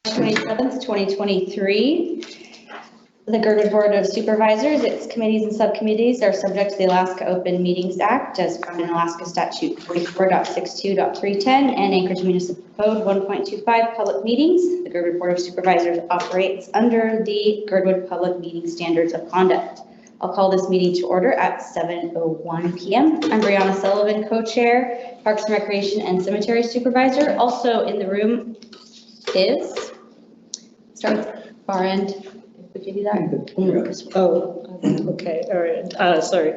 27th, 2023. The Girdwood Board of Supervisors, its committees and subcommittees are subject to the Alaska Open Meetings Act as found in Alaska Statute 44.62.310 and Anchorage Municipal Code 1.25 public meetings. The Girdwood Board of Supervisors operates under the Girdwood Public Meeting Standards of Conduct. I'll call this meeting to order at 7:01 p.m. I'm Brianna Sullivan, co-chair, Parks and Recreation and Cemetery Supervisor. Also in the room is, start with far end. If we could do that. Oh, okay, all right. Sorry.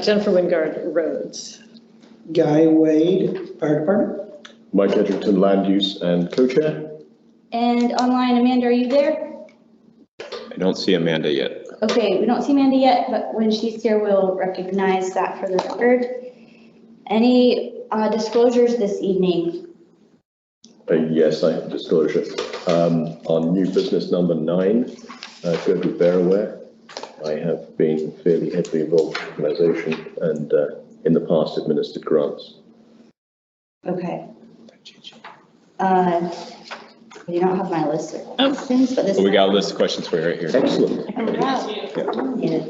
Jennifer Wingard, Roads. Guy Wade, Fire Department. Mike Edgerton, Land Use and Co-Chair. And online, Amanda, are you there? I don't see Amanda yet. Okay, we don't see Amanda yet, but when she's here, we'll recognize that for the record. Any disclosures this evening? Yes, I have disclosure. On new business number 9, Girdwood Bearware, I have been fairly heavily involved in the organisation and in the past administered grants. Okay. You don't have my list of questions, but this. We got a list of questions for you right here. Excellent. Oh, wow. Yeah.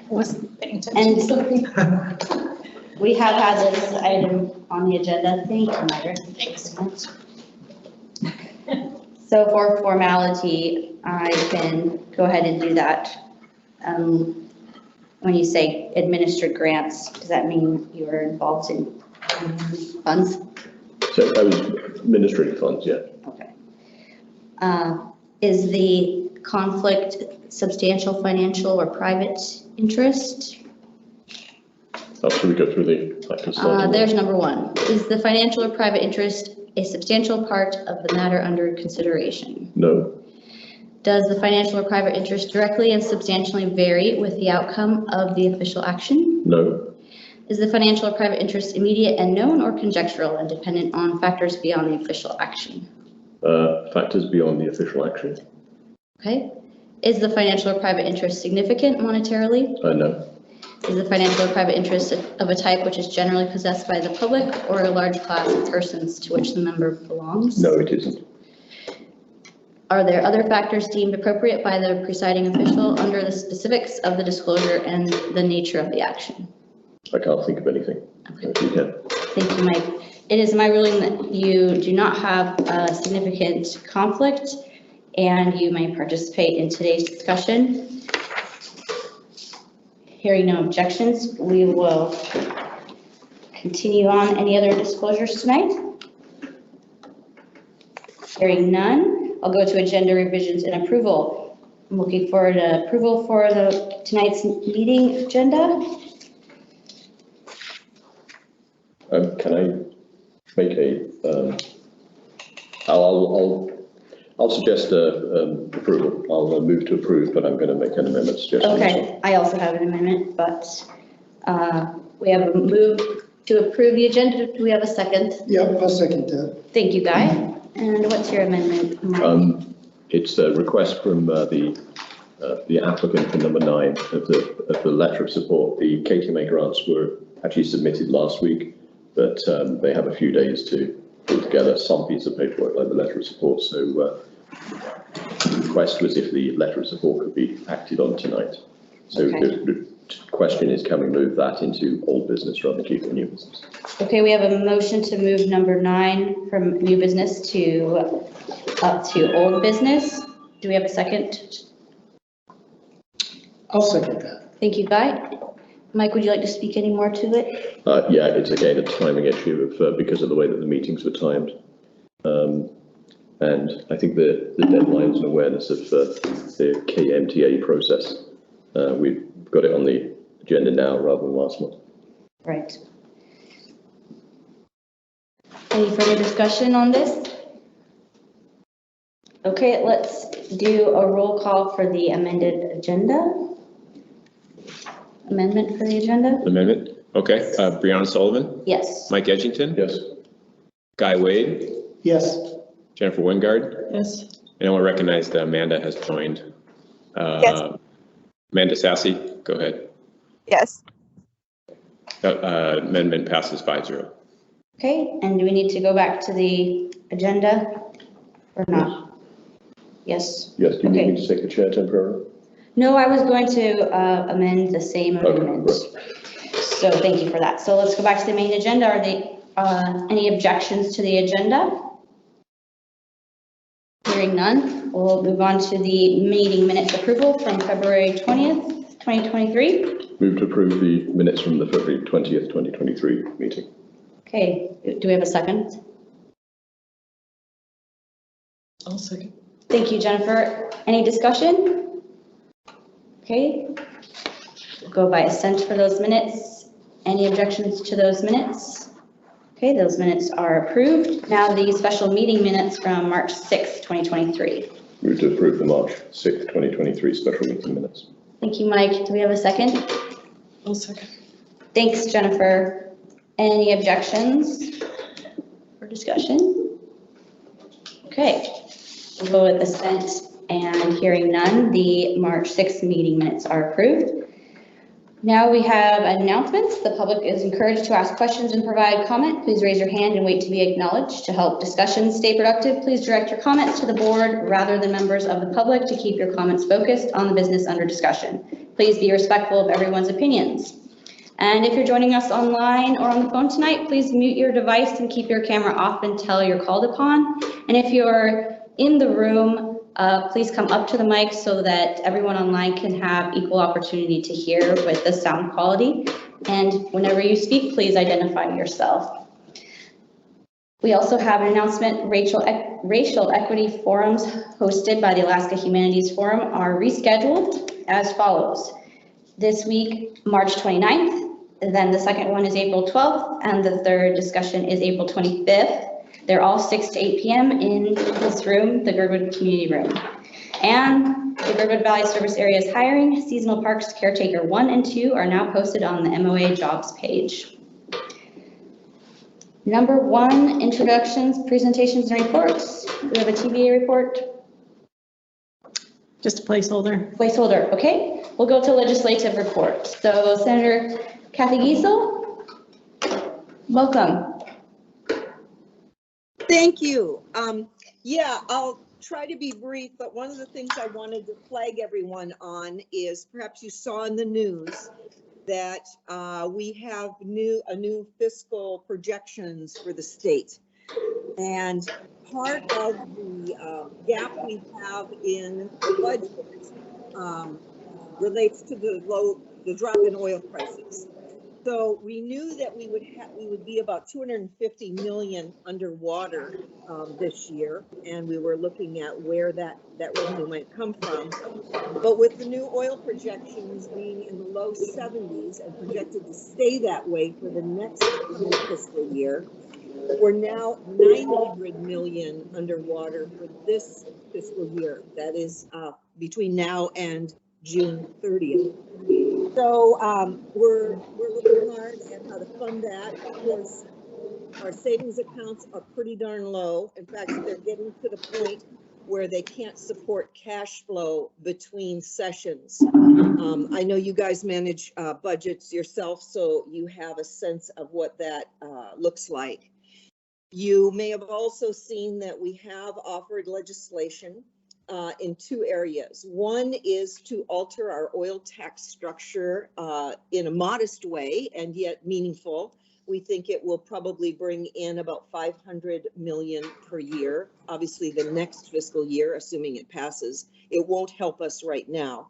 Wasn't paying attention. And we have had this item on the agenda. Thank you, Myra. Thanks. So for formality, I can go ahead and do that. When you say administered grants, does that mean you are involved in funds? So that was administrative funds, yeah. Okay. Is the conflict substantial financial or private interest? Should we go through the factors? There's number 1. Is the financial or private interest a substantial part of the matter under consideration? No. Does the financial or private interest directly and substantially vary with the outcome of the official action? No. Is the financial or private interest immediate and known or conjectural and dependent on factors beyond the official action? Factors beyond the official action. Okay. Is the financial or private interest significant monetarily? No. Is the financial or private interest of a type which is generally possessed by the public or a large class of persons to which the member belongs? No, it isn't. Are there other factors deemed appropriate by the presiding official under the specifics of the disclosure and the nature of the action? I can't think of anything. Okay. If you can. Thank you, Mike. It is my ruling that you do not have a significant conflict and you may participate in today's discussion. Hearing no objections, we will continue on. Any other disclosures tonight? Hearing none, I'll go to agenda revisions and approval. I'm looking forward to approval for tonight's meeting agenda. Can I make a? I'll suggest approval. I'll move to approve, but I'm going to make an amendment suggestion. Okay, I also have an amendment, but we have a move to approve the agenda. Do we have a second? Yeah, I'll second that. Thank you, Guy. And what's your amendment, Mike? It's a request from the applicant for number 9 of the letter of support. The KTMA grants were actually submitted last week, but they have a few days to pull together some piece of paperwork like the letter of support. So the request was if the letter of support could be acted on tonight. So Okay. the question is, can we move that into old business rather than keep it new business? Okay, we have a motion to move number 9 from new business to up to old business. Do we have a second? I'll second that. Thank you, Guy. Mike, would you like to speak any more to it? Yeah, it's again a timing issue of because of the way that the meetings were timed. And I think the deadlines and awareness of the KMTA process, we've got it on the agenda now rather than last month. Right. Any further discussion on this? Okay, let's do a roll call for the amended agenda. Amendment for the agenda? Amendment? Okay. Brianna Sullivan? Yes. Mike Edgington? Yes. Guy Wade? Yes. Jennifer Wingard? Yes. And I want to recognize that Amanda has joined. Yes. Amanda Sassy, go ahead. Yes. Amendment passes 5-0. Okay, and do we need to go back to the agenda or not? Yes. Yes, do you need Okay. me to take the chair temporarily? No, I was going to amend the same amendment. So thank you for that. So let's go back to the main agenda. Are there any objections to the agenda? Hearing none, we'll move on to the meeting minutes approval from February 20th, 2023. Move to approve the minutes from the February 20th, 2023 meeting. Okay, do we have a second? I'll second. Thank you, Jennifer. Any discussion? Okay, we'll go by assent for those minutes. Any objections to those minutes? Okay, those minutes are approved. Now the special meeting minutes from March 6th, 2023. Move to approve the March 6th, 2023 special meeting minutes. Thank you, Mike. Do we have a second? I'll second. Thanks, Jennifer. Any objections or discussion? Okay, we'll go with assent and hearing none. The March 6th meeting minutes are approved. Now we have announcements. The public is encouraged to ask questions and provide comment. Please raise your hand and wait to be acknowledged. To help discussions stay productive, please direct your comments to the board rather than members of the public to keep your comments focused on the business under discussion. Please be respectful of everyone's opinions. And if you're joining us online or on the phone tonight, please mute your device and keep your camera off until you're called upon. And if you're in the room, please come up to the mic so that everyone online can have equal opportunity to hear with the sound quality. And whenever you speak, please identify yourself. We also have an announcement. Racial equity forums hosted by the Alaska Humanities Forum are rescheduled as follows. This week, March 29th, then the second one is April 12th, and the third discussion is April 25th. They're all 6 to 8 p.m. in this room, the Girdwood Community Room. And the Girdwood Valley Service Area is hiring. Seasonal Parks Caretaker 1 and 2 are now posted on the MOA jobs page. Number 1, introductions, presentations, and reports. Do we have a TVA report? Just a placeholder. Placeholder, okay. We'll go to legislative reports. So Senator Kathy Giesel, welcome. Thank you. Yeah, I'll try to be brief, but one of the things I wanted to flag everyone on is perhaps you saw in the news that we have new fiscal projections for the state. And part of the gap we have in the budget relates to the drop in oil prices. So we knew that we would be about 250 million underwater this year, and we were looking at where that revenue might come from. But with the new oil projections being in the low 70s and projected to stay that way for the next fiscal year, we're now 900 million underwater for this fiscal year. That is between now and June 30th. So we're looking hard at how to fund that because our savings accounts are pretty darn low. In fact, they're getting to the point where they can't support cash flow between sessions. I know you guys manage budgets yourself, so you have a sense of what that looks like. You may have also seen that we have offered legislation in 2 areas. One is to alter our oil tax structure in a modest way and yet meaningful. We think it will probably bring in about 500 million per year. Obviously the next fiscal year, assuming it passes, it won't help us right now.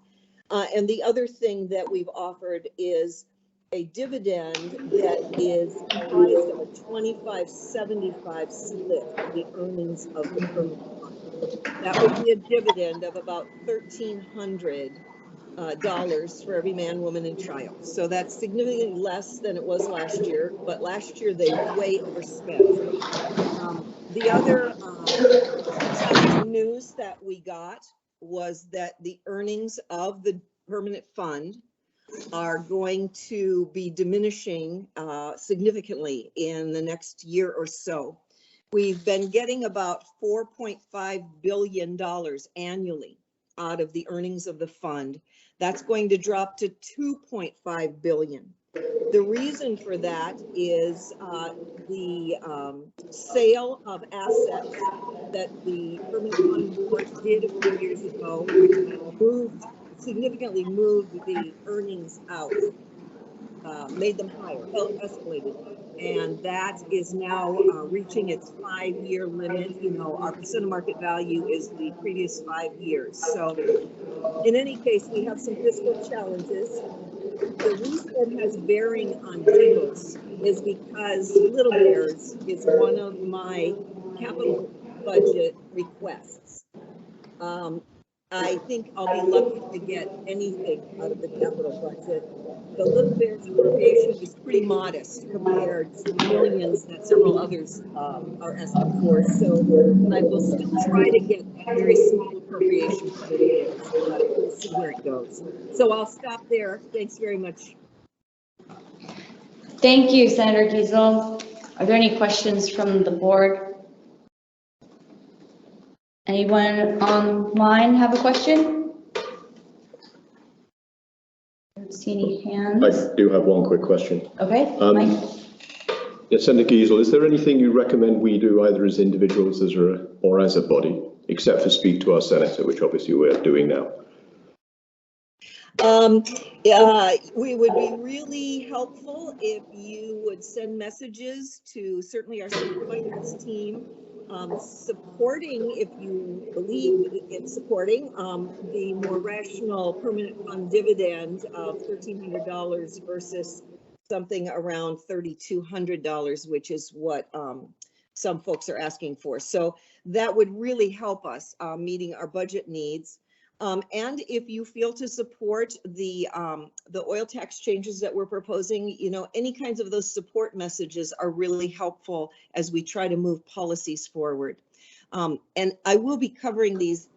And the other thing that we've offered is a dividend that is comprised of a 25-75 split of the earnings of the permanent fund. That would be a dividend of about $1,300 for every man, woman, and child. So that's significantly less than it was last year, but last year they way overspent. The other exciting news that we got was that the earnings of the permanent fund are going to be diminishing significantly in the next year or so. We've been getting about $4.5 billion annually out of the earnings of the fund. That's going to drop to $2.5 billion. The reason for that is the sale of assets that the permanent fund board did a few years ago, which significantly moved the earnings out, made them higher, escalated. And that is now reaching its 5-year limit. You know, our percent of market value is the previous 5 years. So in any case, we have some fiscal challenges. The reason it has bearing on Devos is because Little Bears is one of my capital budget requests. I think I'll be lucky to get anything out of the capital budget. The Little Bears appropriation is pretty modest compared to the millions that several others are asking for. So I will still try to get a very small appropriation for Little Bears, but we'll see where it goes. So I'll stop there. Thanks very much. Thank you, Senator Giesel. Are there any questions from the board? Anyone online have a question? I don't see any hands. I do have one quick question. Okay, Mike. Yes, Senator Giesel, is there anything you recommend we do either as individuals or as a body, except for speak to our senator, which obviously we're doing now? We would be really helpful if you would send messages to certainly our supervisors team, supporting, if you believe in supporting, the more rational permanent fund dividend of $1,300 versus something around $3,200, which is what some folks are asking for. So that would really help us meeting our budget needs. And if you feel to support the oil tax changes that we're proposing, you know, any kinds of those support messages are really helpful as we try to move policies forward. And I will be covering these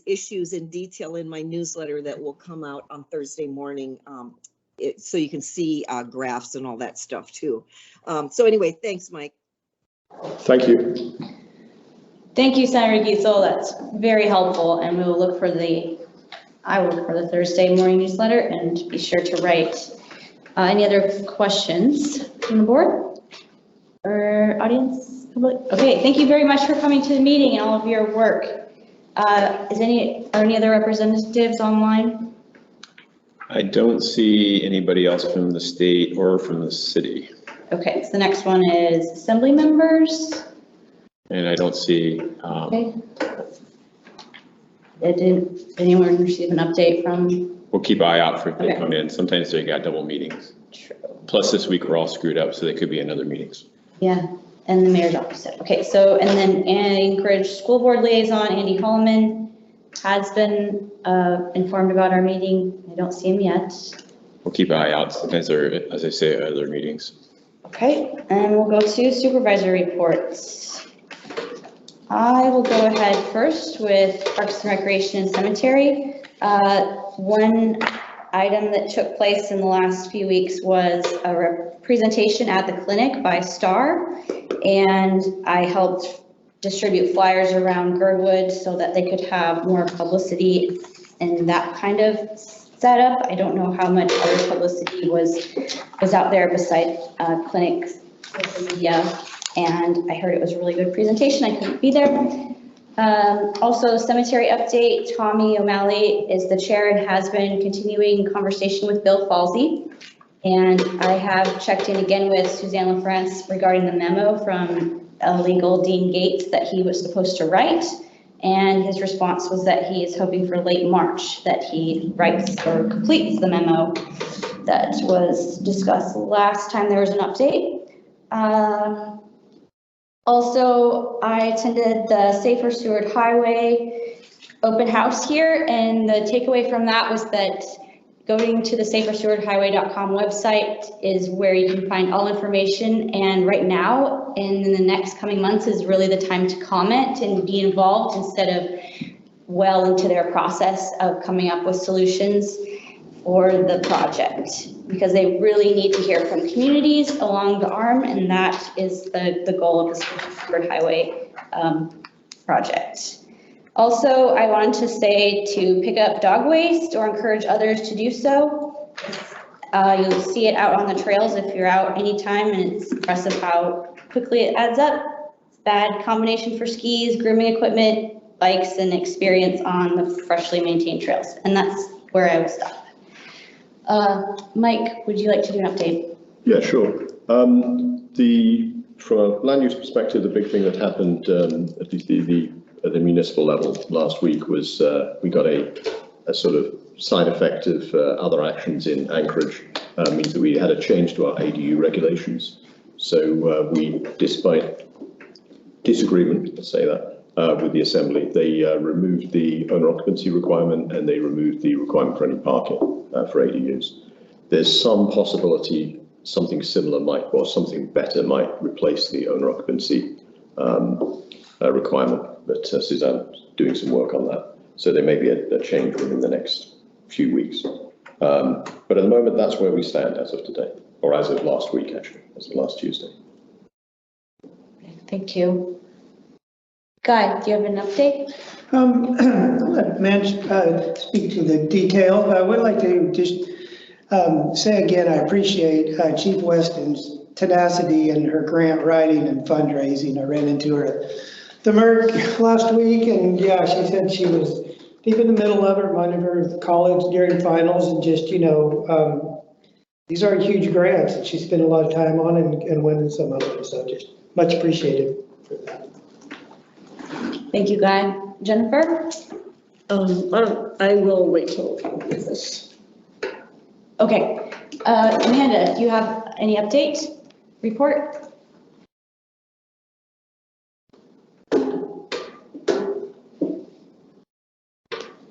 issues in detail in my newsletter that will come out on Thursday morning, so you can see graphs and all that stuff too. So anyway, thanks, Mike. Thank you. Thank you, Senator Giesel. That's very helpful, and we will look for I will look for the Thursday morning newsletter and be sure to write. Any other questions from the board or audience? Public? Okay, thank you very much for coming to the meeting and all of your work. Are any other representatives online? I don't see anybody else from the state or from the city. Okay, so the next one is assembly members. And I don't see. Okay. Did anyone receive an update from? We'll keep an eye out for if they Okay. come in. Sometimes they got double meetings. True. Plus this week we're all screwed up, so they could be in other meetings. Yeah, and the mayor's office said. Okay, so, and then Anchorage School Board Liaison, Andy Holloman, has been informed about our meeting. I don't see him yet. We'll keep an eye out. Sometimes they're, as I say, other meetings. Okay, and we'll go to supervisor reports. I will go ahead first with Parks and Recreation and Cemetery. One item that took place in the last few weeks was a presentation at the clinic by Star, and I helped distribute flyers around Girdwood so that they could have more publicity in that kind of setup. I don't know how much other publicity was out there besides clinics, social media. And I heard it was a really good presentation. I couldn't be there. Also, cemetery update. Tommy O'Malley is the chair and has been continuing conversation with Bill Falsey. And I have checked in again with Suzanne LaFrance regarding the memo from legal Dean Gates that he was supposed to write. And his response was that he is hoping for late March that he writes or completes the memo that was discussed last time there was an update. Also, I attended the Safer Steward Highway open house here, and the takeaway from that was that going to the saferstewardhighway.com website is where you can find all information, and right now, in the next coming months, is really the time to comment and be involved instead of well into their process of coming up with solutions for the project, because they really need to hear from communities along the arm, and that is the goal of the Steward Highway project. Also, I wanted to say to pick up dog waste or encourage others to do so. You'll see it out on the trails if you're out anytime, and it's impressive how quickly it adds up. bad combination for skis, grooming equipment, bikes, and experience on the freshly maintained trails. And that's where I will stop. Mike, would you like to do an update? Yeah, sure. From a land use perspective, the big thing that happened at the municipal level last week was we got a sort of side effect of other actions in Anchorage. Means that we had a change to our ADU regulations. So we, despite disagreement, let's say that, with the Assembly, they removed the owner occupancy requirement and they removed the requirement for any parking for ADUs. There's some possibility something similar might, or something better might replace the owner occupancy requirement, but Suzanne's doing some work on that. So there may be a change within the next few weeks. But at the moment, that's where we stand as of today, or as of last week, actually, as of last Tuesday. Thank you. Guy, do you have an update? I'll let Mitch speak to the details, but I would like to just say again, I appreciate Chief Weston's tenacity in her grant writing and fundraising. I ran into her at the Merck last week, and yeah, she said she was deep in the middle of it, reminded her of college during finals, and just, you know, these are huge grants that she spent a lot of time on and winning some of them, so just much appreciated for that. Thank you, Guy. Jennifer? I will wait till this. Okay. Amanda, do you have any update? Report?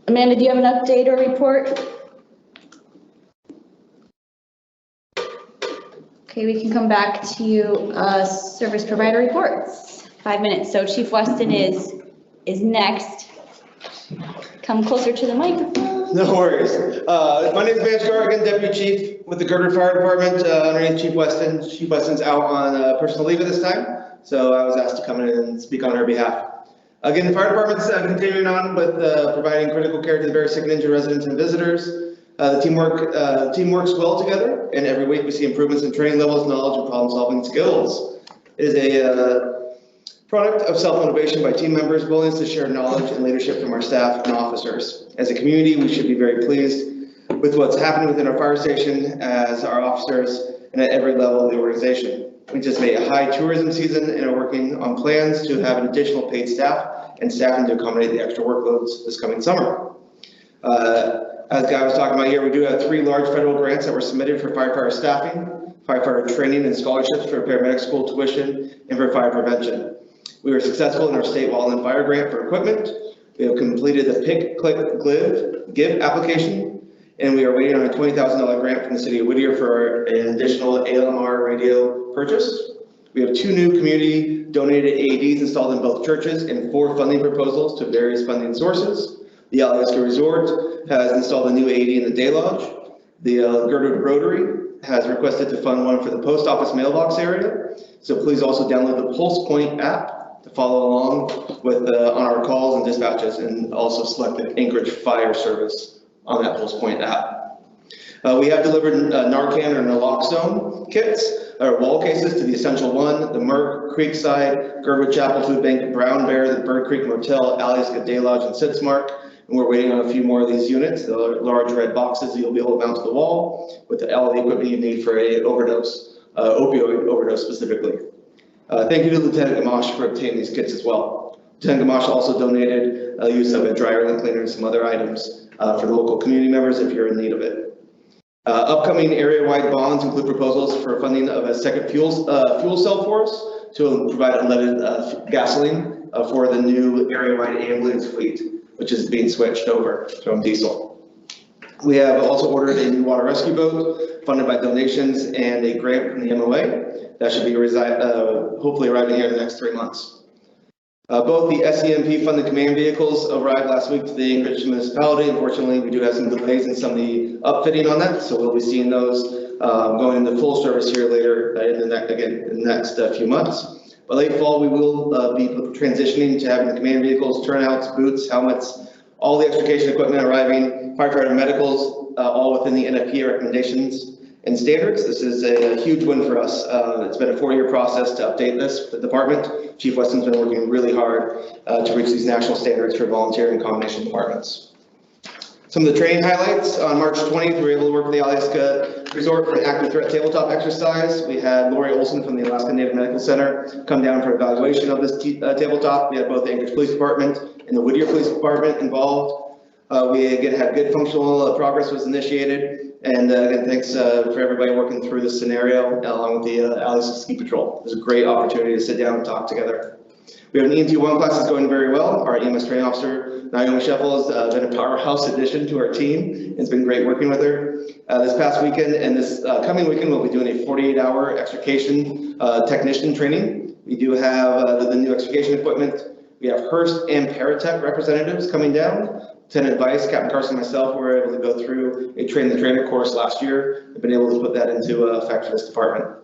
Amanda, do you have an update or report? Okay, we can come back to you, service provider reports. 5 minutes. So Chief Weston is next. Come closer to the microphone. No worries. My name is Vance Garrigan, Deputy Chief with the Girdwood Fire Department, underneath Chief Weston. Chief Weston's out on personal leave at this time, so I was asked to come in and speak on her behalf. Again, the fire department's continuing on with providing critical care to the very sick and injured residents and visitors. The team works well together, and every week we see improvements in training levels, knowledge, and problem-solving skills. It is a product of self-motivation by team members, willingness to share knowledge and leadership from our staff and officers. As a community, we should be very pleased with what's happening within our fire station as our officers and at every level of the organization. We anticipate a high tourism season and are working on plans to have an additional paid staff and staffing to accommodate the extra workloads this coming summer. As Guy was talking about here, we do have 3 large federal grants that were submitted for firefighter staffing, firefighter training and scholarships for paramedic school tuition, and for fire prevention. We were successful in our state wildland fire grant for equipment. We have completed the Pick, Click, Give application, and we are waiting on a $20,000 grant from the city of Whittier for an additional ALMR radio purchase. We have 2 new community donated AEDs installed in both churches and 4 funding proposals to various funding sources. The Alaska Resort has installed a new AED in the Day Lodge. The Girdwood Rotary has requested to fund one for the post office mailbox area. So please also download the Pulse Point app to follow along with on our calls and dispatches, and also select the Anchorage Fire Service on that Pulse Point app. We have delivered Narcan or naloxone kits, or wall cases, to the Essential One, the Merck, Creekside, Girdwood Chapel Food Bank, Brown Bear, the Bird Creek Motel, Alaska Day Lodge, and Sitzmark. And we're waiting on a few more of these units, the large red boxes that you'll be able to mount to the wall with all the equipment you need for a overdose, opioid overdose specifically. Thank you to Lieutenant Gamache for obtaining these kits as well. Lieutenant Gamache also donated use of a dryer and cleaner and some other items for the local community members if you're in need of it. Upcoming area-wide bonds include proposals for funding of a second fuel cell for us to provide unleaded gasoline for the new area-wide ambulance fleet, which is being switched over from diesel. We have also ordered a new water rescue boat funded by donations and a grant from the MOA that should be hopefully arriving here in the next 3 months. Both the SEMP funded command vehicles arrived last week to the Anchorage municipality. Unfortunately, we do have some delays in some of the upfitting on that, so we'll be seeing those going into full service here later in the next few months. By late fall, we will be transitioning to having the command vehicles, turnouts, boots, helmets, all the extrication equipment arriving, firefighter medicals, all within the NFPA recommendations, and standards. This is a huge win for us. It's been a 4-year process to update this, the department. Chief Weston's been working really hard to reach these national standards for volunteer and combination departments. Some of the training highlights: on March 20th, we were able to work with the Alaska Resort for an active threat tabletop exercise. We had Lori Olson from the Alaska Native Medical Center come down for evaluation of this tabletop. We had both the Anchorage Police Department and the Whittier Police Department involved. We again had good functional progress was initiated. And again, thanks for everybody working through this scenario along with the Alaska Ski Patrol. It was a great opportunity to sit down and talk together. We have an EMT1 class that's going very well. Our EMS training officer, Naomi Sheffel, has been a powerhouse addition to our team. It's been great working with her. This past weekend and this coming weekend, we'll be doing a 48-hour extrication technician training. We do have the new extrication equipment. We have Hearst and Paratech representatives coming down. Lieutenant Vice, Captain Carson, and myself were able to go through a train the trainer course last year. I've been able to put that into effect for this department.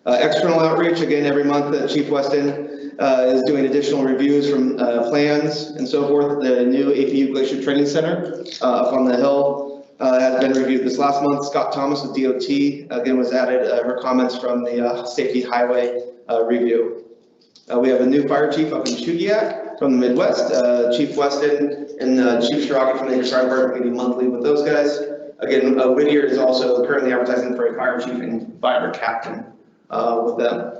External outreach, again, every month, Chief Weston is doing additional reviews from plans and so forth. The new APU Glacier Training Center up on the hill has been reviewed this last month. Scott Thomas with DOT, again, was added her comments from the Safety Highway review. We have a new fire chief up in Chugiak from the Midwest. Chief Weston and Chief Strachey from the Anchorage Fire Department meeting monthly with those guys. Again, Whittier is also currently advertising for a fire chief and fire captain with them.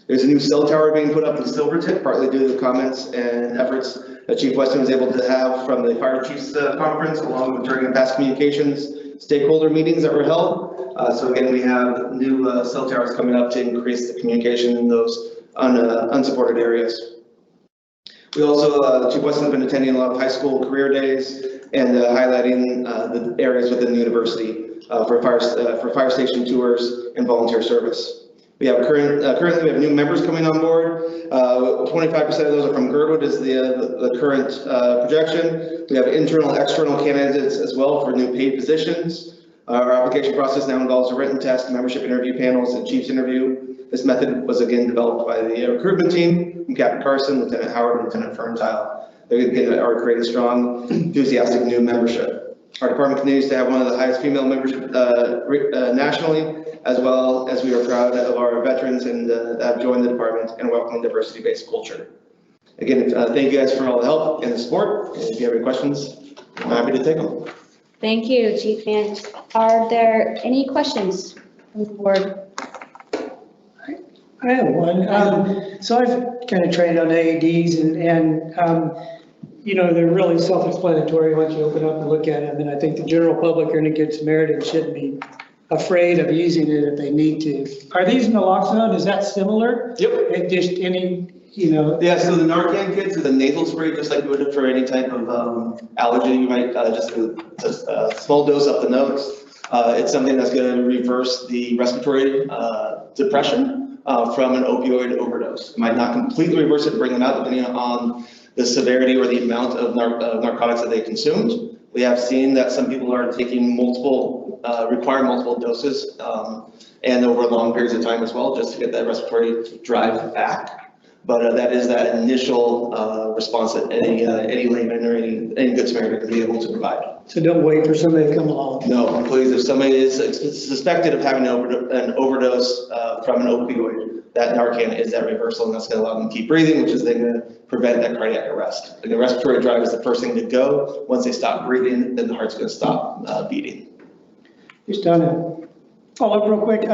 There's a new cell tower being put up in Silverton, partly due to the comments and efforts that Chief Weston was able to have from the Fire Chiefs Conference, along with during the past communications stakeholder meetings that were held. So again, we have new cell towers coming up to increase the communication in those unsupported areas. We also, Chief Weston has been attending a lot of high school career days and highlighting the areas within the university for fire station tours and volunteer service. We have currently we have new members coming on board. 25% of those are from Girdwood is the current projection. We have internal, external candidates as well for new paid positions. Our application process now involves a written test, membership interview panels, and chief's interview. This method was again developed by the recruitment team from Captain Carson, Lieutenant Howard, and Lieutenant Ferntile. They are creating strong, enthusiastic new membership. Our department continues to have one of the highest female membership nationally, as well as we are proud of our veterans and that have joined the department and welcoming diversity-based culture. Again, thank you guys for all the help and the support. And if you have any questions, I'm happy to take them. Thank you, Chief Mance. Are there any questions from the board? I have one. So I've kind of trained on AEDs and you know, they're really self-explanatory once you open up and look at them. And I think the general public are in a good Samaritan shouldn't be afraid of using it if they need to. Are these naloxone? Is that similar? Yep. It just any, you know? Yeah, so the Narcan kits are the nasal spray, just like you would for any type of allergy. You might just a small dose up the nose. It's something that's going to reverse the respiratory depression from an opioid overdose. It might not completely reverse it, bring them out, depending on the severity or the amount of narcotics that they consumed. We have seen that some people are taking require multiple doses and over long periods of time as well, just to get that respiratory drive back. But that is that initial response that any layman or any good Samaritan can be able to provide. So don't wait for somebody to come along. No, please, if somebody is suspected of having an overdose from an opioid, that Narcan is that reversal, and that's going to allow them to keep breathing, which is then going to prevent that cardiac arrest. And the respiratory drive is the first thing to go. Once they stop breathing, then the heart's going to stop beating. Just on a follow up real quick.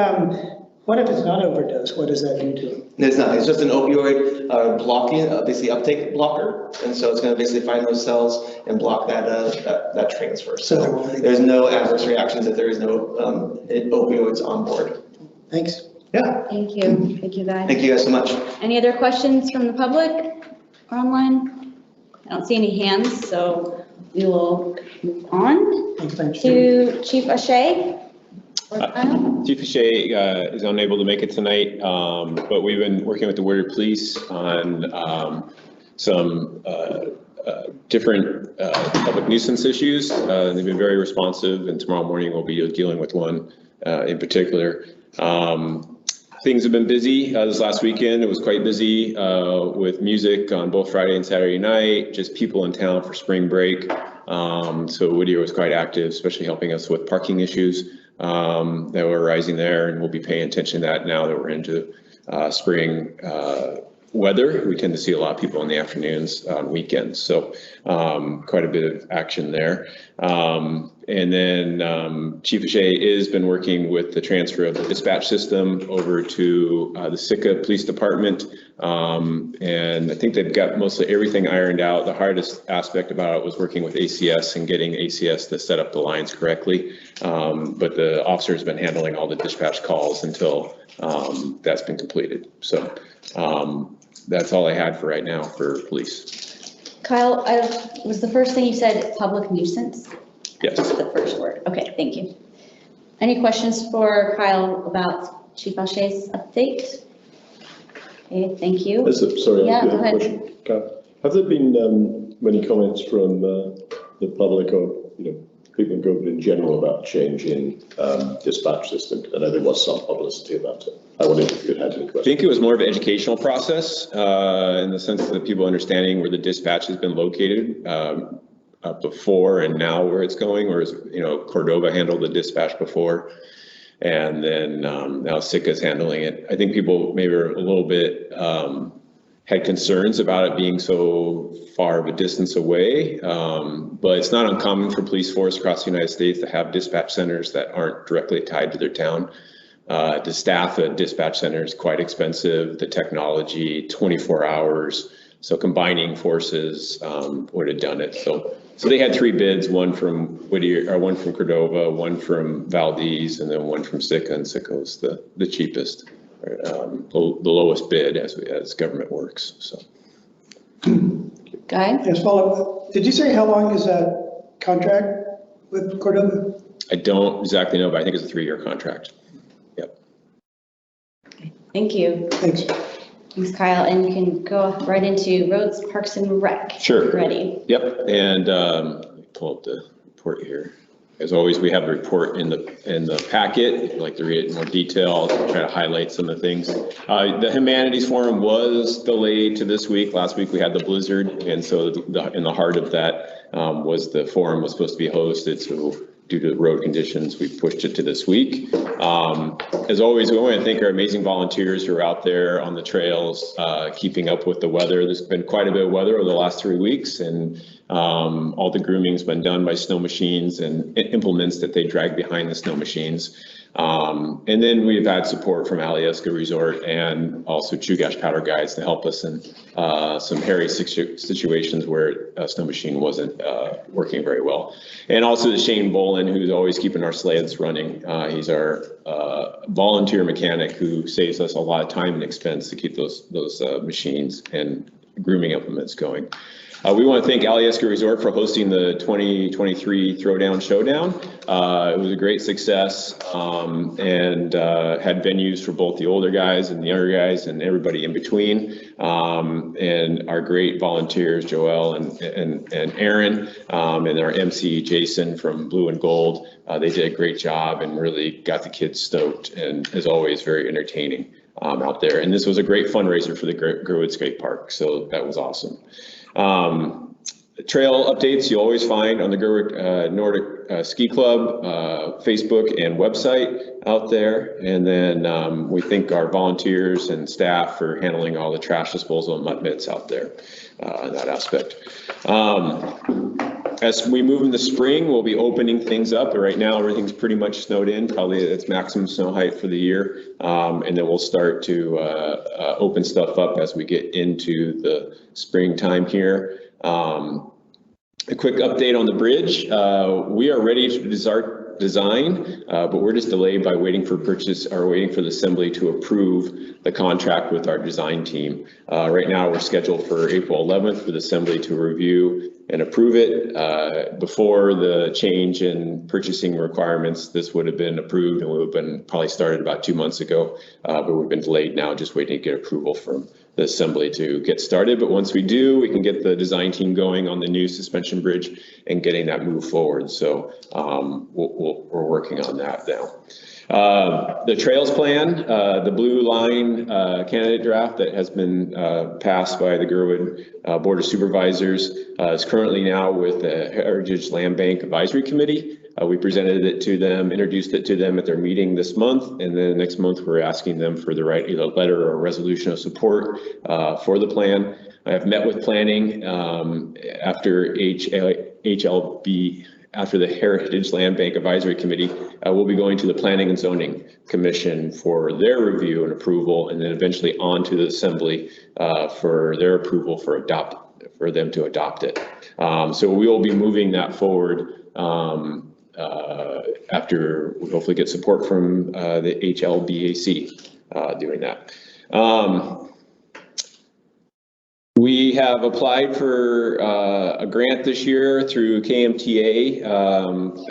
What if it's not overdose? What does that do to it? It's not. It's just an opioid blocking, basically uptake blocker, and so it's going to basically find those cells and block that transfer. So there's no adverse reactions if there is no opioids on board. Thanks. Yeah. Thank you. Thank you, guys. Thank you guys so much. Any other questions from the public or online? I don't see any hands, so we will move on to Chief O'Shea. Chief O'Shea is unable to make it tonight, but we've been working with the Whittier Police on some different public nuisance issues. They've been very responsive, and tomorrow morning we'll be dealing with one in particular. Things have been busy. This last weekend it was quite busy with music on both Friday and Saturday night, just people in town for spring break. So Whittier was quite active, especially helping us with parking issues. that were rising there, and we'll be paying attention to that now that we're into spring weather. We tend to see a lot of people in the afternoons on weekends, so quite a bit of action there. And then Chief O'Shea has been working with the transfer of the dispatch system over to the Sitka Police Department. And I think they've got mostly everything ironed out. The hardest aspect about it was working with ACS and getting ACS to set up the lines correctly. But the officer's been handling all the dispatch calls until that's been completed. So that's all I had for right now for police. Kyle, was the first thing you said public nuisance? Yes. That's the first word. Okay, thank you. Any questions for Kyle about Chief O'Shea's update? Okay, thank you. Sorry, Yeah, go ahead. question. Have there been many comments from the public or people in government in general about change in dispatch system? I know there was some publicity about it. I wondered if you had any questions. I think it was more of an educational process in the sense that people understanding where the dispatch has been located before and now where it's going, whereas Cordova handled the dispatch before, and then now Sitka's handling it. I think people maybe are a little bit had concerns about it being so far of a distance away, but it's not uncommon for police force across the United States to have dispatch centers that aren't directly tied to their town. To staff a dispatch center is quite expensive. The technology, 24 hours. So combining forces would have done it. So they had 3 bids, one from Whittier, or one from Cordova, one from Valdez, and then one from Sitka. And Sitka was the cheapest, the lowest bid as government works. So. Guy? Yes, follow up. Did you say how long is that contract with Cordova? I don't exactly know, but I think it's a 3-year contract. Yep. Thank you. Thanks. Thanks, Kyle. And you can go right into roads, parks, and rec. Sure. Ready. Yep. And let me pull up the report here. As always, we have a report in the packet. If you'd like to read it in more detail, I'll try to highlight some of the things. The Humanities Forum was delayed to this week. Last week we had the blizzard, and so in the heart of that was the forum was supposed to be hosted. So due to the road conditions, we pushed it to this week. As always, we want to thank our amazing volunteers who are out there on the trails, keeping up with the weather. There's been quite a bit of weather over the last 3 weeks, and all the grooming's been done by snow machines and implements that they drag behind the snow machines. And then we've had support from Alyeska Resort and also Chugach Powder Guides to help us in some hairy situations where a snow machine wasn't working very well. And also to Shane Bolin, who's always keeping our sleds running. He's our volunteer mechanic who saves us a lot of time and expense to keep those machines and grooming implements going. We want to thank Alyeska Resort for hosting the 2023 Throwdown Showdown. It was a great success and had venues for both the older guys and the younger guys and everybody in between. And our great volunteers, Joelle and Aaron, and our MC, Jason from Blue and Gold. They did a great job and really got the kids stoked, and as always, very entertaining out there. And this was a great fundraiser for the Girdwood Skate Park, so that was awesome. Trail updates you always find on the Girdwood Nordic Ski Club Facebook and website out there. And then we thank our volunteers and staff for handling all the trash disposal and mud mitts out there in that aspect. As we move into spring, we'll be opening things up. But right now, everything's pretty much snowed in, probably at its maximum snow height for the year. And then we'll start to open stuff up as we get into the springtime here. A quick update on the bridge. We are ready to start design, but we're just delayed by waiting for the assembly to approve the contract with our design team. Right now, we're scheduled for April 11th for the assembly to review and approve it. Before the change in purchasing requirements, this would have been approved and would have been probably started about 2 months ago, but we've been delayed now, just waiting to get approval from the assembly to get started. But once we do, we can get the design team going on the new suspension bridge and getting that move forward. So we're working on that now. The trails plan, the blue line candidate draft that has been passed by the Girdwood Board of Supervisors is currently now with the Heritage Land Bank Advisory Committee. We presented it to them, introduced it to them at their meeting this month, and then next month we're asking them for the right either letter or resolution of support for the plan. I have met with planning after HLB. After the Heritage Land Bank Advisory Committee, we'll be going to the Planning and Zoning Commission for their review and approval, and then eventually on to the Assembly for their approval for them to adopt it. So we will be moving that forward after we hopefully get support from the HLBAC doing that. We have applied for a grant this year through KMTA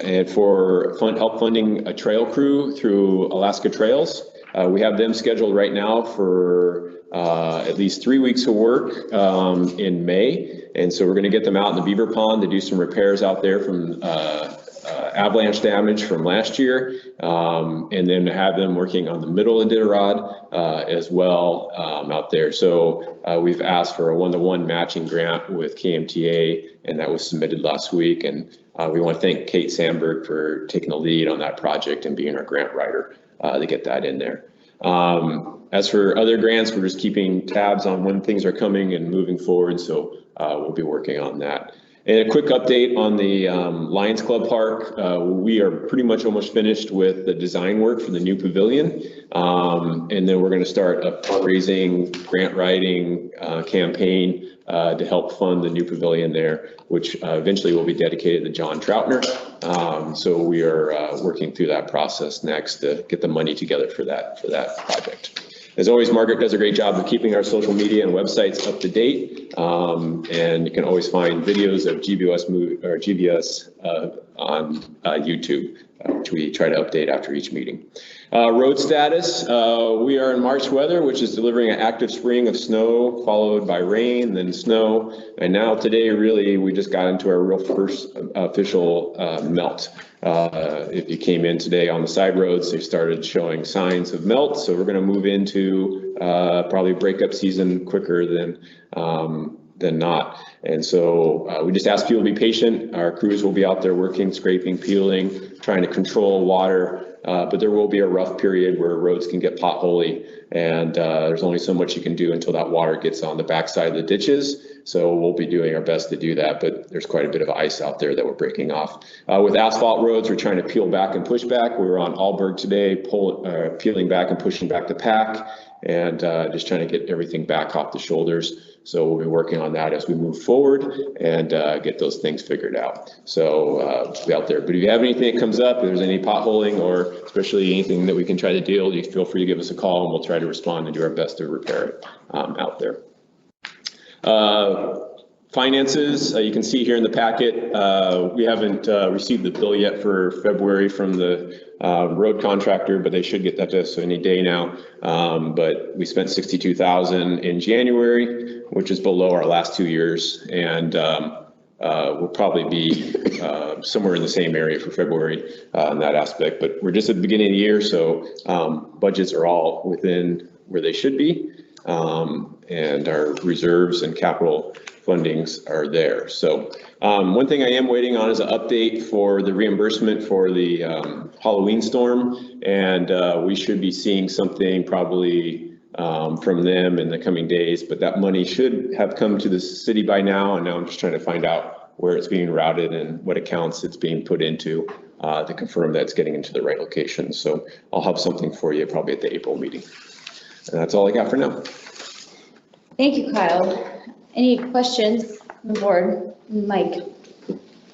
and for help funding a trail crew through Alaska Trails. We have them scheduled right now for at least 3 weeks of work in May. And so we're going to get them out in the beaver pond to do some repairs out there from avalanche damage from last year, and then have them working on the middle of Iditarod as well out there. So we've asked for a 1-to-1 matching grant with KMTA, and that was submitted last week. And we want to thank Kate Sandberg for taking the lead on that project and being our grant writer to get that in there. As for other grants, we're just keeping tabs on when things are coming and moving forward. So we'll be working on that. And a quick update on the Lions Club Park. We are pretty much almost finished with the design work for the new pavilion. And then we're going to start a fundraising, grant writing campaign to help fund the new pavilion there, which eventually will be dedicated to John Troutner. So we are working through that process next to get the money together for that project. As always, Margaret does a great job of keeping our social media and websites up to date. And you can always find videos of GBS on YouTube, which we try to update after each meeting. Road status, we are in March weather, which is delivering an active spring of snow, followed by rain, then snow. And now today, really, we just got into our real first official melt. If you came in today on the side roads, they started showing signs of melt. So we're going to move into probably breakup season quicker than not. And so we just ask people to be patient. Our crews will be out there working, scraping, peeling, trying to control water. But there will be a rough period where roads can get potholy, and there's only so much you can do until that water gets on the backside of the ditches. So we'll be doing our best to do that, but there's quite a bit of ice out there that we're breaking off. With asphalt roads, we're trying to peel back and push back. We were on Alberg today, peeling back and pushing back the pack, and just trying to get everything back off the shoulders. So we'll be working on that as we move forward and get those things figured out. So be out there. But if you have anything that comes up, if there's any potholing or especially anything that we can try to deal, you feel free to give us a call and we'll try to respond and do our best to repair it out there. Finances, you can see here in the packet, we haven't received the bill yet for February from the road contractor, but they should get that to us any day now. But we spent $62,000 in January, which is below our last 2 years, and we'll probably be somewhere in the same area for February in that aspect. But we're just at the beginning of the year, so budgets are all within where they should be, and our reserves and capital fundings are there. So one thing I am waiting on is an update for the reimbursement for the Halloween storm, and we should be seeing something probably from them in the coming days, but that money should have come to the city by now, and now I'm just trying to find out where it's being routed and what accounts it's being put into to confirm that it's getting into the right location. So I'll have something for you probably at the April meeting. And that's all I got for now. Thank you, Kyle. Any questions from the board? Mike?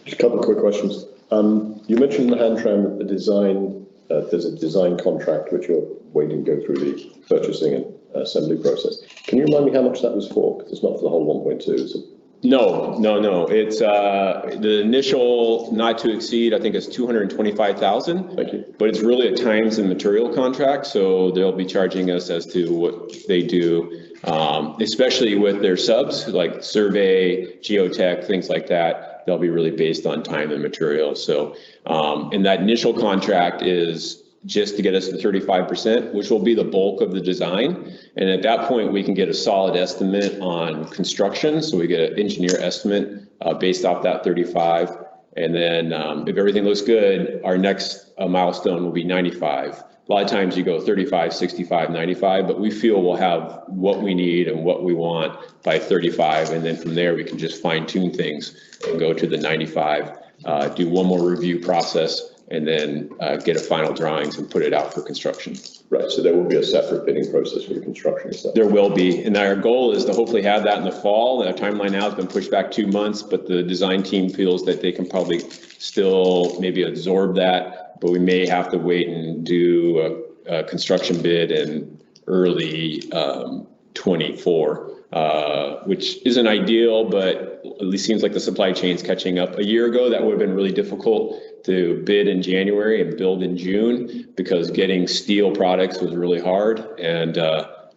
Just a couple of quick questions. You mentioned the hand tram, the design, there's a design contract which you're waiting to go through the purchasing and assembly process. Can you remind me how much that was for? Because it's not for the whole 1.2, is it? No. It's the initial not to exceed, I think it's 225,000. Thank you. But it's really a times and material contract, so they'll be charging us as to what they do, especially with their subs like survey, geotech, things like that. They'll be really based on time and material. So, and that initial contract is just to get us to 35%, which will be the bulk of the design. And at that point, we can get a solid estimate on construction. So we get an engineer estimate based off that 35. And then if everything looks good, our next milestone will be 95. A lot of times you go 35, 65, 95, but we feel we'll have what we need and what we want by 35. And then from there, we can just fine tune things and go to the 95, do one more review process, and then get a final drawings and put it out for construction. Right, so there will be a separate bidding process for the construction itself. There will be, and our goal is to hopefully have that in the fall. The timeline now has been pushed back 2 months, but the design team feels that they can probably still maybe absorb that, but we may have to wait and do a construction bid in early 24, which isn't ideal, but at least seems like the supply chain's catching up. A year ago, that would have been really difficult to bid in January and build in June because getting steel products was really hard, and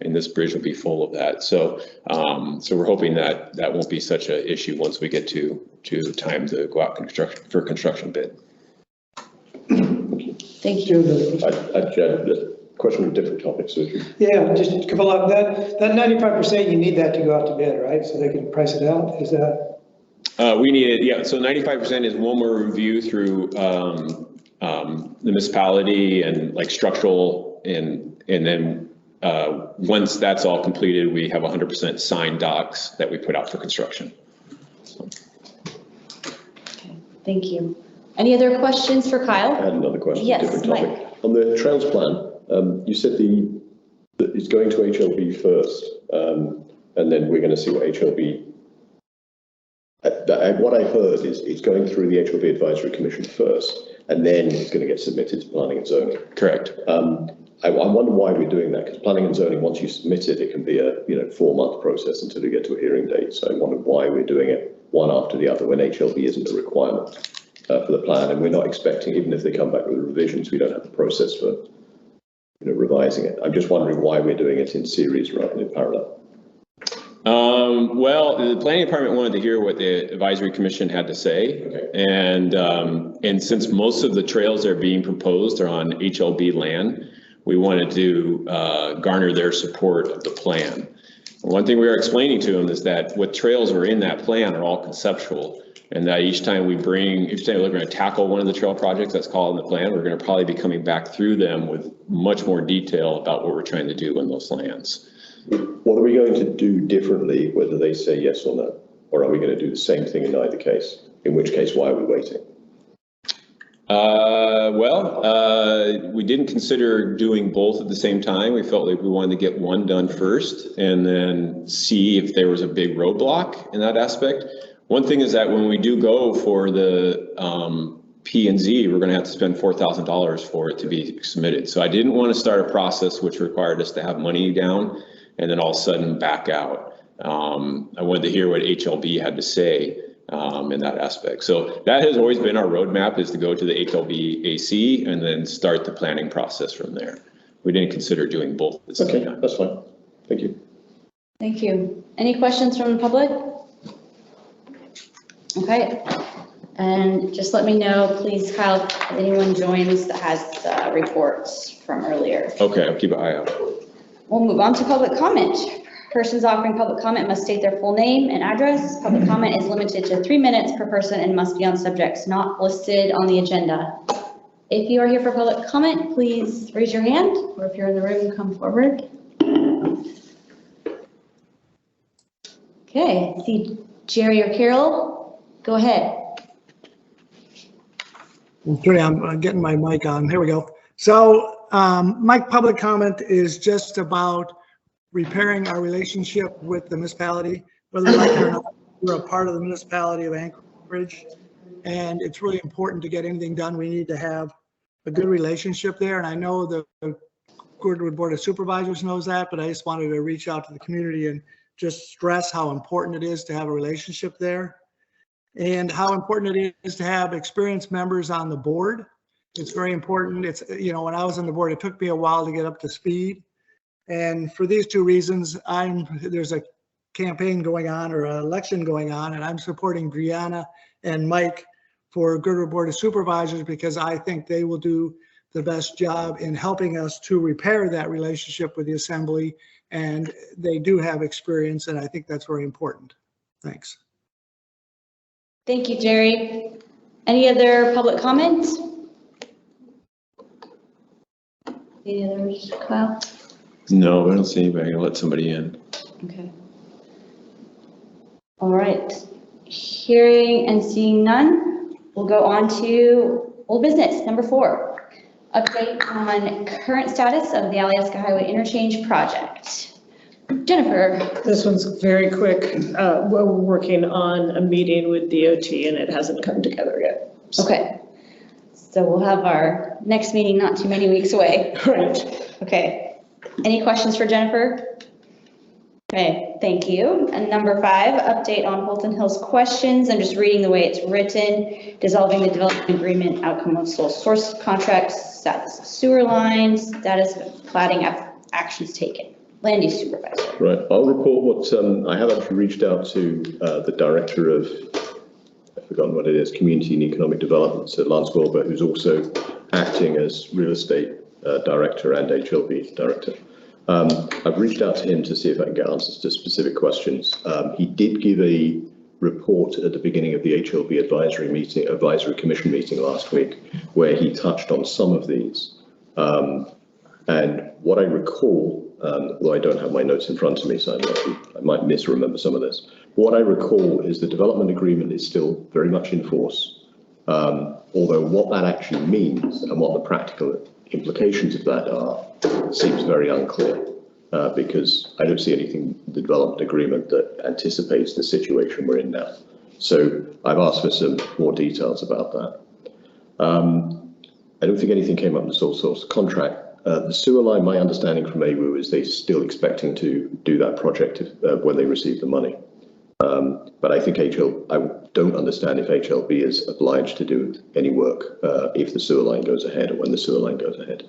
this bridge will be full of that. So we're hoping that that won't be such an issue once we get to time to go out for construction bid. Thank you. I'd a question on different topics. So Yeah, just a couple of that 95%, you need that to go out to bid, right? So they can price it out, is that? We need it, yeah, so 95% is one more review through the municipality and like structural, and then once that's all completed, we have 100% signed docs that we put out for construction. So. Okay, thank you. Any other questions for Kyle? I had another question, yes, different topic. Mike. On the trails plan, you said that it's going to HLB first, and then we're going to see what HLB. What I heard is it's going through the HLB Advisory Commission first, and then it's going to get submitted to planning and zoning. Correct. I wonder why we're doing that, because planning and zoning, once you submit it, it can be a 4-month process until you get to a hearing date. So I wonder why we're doing it one after the other when HLB isn't a requirement for the plan, and we're not expecting, even if they come back with revisions, we don't have the process for revising it. I'm just wondering why we're doing it in series rather than in parallel. Well, the planning department wanted to hear what the advisory commission had to say. Okay. And since most of the trails that are being proposed are on HLB land, we wanted to garner their support of the plan. One thing we are explaining to them is that what trails are in that plan are all conceptual, and that each time we're going to tackle one of the trail projects that's called in the plan, we're going to probably be coming back through them with much more detail about what we're trying to do in those lands. What are we going to do differently, whether they say yes or no? Or are we going to do the same thing in either case? In which case, why are we waiting? We didn't consider doing both at the same time. We felt like we wanted to get one done first and then see if there was a big roadblock in that aspect. One thing is that when we do go for the P&Z, we're going to have to spend $4,000 for it to be submitted. So I didn't want to start a process which required us to have money down and then all of a sudden back out. I wanted to hear what HLB had to say in that aspect. So that has always been our roadmap, is to go to the HLB AC and then start the planning process from there. We didn't consider doing both at the same time. That's fine. Thank you. Thank you. Any questions from the public? Okay. And just let me know, please, Kyle, if anyone joins that has reports from earlier. Okay, I'll keep an eye out. We'll move on to public comment. Persons offering public comment must state their full name and address. Public comment is limited to 3 minutes per person and must be on subjects not listed on the agenda. If you are here for public comment, please raise your hand, or if you're in the room, come forward. Okay, see Jerry or Carol, go ahead. Okay, I'm getting my mic on. Here we go. So my public comment is just about repairing our relationship with the municipality, whether we like it or not. We're a part of the municipality of Anchorage, and it's really important to get anything done. We need to have a good relationship there, and I know the Girdwood Board of Supervisors knows that, but I just wanted to reach out to the community and just stress how important it is to have a relationship there, and how important it is to have experienced members on the board. It's very important. It's, when I was on the board, it took me a while to get up to speed. And for these two reasons, there's a campaign going on, or an election going on, and I'm supporting Brianna and Mike for Girdwood Board of Supervisors, because I think they will do the best job in helping us to repair that relationship with the assembly. And they do have experience, and I think that's very important. Thanks. Thank you, Jerry. Any other public comment? Any others, Kyle? No, I don't see anybody. I'll let somebody in. Okay. All right. Hearing and seeing none, we'll go on to old business, number 4. Update on current status of the Alyeska Highway Interchange project. Jennifer. This one's very quick. We're working on a meeting with DOT and it hasn't come together yet. Okay. So we'll have our next meeting not too many weeks away. Right. Okay. Any questions for Jennifer? Okay, thank you. And number 5, update on Holton Hills questions. I'm just reading the way it's written. Dissolving the development agreement, outcome of sole source contracts, status of sewer lines, status of plating actions taken. Land use supervisor. Right, I'll report what, I have actually reached out to the director of, I've forgotten what it is, Community and Economic Development, so Lance Wilbur, who's also acting as real estate director and HLB director. I've reached out to him to see if I can get answers to specific questions. He did give a report at the beginning of the HLB advisory commission meeting last week, where he touched on some of these. And what I recall, although I don't have my notes in front of me, so I might misremember some of this. What I recall is the development agreement is still very much in force. Although what that actually means and what the practical implications of that are seems very unclear, because I don't see anything in the development agreement that anticipates the situation we're in now. So I've asked for some more details about that. I don't think anything came up in the sole source contract. The sewer line, my understanding from AWU is they're still expecting to do that project when they receive the money. But I think I don't understand if HLB is obliged to do any work if the sewer line goes ahead or when the sewer line goes ahead.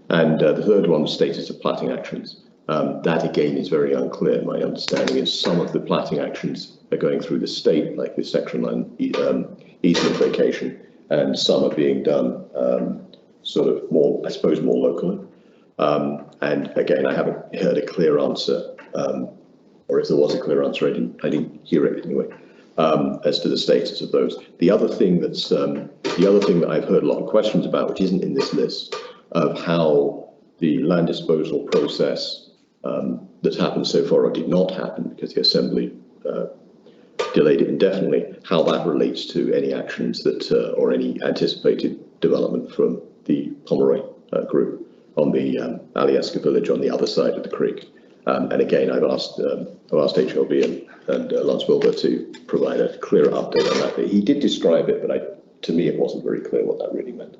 And the third one, status of platting actions. That again is very unclear. My understanding is some of the platting actions are going through the state, like the section line easement vacation, and some are being done sort of more, I suppose, more locally. And again, I haven't heard a clear answer, or if there was a clear answer, I didn't hear it anyway, as to the status of those. The other thing that I've heard a lot of questions about, which isn't in this list, of how the land disposal process that's happened so far, or did not happen because the Assembly delayed it indefinitely, how that relates to any actions that, or any anticipated development from the Pomeroy group on the Alyeska village on the other side of the creek. And again, I've asked HLB and Lance Wilbur to provide a clearer update on that. He did describe it, but to me, it wasn't very clear what that really meant.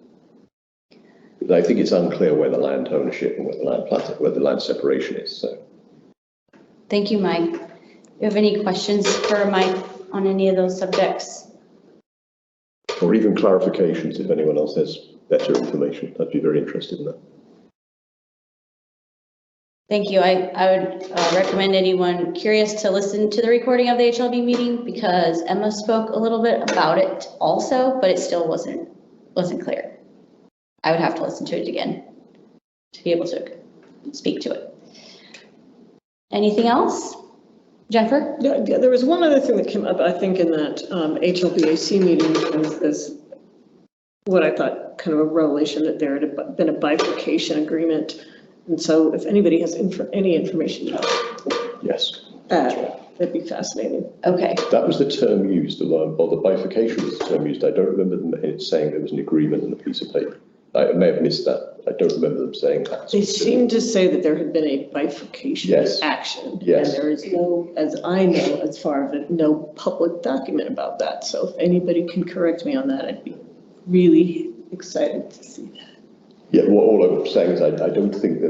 But I think it's unclear where the land ownership and where the land separation is. So. Thank you, Mike. Do you have any questions for Mike on any of those subjects? Or even clarifications if anyone else has better information. I'd be very interested in that. Thank you. I would recommend anyone curious to listen to the recording of the HLB meeting, because Emma spoke a little bit about it also, but it still wasn't clear. I would have to listen to it again to be able to speak to it. Anything else? Jennifer? Yeah, there was one other thing that came up, I think, in that HLBAC meeting, was what I thought kind of a revelation, that there had been a bifurcation agreement. And so if anybody has any information about it, yes, that'd be fascinating. Okay. That was the term used, or the bifurcation was the term used. I don't remember them saying there was an agreement on a piece of paper. I may have missed that. I don't remember them saying that. They seemed to say that there had been a bifurcation action. Yes. And there is no, as I know, as far as it, no public document about that. So if anybody can correct me on that, I'd be really excited to see that. Yeah, well, all I'm saying is I don't think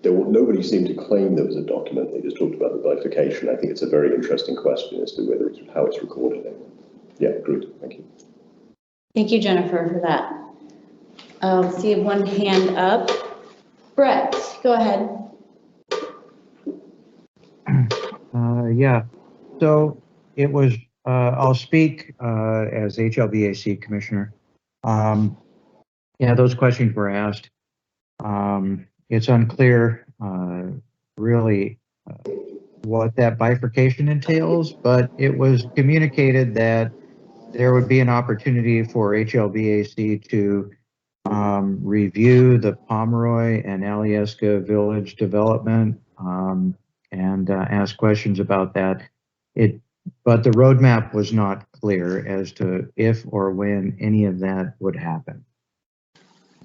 nobody seemed to claim there was a document. They just talked about the bifurcation. I think it's a very interesting question as to how it's recorded. Yeah, good. Thank you. Thank you, Jennifer, for that. I'll see one hand up. Brett, go ahead. Yeah, so it was, I'll speak as HLBAC commissioner. Yeah, those questions were asked. It's unclear really what that bifurcation entails, but it was communicated that there would be an opportunity for HLBAC to review the Pomeroy and Alyeska Village development and ask questions about that. But the roadmap was not clear as to if or when any of that would happen.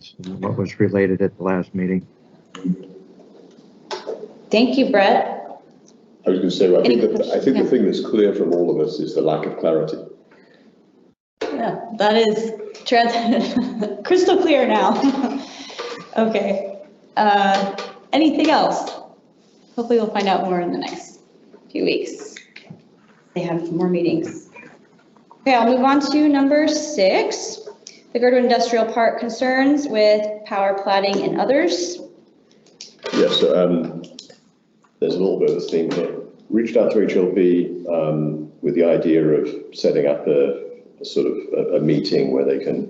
So what was related at the last meeting. Thank you, Brett. I was going to say, I think the thing that's clear from all of us is the lack of clarity. Yeah, that is crystal clear now. Okay. Anything else? Hopefully we'll find out more in the next few weeks. They have more meetings. Okay, I'll move on to number 6, the Girdwood Industrial Park concerns with power platting and others. Yes, there's a little bit of a theme here. Reached out to HLB with the idea of setting up a sort of a meeting where they can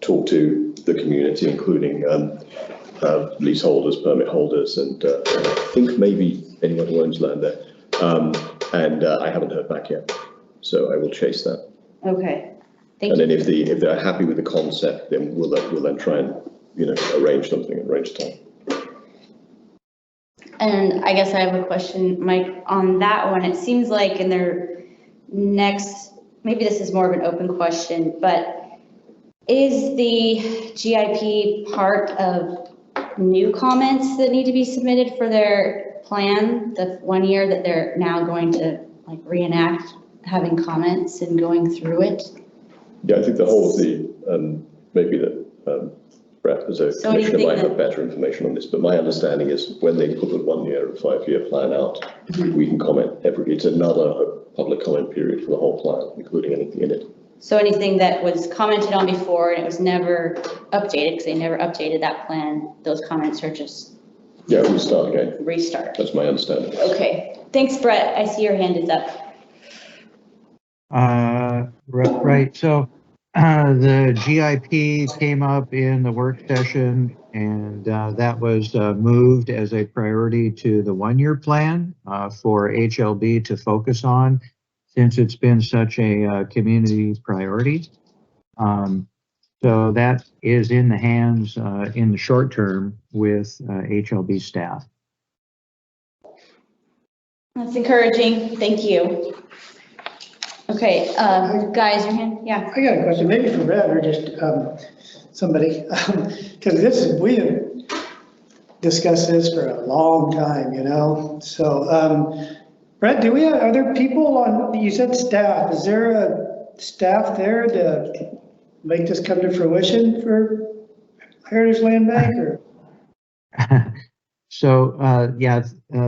talk to the community, including leaseholders, permit holders, and I think maybe anyone who owns land there. And I haven't heard back yet, so I will chase that. Okay, thank you. And you. then if they're happy with the concept, then we'll then try and arrange something, arrange time. And I guess I have a question, Mike, on that one. It seems like in their next, maybe this is more of an open question, but is the GIP part of new comments that need to be submitted for their plan, the 1 year that they're now going to like reenact having comments and going through it? Yeah, I think the whole of the, maybe that Brett as a commissioner might have better information on this, but my understanding is when they put the 1 year or 5 year plan out, we can comment it's another public comment period for the whole plan, including anything in it. So anything that was commented on before and it was never updated, because they never updated that plan, those comments are just... Yeah, we start again. Restart. That's my understanding. Okay, thanks, Brett. I see your hand is up. Right, so the GIP came up in the work session, and that was moved as a priority to the 1 year plan for HLB to focus on, since it's been such a community priority. So that is in the hands in the short term with HLB staff. That's encouraging. Thank you. Okay, guys, your hand, yeah. I got a question, maybe for Brad or just somebody, because we have discussed this for a long time, So, Brad, do we have other people on? You said staff. Is there a staff there to make this come to fruition for Heritage Land Bank? Or? So,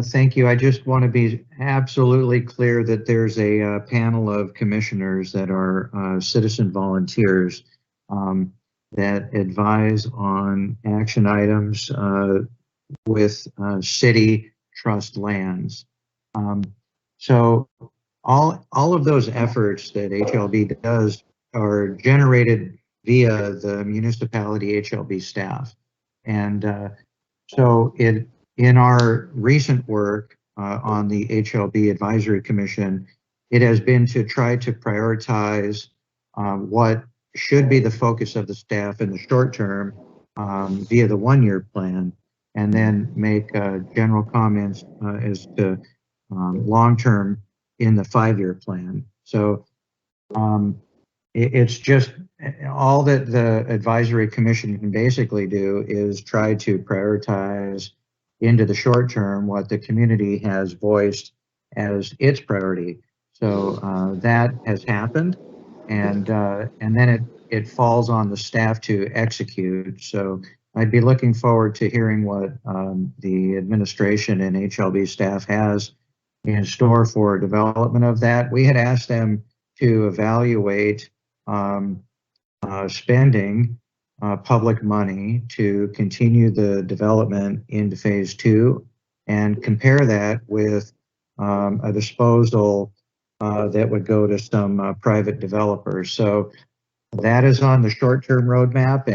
thank you. I just want to be absolutely clear that there's a panel of commissioners that are citizen volunteers that advise on action items with city trust lands. So all of those efforts that HLB does are generated via the municipality HLB staff. And so in our recent work on the HLB Advisory Commission, it has been to try to prioritize what should be the focus of the staff in the short term via the 1 year plan, and then make general comments as to long term in the 5 year plan. So it's just all that the Advisory Commission can basically do is try to prioritize into the short term what the community has voiced as its priority. So that has happened, and then it falls on the staff to execute. So I'd be looking forward to hearing what the administration and HLB staff has in store for development of that. We had asked them to evaluate spending public money to continue the development into phase 2 and compare that with a disposal that would go to some private developers. So that is on the short-term roadmap,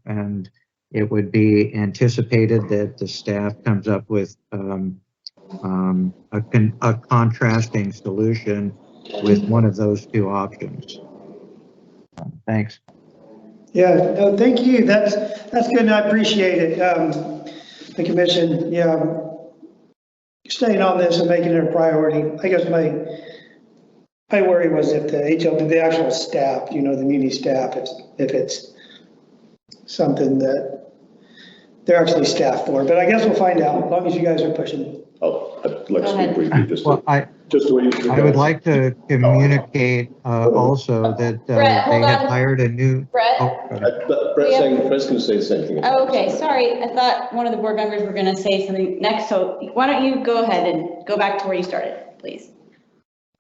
and it would be anticipated that the staff comes up with a contrasting solution with one of those two options. Thanks. Yeah, no, thank you. That's good and I appreciate it. The commission, yeah, staying on this and making it a priority. I guess my worry was if the HLB, the actual staff, the muni staff, if it's something that they're actually staffed for, but I guess we'll find out as long as you guys are pushing. Oh, I'd like to speak briefly, Well, I would like to communicate also that Brett, they hold have on. hired a new. Brett? Brett's going to say the same thing. Oh, okay, sorry. I thought one of the board members were going to say something next, so why don't you go ahead and go back to where you started, please?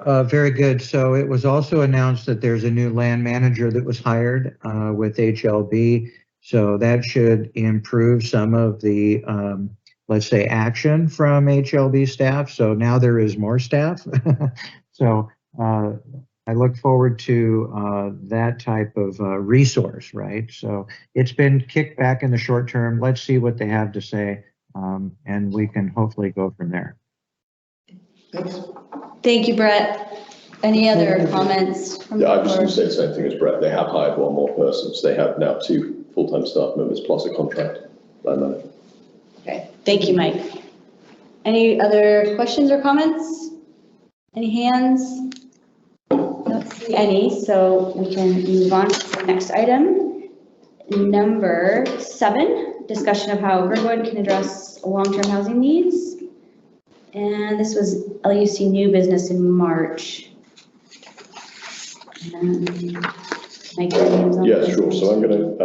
Very good. So it was also announced that there's a new land manager that was hired with HLB. So that should improve some of the, let's say, action from HLB staff. So now there is more staff. So I look forward to that type of resource, right? So it's been kicked back in the short term. Let's see what they have to say, and we can hopefully go from there. Thanks. Thank you, Brett. Any other comments from the Yeah, I was going to board? say the same thing as Brett. They have hired one more person, so they have now 2 full-time staff members plus a contract land manager. Okay, thank you, Mike. Any other questions or comments? Any hands? Don't see any, so we can move on to the next item. Number 7, discussion of how Girdwood can address long-term housing needs. And this was LUC new business in March. Mike, your name's on Yeah, this. sure. So I'm going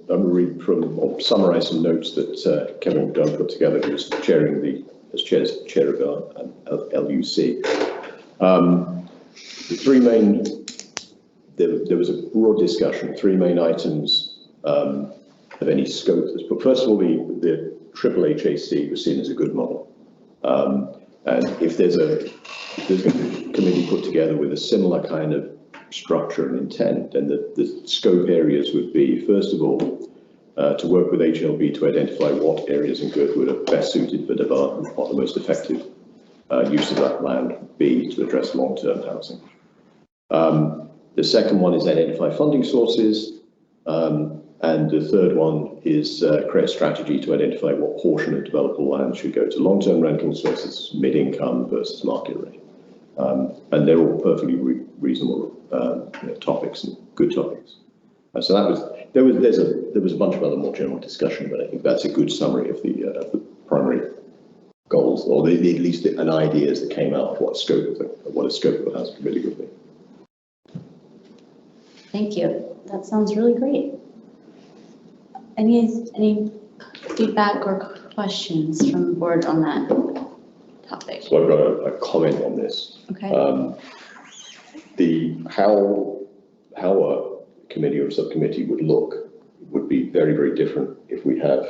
to read from or summarize some notes that Kevin Dunn put together, who's chairing chair of our LUC. The 3 main, there was a broad discussion, 3 main items of any scope that's put. First of all, the triple HAC was seen as a good model. And if there's a committee put together with a similar kind of structure and intent, then the scope areas would be, first of all, to work with HLB to identify what areas in Girdwood are best suited for development, what the most effective use of that land be to address long-term housing. The second one is identify funding sources. And the third one is create a strategy to identify what portion of developable land should go to long-term rentals versus mid-income versus market rate. And they're all perfectly reasonable topics and good topics. So there was a bunch of other more general discussion, but I think that's a good summary of the primary goals, or at least an ideas that came out of what a scope of the housing committee would be. Thank you. That sounds really great. Any feedback or questions from the board on that topic? So I've got a comment on this. Okay. How a committee or a subcommittee would be very, very different if we have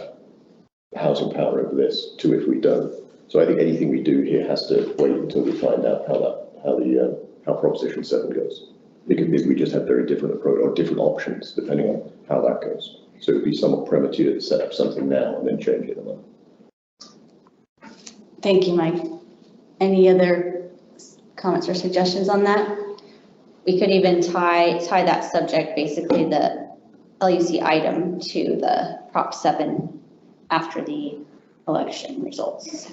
housing power over this to if we don't. So I think anything we do here has to wait until we find out how Proposition 7 goes. Because we just have very different approach or different options depending on how that goes. So it would be somewhat premature to set up something now and then change it a month. Thank you, Mike. Any other comments or suggestions on that? We could even tie that subject, basically the LUC item, to the Prop 7 after the election results.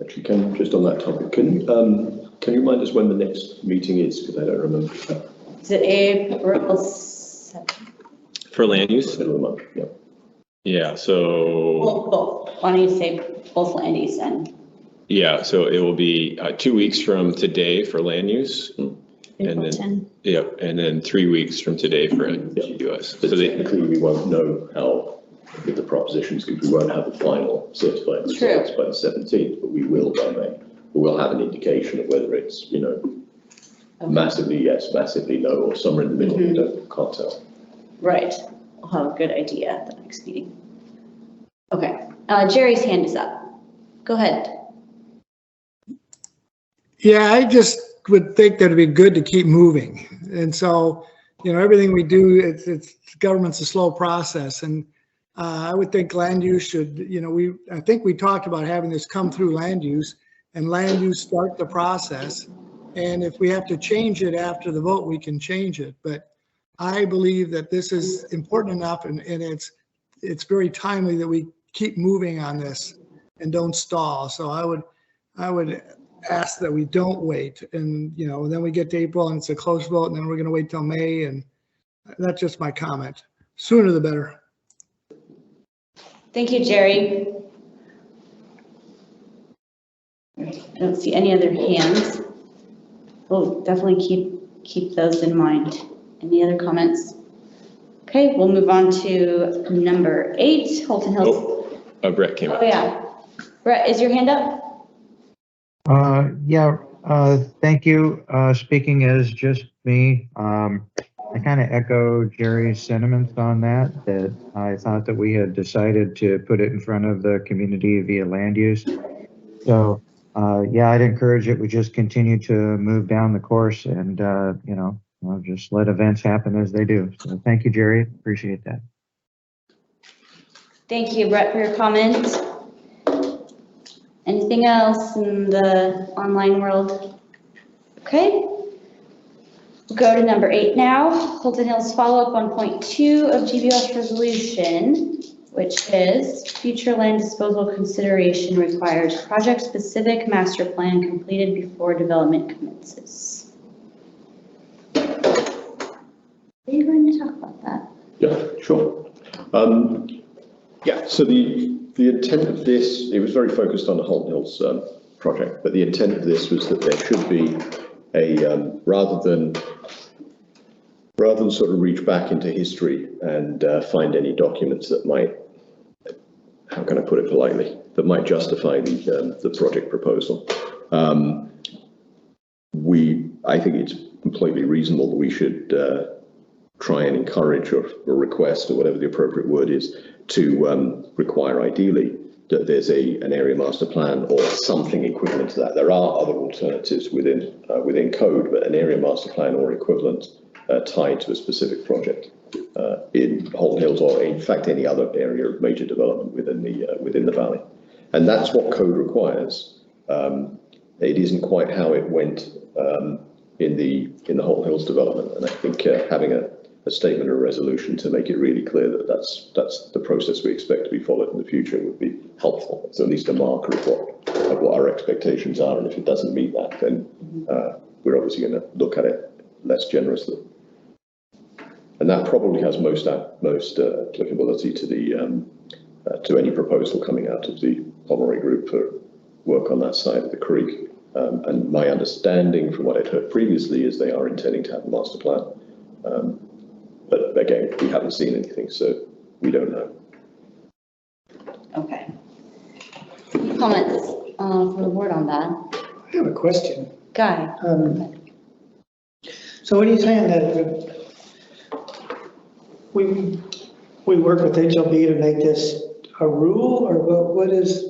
Actually, just on that topic, can you remind us when the next meeting is? Because I don't remember. Is it April 7th? For land use? Middle of the month, yeah. Yeah, so, Both. Why don't you say both land use and yeah, so it will be 2 weeks from today for land use. And April then, 10? yeah, and then 3 weeks from today for GUS. But So they, technically, we won't know how with the propositions because we won't have the final certified results by the 17th, but we will by May. But we'll have an indication of whether it's, massively yes, massively no, or somewhere in the middle. We can't tell. Right. We'll have a good idea at the next meeting. Okay. Jerry's hand is up. Go ahead. Yeah, I just would think that it'd be good to keep moving. And so, everything we do, it's government's a slow process. And I would think land use should, I think we talked about having this come through land use and land use start the process. And if we have to change it after the vote, we can change it. But I believe that this is important enough and it's very timely that we keep moving on this and don't stall. So I would ask that we don't wait and, then we get to April and it's a close vote and then we're going to wait till May. And that's just my comment. Sooner the better. Thank you, Jerry. I don't see any other hands. We'll definitely keep those in mind. Any other comments? Okay, we'll move on to number 8, Holton Hills. Brett came up. Oh yeah. Brett, is your hand up? Yeah, thank you. Speaking as just me, I kind of echo Jerry's sentiments on that I thought that we had decided to put it in front of the community via land use. So, yeah, I'd encourage it. We just continue to move down the course and, just let events happen as they do. So thank you, Jerry. Appreciate that. Thank you, Brett, for your comment. Anything else in the online world? Okay. We'll go to number 8 now. Holton Hills follow-up on point 2 of GBOS resolution, which is future land disposal consideration requires project-specific master plan completed before development commences. Are you going to talk about that? Yeah, sure. Yeah, so the intent of this, it was very focused on the Holton Hills project, but the intent of this was that there should be a, rather than sort of reach back into history and find any documents that might, how can I put it politely, that might justify the project proposal. I think it's completely reasonable that we should try and encourage or request, or whatever the appropriate word is, to require ideally that there's an area master plan or something equivalent to that. There are other alternatives within code, but an area master plan or equivalent tied to a specific project in Holton Hills, or in fact any other area of major development within the valley. And that's what code requires. It isn't quite how it went in the Holton Hills development, and I think having a statement or a resolution to make it really clear that that's the process we expect to be followed in the future would be helpful. It's at least a marker of what our expectations are, and if it doesn't meet that, then we're obviously going to look at it less generously. And that probably has most applicability to to any proposal coming out of the Pomeroy group for work on that side of the creek. And my understanding from what I'd heard previously is they are intending to have a master plan. But again, we haven't seen anything, so we don't know. Okay. Any comments from the board on that? I have a question. Guy? So what are you saying, that we work with HLB to make this a rule, or what is?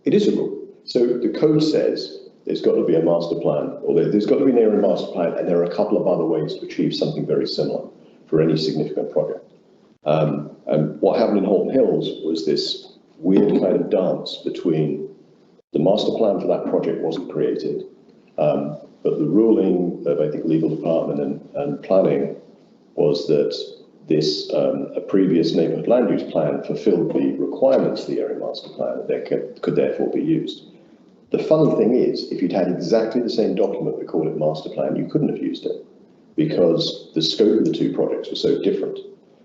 It is a rule. So the code says there's got to be a master plan, or there's got to be an area master plan, and there are a couple of other ways to achieve something very similar for any significant project. And what happened in Holton Hills was this weird kind of dance between the master plan for that project wasn't created, but the ruling of, I think, legal department and planning was that this a previous neighbourhood land use plan fulfilled the requirements of the area master plan, and that could therefore be used. The funny thing is, if you'd had exactly the same document, we call it master plan, you couldn't have used it because the scope of the two projects was so different.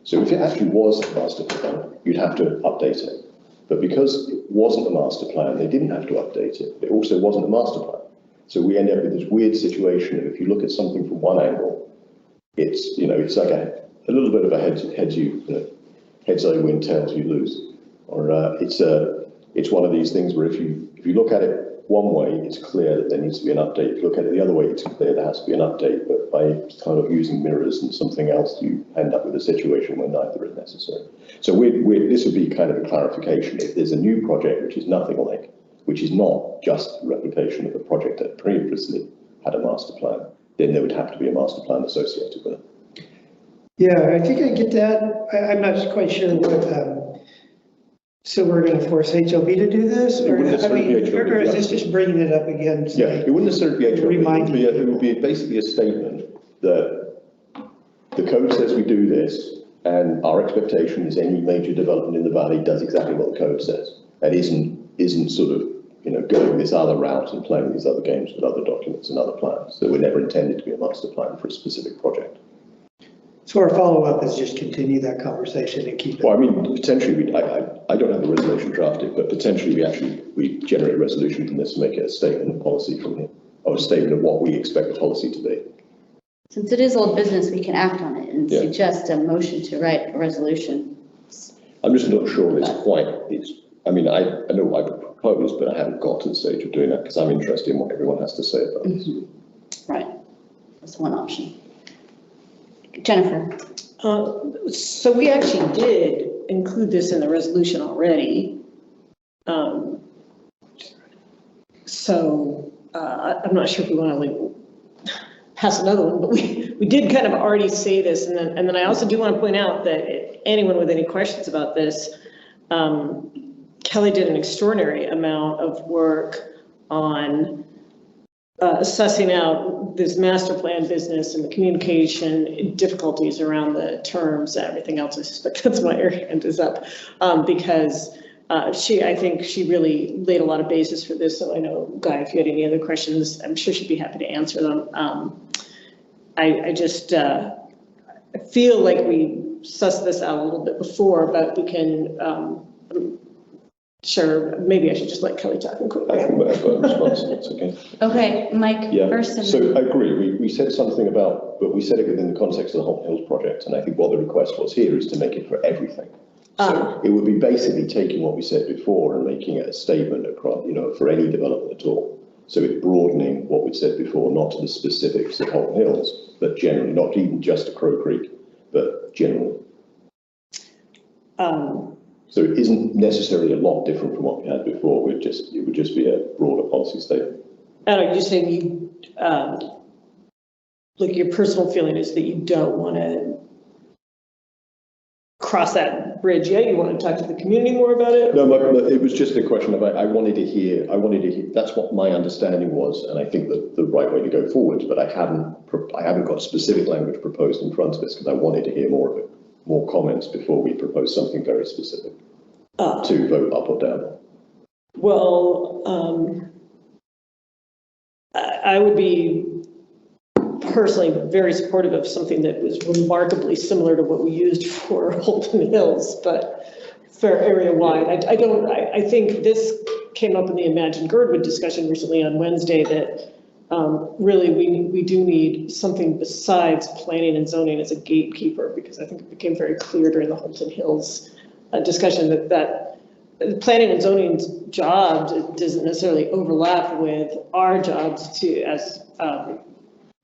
So if it actually was a master plan, you'd have to update it. But because it wasn't a master plan, they didn't have to update it. It also wasn't a master plan. So we end up with this weird situation of, if you look at something from one angle, it's like a little bit of a heads I win, tails you lose. Or it's one of these things where if you look at it one way, it's clear that there needs to be an update. If you look at it the other way, it's clear there has to be an update. But by kind of using mirrors and something else, you end up with a situation where neither is necessary. So this would be kind of a clarification. If there's a new project which is nothing like, which is not just a replication of a project that previously had a master plan, then there would have to be a master plan associated with it. Yeah, I think I get that. I'm not quite sure what, so we're going to force HLB to do this? It Or, wouldn't I mean, necessarily be HLB, or is yeah. this just bringing it up again? Yeah, it wouldn't necessarily be HLB. Reminding It would be basically a statement that the code says we do this, and our expectation is any major development in the valley does exactly what the code says. And isn't sort of, going this other route and playing these other games with other documents and other plans that were never intended to be a master plan for a specific project. So our follow-up is just continue that conversation and keep it. Well, I mean, potentially, I don't have the resolution drafted, but potentially we generate a resolution from this and make it a statement of policy from here, or a statement of what we expect the policy to be. Since it is old business, we can act on it and Yeah. suggest a motion to write a resolution. I'm just not sure I know what I proposed, but I haven't got to the stage of doing that because I'm interested in what everyone has to say about this. Right, that's one option. Jennifer? So we actually did include this in the resolution already. I'm not sure if we want to like pass another one, but we did kind of already say this. And then I also do want to point out that anyone with any questions about this, Kelly did an extraordinary amount of work on assessing out this master plan business and the communication difficulties around the terms and everything else. I suspect that's why her hand is up, because I think she really laid a lot of basis for this. So I know, Guy, if you had any other questions, I'm sure she'd be happy to answer them. I just feel like we sussed this out a little bit before, but we can, sure, maybe I should just let Kelly talk and quickly. I think I've got a response, that's okay. Okay, Mike Yeah, first. And so I agree. We said something about, but we said it within the context of the Holton Hills project. And I think what the request was here is to make it for everything. So it would be basically taking what we said before and making it a statement across, for any development at all. So it's broadening what we said before, not to the specifics of Holton Hills, but generally, not even just to Crow Creek, but generally. So it isn't necessarily a lot different from what we had before. It would just be a broader policy statement. And are you saying you, like your personal feeling is that you don't want to cross that bridge yet? You want to talk to the community more about it? No, it was just a question of I wanted to hear, that's what my understanding was, and I think that the right way to go forward, but I haven't got specific language proposed in front of us because I wanted to hear more of it, more comments before we propose something very specific to vote up or down. Well, I would be personally very supportive of something that was remarkably similar to what we used for Holton Hills, but fair area wide. I think this came up in the Imagine Girdwood discussion recently on Wednesday that really we do need something besides planning and zoning as a gatekeeper, because I think it became very clear during the Holton Hills discussion that planning and zoning's jobs doesn't necessarily overlap with our jobs as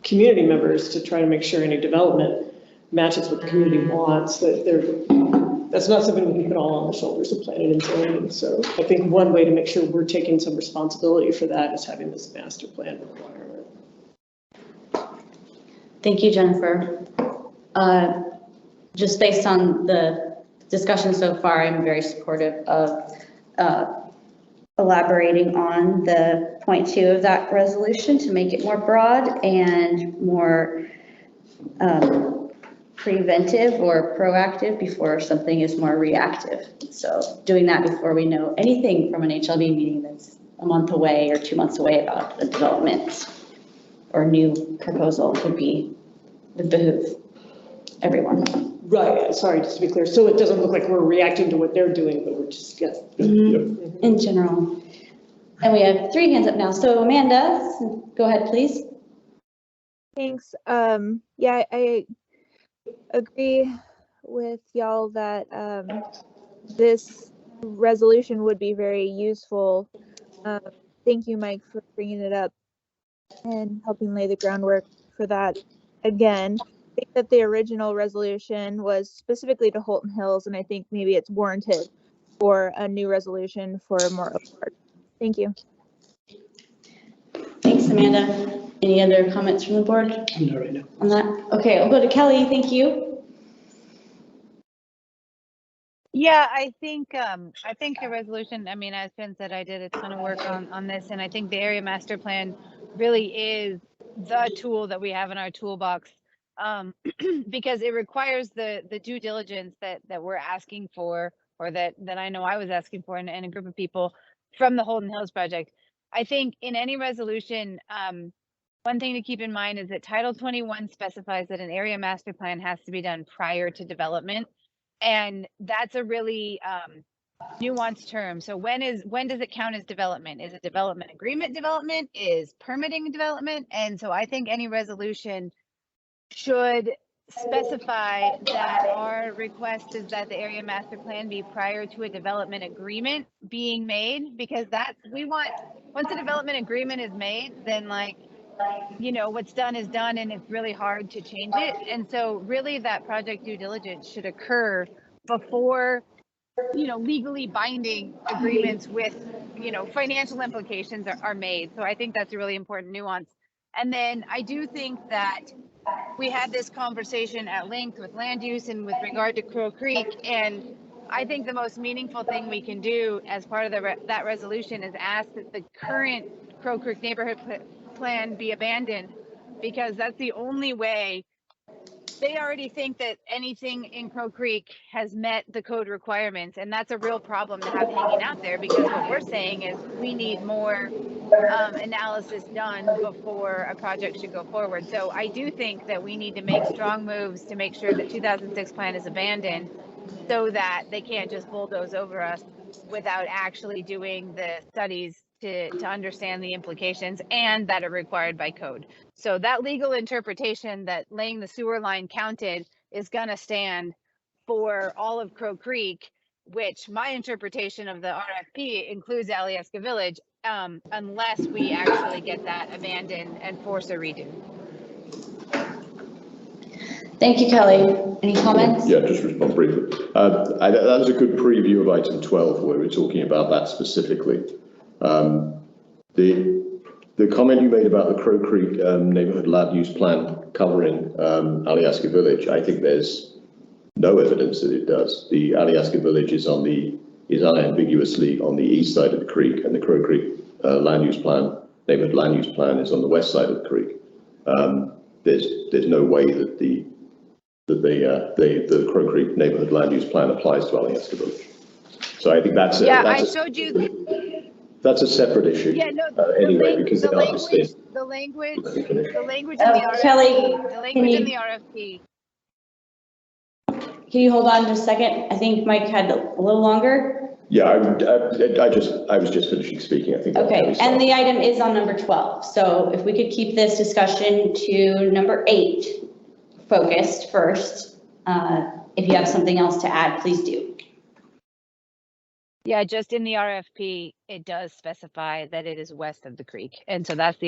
community members to try to make sure any development matches what the community wants. That's not something we can put all on the shoulders of planning and zoning. So I think one way to make sure we're taking some responsibility for that is having this master plan requirement. thank you, Jennifer. Just based on the discussion so far, I'm very supportive of elaborating on the point 2 of that resolution to make it more broad and more preventive or proactive before something is more reactive. So doing that before we know anything from an HLB meeting that's a month away or 2 months away about a development or new proposal would behoove everyone. Right, sorry, just to be clear. So it doesn't look like we're reacting to what they're doing, but we're just, yes. In general. And we have 3 hands up now. So Amanda, go ahead, please. Thanks. Yeah, I agree with y'all that this resolution would be very useful. Thank you, Mike, for bringing it up and helping lay the groundwork for that again. I think that the original resolution was specifically to Holton Hills, and I think maybe it's warranted for a new resolution for more open park. Thank you. Thanks, Amanda. Any other comments from the board No, right now. on that? Okay, I'll go to Kelly. Thank you. Yeah, I think a resolution, I mean, as Jen said, I did a ton of work on this, and I think the area master plan really is the tool that we have in our toolbox. Because it requires the due diligence that we're asking for, or that I know I was asking for, and a group of people from the Holden Hills project. I think in any resolution, one thing to keep in mind is that Title 21 specifies that an area master plan has to be done prior to development. And that's a really nuanced term. So when does it count as development? Is it development agreement development? Is permitting development? And so I think any resolution should specify that our request is that the area master plan be prior to a development agreement being made, because we want, once a development agreement is made, then what's done is done, and it's really hard to change it. And so really that project due diligence should occur before, legally binding agreements with, financial implications are made. So I think that's a really important nuance. And then I do think that we had this conversation at length with land use and with regard to Crow Creek. And I think the most meaningful thing we can do as part of that resolution is ask that the current Crow Creek neighborhood plan be abandoned, because that's the only way. They already think that anything in Crow Creek has met the code requirements, and that's a real problem to have hanging out there, because what we're saying is we need more analysis done before a project should go forward. So I do think that we need to make strong moves to make sure that 2006 plan is abandoned, so that they can't just bulldoze over us without actually doing the studies to understand the implications and that are required by code. So that legal interpretation that laying the sewer line counted is going to stand for all of Crow Creek, which my interpretation of the RFP includes Alyeska Village, unless we actually get that abandoned and force a redo. Thank you, Kelly. Any comments? Yeah, just respond briefly. That was a good preview of item 12, where we're talking about that specifically. The comment you made about the Crow Creek neighborhood land use plan covering Alyeska Village, I think there's no evidence that it does. The Alyeska Village is unambiguously on the east side of the creek, and the Crow Creek neighborhood land use plan is on the west side of the creek. There's no way that the Crow Creek neighborhood land use plan applies to Alyeska Village. So I think that's I showed you. That's a separate issue. Yeah, no. Anyway, because the language in the RFP. Kelly, the language in the RFP. Can you hold on just a second? I think Mike had a little longer. Yeah, I was just finishing speaking. I think. Okay, and the item is on number 12. So if we could keep this discussion to number 8 focused first. If you have something else to add, please do. Yeah, just in the RFP, it does specify that it is west of the creek. And so that's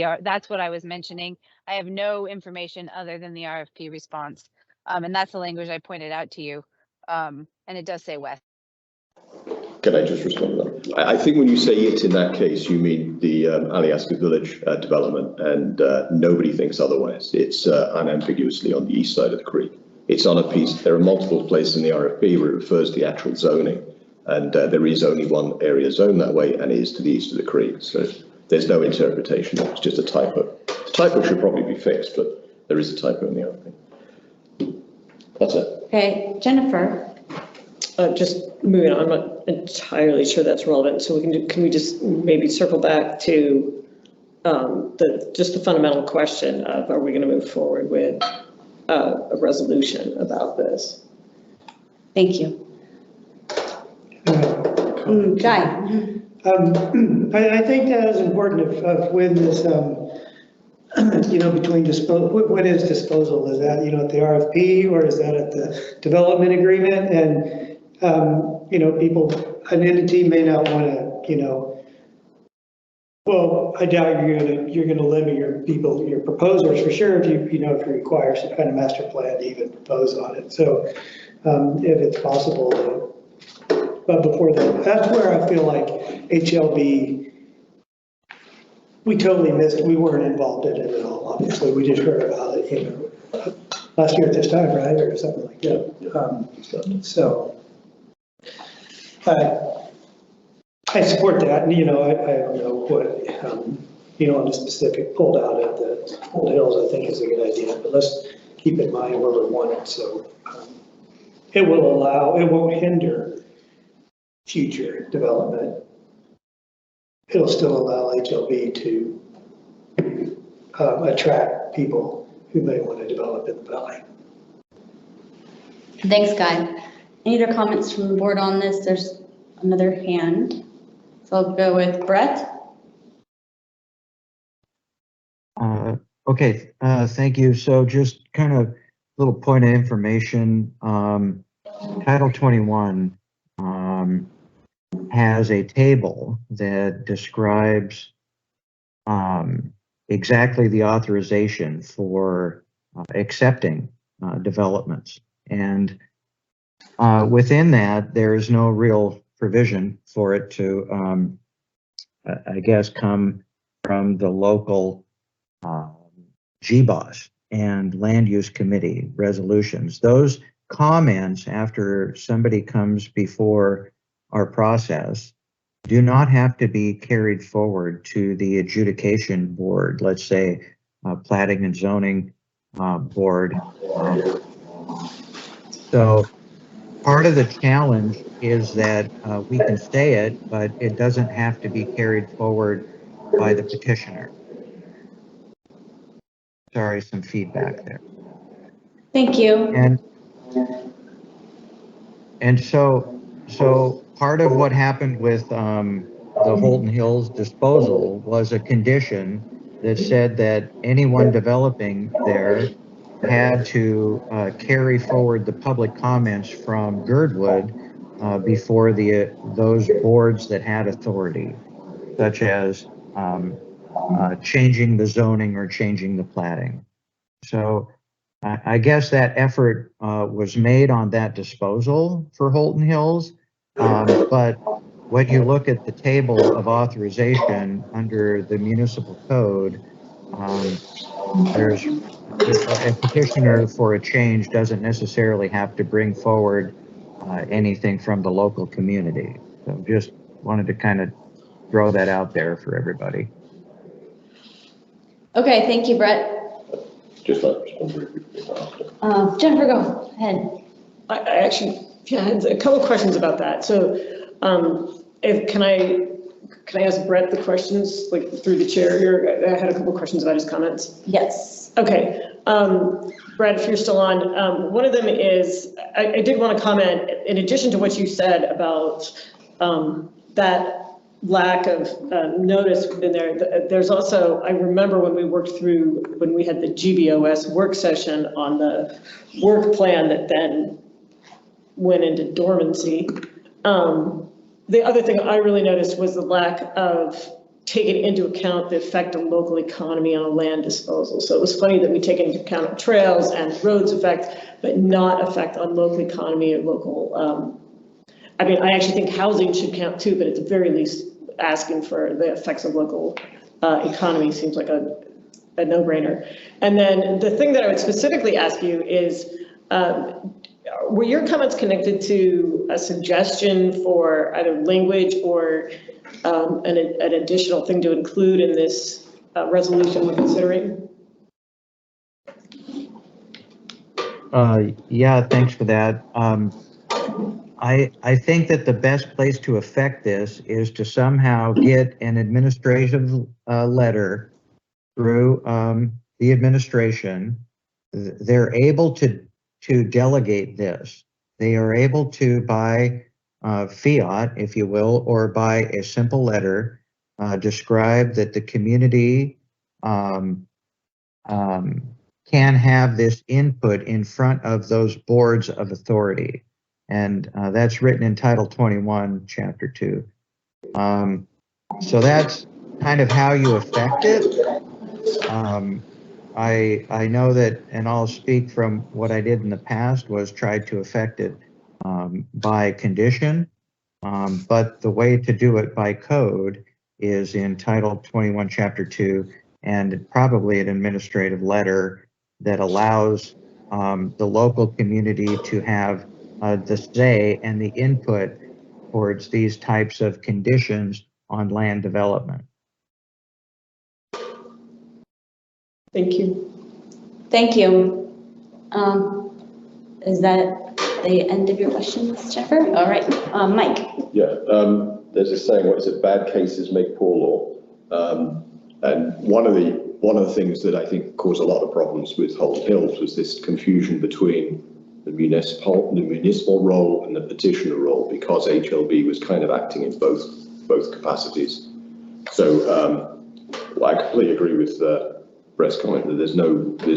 what I was mentioning. I have no information other than the RFP response. And that's the language I pointed out to you. And it does say west. Can I just respond to that? I think when you say it in that case, you mean the Alyeska Village development, and nobody thinks otherwise. It's unambiguously on the east side of the creek. It's on a piece. There are multiple places in the RFP where it refers to the actual zoning. And there is only one area zoned that way, and it is to the east of the creek. So there's no interpretation. It's just a typo. The typo should probably be fixed, but there is a typo in the RFP. That's it. Okay, Jennifer. Just moving on, I'm not entirely sure that's relevant. So can we just maybe circle back to just the fundamental question of, are we going to move forward with a resolution about this? Thank you. Guy. I think that is important of when this, between what is disposal? Is that, at the RFP, or is that at the development agreement? And, an entity may not want to, well, I doubt you're gonna limit your proposers for sure if you require some kind of master plan to even propose on it. So if it's possible, but before that's where I feel like HLB, we totally missed it. We weren't involved in it at all, obviously. We just heard about it, last year at this time, right? Or something like that. So I support that, and, I don't know what, on the specific pulled out at the Old Hills, I think is a good idea, but let's keep in mind where we want it, so it won't hinder future development. It'll still allow HLB to attract people who may want to develop in the valley. Thanks, Guy. Any other comments from the board on this? There's another hand. So I'll go with Brett. Okay, thank you. So just kind of a little point of information. Title 21 has a table that describes exactly the authorization for accepting developments. And within that, there is no real provision for it to, I guess, come from the local GBOS and land use committee resolutions. Those comments after somebody comes before our process do not have to be carried forward to the adjudication board, let's say platting and zoning board. So part of the challenge is that we can say it, but it doesn't have to be carried forward by the petitioner. Sorry, some feedback there. Thank you. And so part of what happened with the Holton Hills disposal was a condition that said that anyone developing there had to carry forward the public comments from Girdwood before those boards that had authority, such as changing the zoning or changing the platting. So I guess that effort was made on that disposal for Holton Hills, but when you look at the table of authorization under the municipal code, there's a petitioner for a change doesn't necessarily have to bring forward anything from the local community. So just wanted to kind of throw that out there for everybody. Okay, thank you, Brett. Just like respond briefly after. Jennifer, go ahead. I actually had a couple of questions about that. So can I ask Brett the questions like through the chair here? I had a couple of questions about his comments. Yes. Okay. Brett, if you're still on, one of them is, I did want to comment, in addition to what you said about that lack of notice within there, there's also, I remember when we had the GBOS work session on the work plan that then went into dormancy. The other thing I really noticed was the lack of taking into account the effect of local economy on land disposal. So it was funny that we take into account trails and roads effect, but not effect on local economy or local, I mean, I actually think housing should count too, but at the very least, asking for the effects of local economy seems like a no-brainer. And then the thing that I would specifically ask you is, were your comments connected to a suggestion for either language or an additional thing to include in this resolution we're considering? Yeah, thanks for that. I think that the best place to affect this is to somehow get an administrative letter through the administration. They're able to delegate this. They are able to, by fiat, if you will, or by a simple letter, describe that the community can have this input in front of those boards of authority. And that's written in Title 21, Chapter 2. So that's kind of how you affect it. I know that, and I'll speak from what I did in the past, was tried to affect it by condition. But the way to do it by code is in Title 21, Chapter 2, and probably an administrative letter that allows the local community to have the say and the input towards these types of conditions on land development. Thank you. Thank you. Is that the end of your questions, Jennifer? All right, Mike. Yeah, there's a saying, what is it? Bad cases make poor law. And one of the things that I think caused a lot of problems with Holden Hills was this confusion between the municipal role and the petitioner role, because HLB was kind of acting in both capacities. So I completely agree with Brett's comment that there's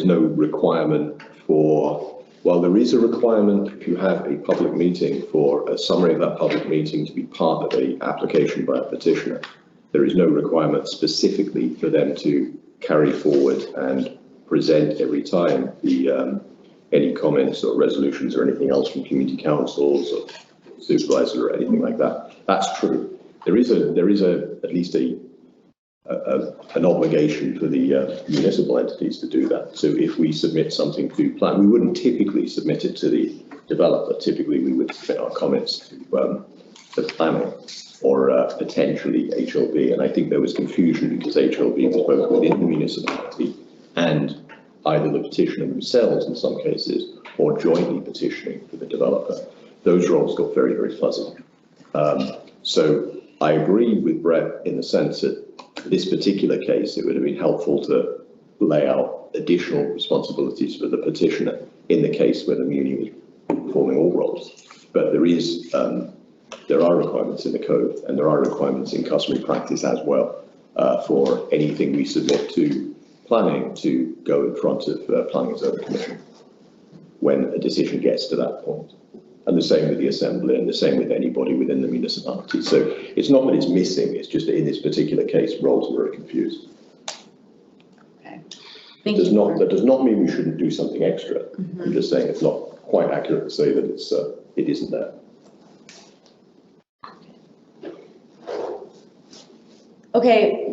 no requirement for, well, there is a requirement if you have a public meeting for a summary of that public meeting to be part of an application by a petitioner. There is no requirement specifically for them to carry forward and present every time the any comments or resolutions or anything else from community councils or supervisors or anything like that. That's true. There is at least an obligation for the municipal entities to do that. So if we submit something to plan, we wouldn't typically submit it to the developer. Typically, we would submit our comments to planning or potentially HLB. And I think there was confusion because HLB was both within the municipality and either the petitioner themselves in some cases or jointly petitioning for the developer. Those roles got very, very fuzzy. So I agree with Brett in the sense that for this particular case, it would have been helpful to lay out additional responsibilities for the petitioner in the case where the muni was performing all roles. But there are requirements in the code and there are requirements in customary practice as well for anything we submit to planning to go in front of Planning and Zoning Commission when a decision gets to that point. And the same with the assembly and the same with anybody within the municipality. So it's not that it's missing, it's just that in this particular case, roles are very confused. Okay. That does not mean we shouldn't do something extra. I'm just saying it's not quite accurate to say that it isn't there. Okay,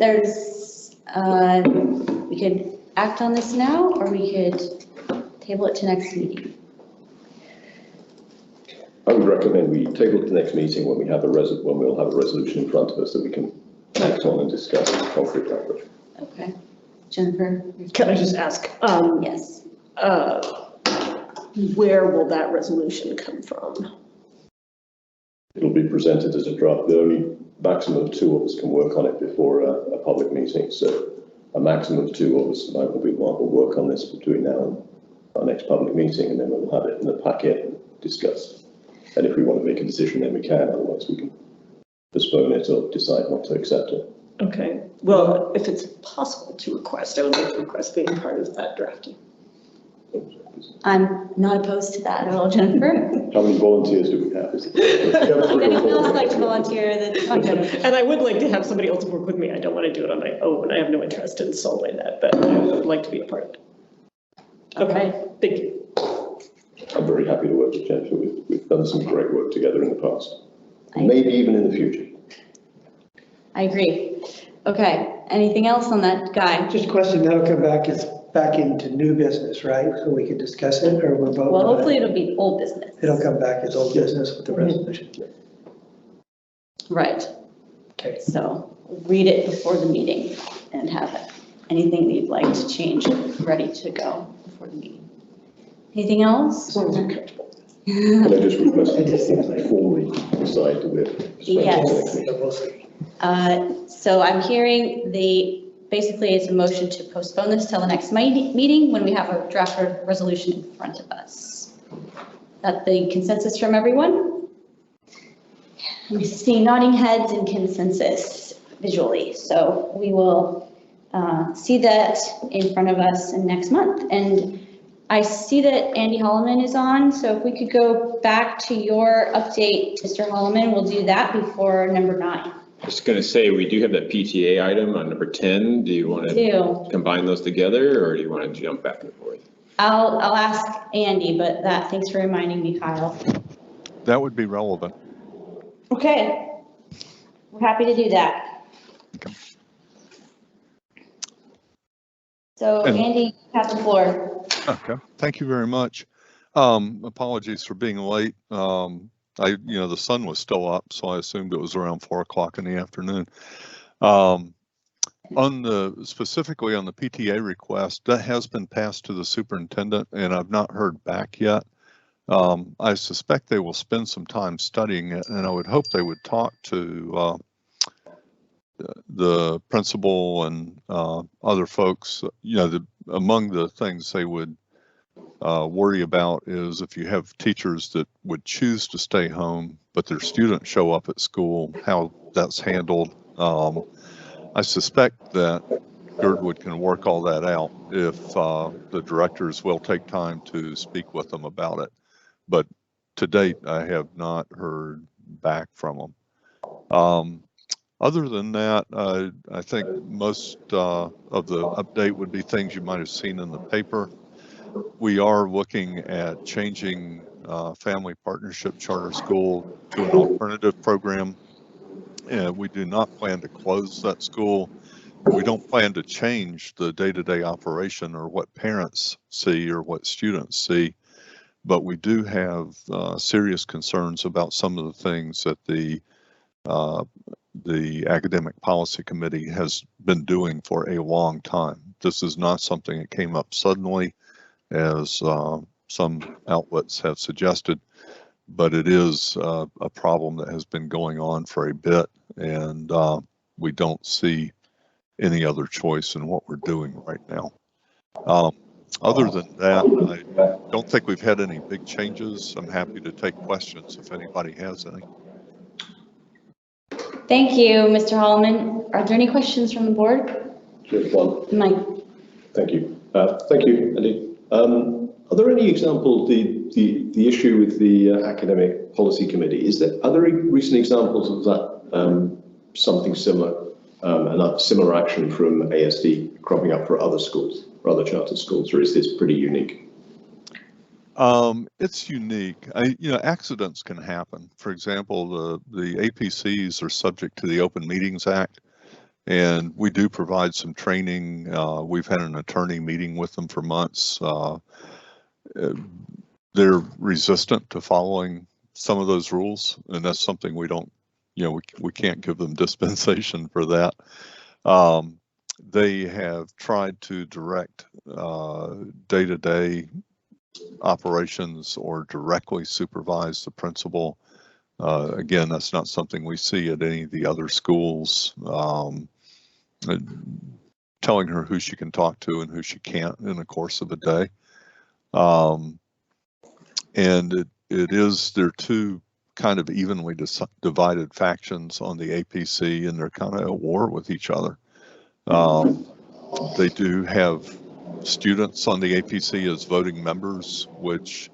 we could act on this now, or we could table it to next meeting. I would recommend we table it to the next meeting when we'll have a resolution in front of us that we can act on and discuss in concrete language. Okay, Jennifer. Can I just ask? Yes. Where will that resolution come from? It'll be presented as a draft. The only maximum 2 of us can work on it before a public meeting. So a maximum of 2 of us tonight will work on this between now and our next public meeting, and then we'll have it in the packet and discuss. And if we want to make a decision, then we can. Otherwise, we can postpone it or decide not to accept it. Okay. Well, if it's possible to request, I would like to request being part of that drafting. I'm not opposed to that at all, Jennifer. How many volunteers do we have? Would anyone else like to volunteer? And I would like to have somebody else work with me. I don't want to do it on my own. I have no interest in solving that, but I would like to be a part of it. Okay, thank you. I'm very happy to work with Jennifer. We've done some great work together in the past, maybe even in the future. I agree. Okay, anything else on that guy? Just a question, that'll come back into new business, right? So we can discuss it, or we're voting? Well, hopefully it'll be old business. It'll come back as old business with the resolution. Right. Okay. So read it before the meeting and have it. Anything you'd like to change ready to go before the meeting. Anything else? Can I just request formally decide to Yes. So I'm hearing basically it's a motion to postpone this till the next meeting when we have a draft resolution in front of us. That the consensus from everyone? We see nodding heads and consensus visually. So we will see that in front of us in next month. And I see that Andy Holloman is on. So if we could go back to your update, Mr. Holloman, we'll do that before number 9. Just going to say, we do have that PTA item on number 10. Do you want to combine those together, or do you want to jump back and forth? I'll ask Andy, but thanks for reminding me, Kyle. That would be relevant. Okay. We're happy to do that. Okay. So Andy, you have the floor. Okay, thank you very much. Apologies for being late. The sun was still up, so I assumed it was around 4 o'clock in the afternoon. Specifically on the PTA request, that has been passed to the superintendent, and I've not heard back yet. I suspect they will spend some time studying it, and I would hope they would talk to the principal and other folks. Among the things they would worry about is if you have teachers that would choose to stay home, but their students show up at school, how that's handled. I suspect that Girdwood can work all that out if the directors will take time to speak with them about it. But to date, I have not heard back from them. Other than that, I think most of the update would be things you might have seen in the paper. We are looking at changing Family Partnership Charter School to an alternative program. And we do not plan to close that school. We don't plan to change the day-to-day operation or what parents see or what students see, but we do have serious concerns about some of the things that the Academic Policy Committee has been doing for a long time. This is not something that came up suddenly, as some outlets have suggested, but it is a problem that has been going on for a bit, and we don't see any other choice in what we're doing right now. Other than that, I don't think we've had any big changes. I'm happy to take questions if anybody has any. Thank you, Mr. Holloman. Are there any questions from the board? Just one. Mike. Thank you. Thank you, Andy. Are there any examples, the issue with the Academic Policy Committee, are there recent examples of that, something similar, and similar action from ASD cropping up for other schools, for other charter schools, or is this pretty unique? It's unique. Accidents can happen. For example, the APCs are subject to the Open Meetings Act, and we do provide some training. We've had an attorney meeting with them for months. They're resistant to following some of those rules, and that's something we don't, we can't give them dispensation for that. They have tried to direct day-to-day operations or directly supervise the principal. Again, that's not something we see at any of the other schools. Telling her who she can talk to and who she can't in the course of a day. And they're two kind of evenly divided factions on the APC, and they're kind of at war with each other. They do have students on the APC as voting members, which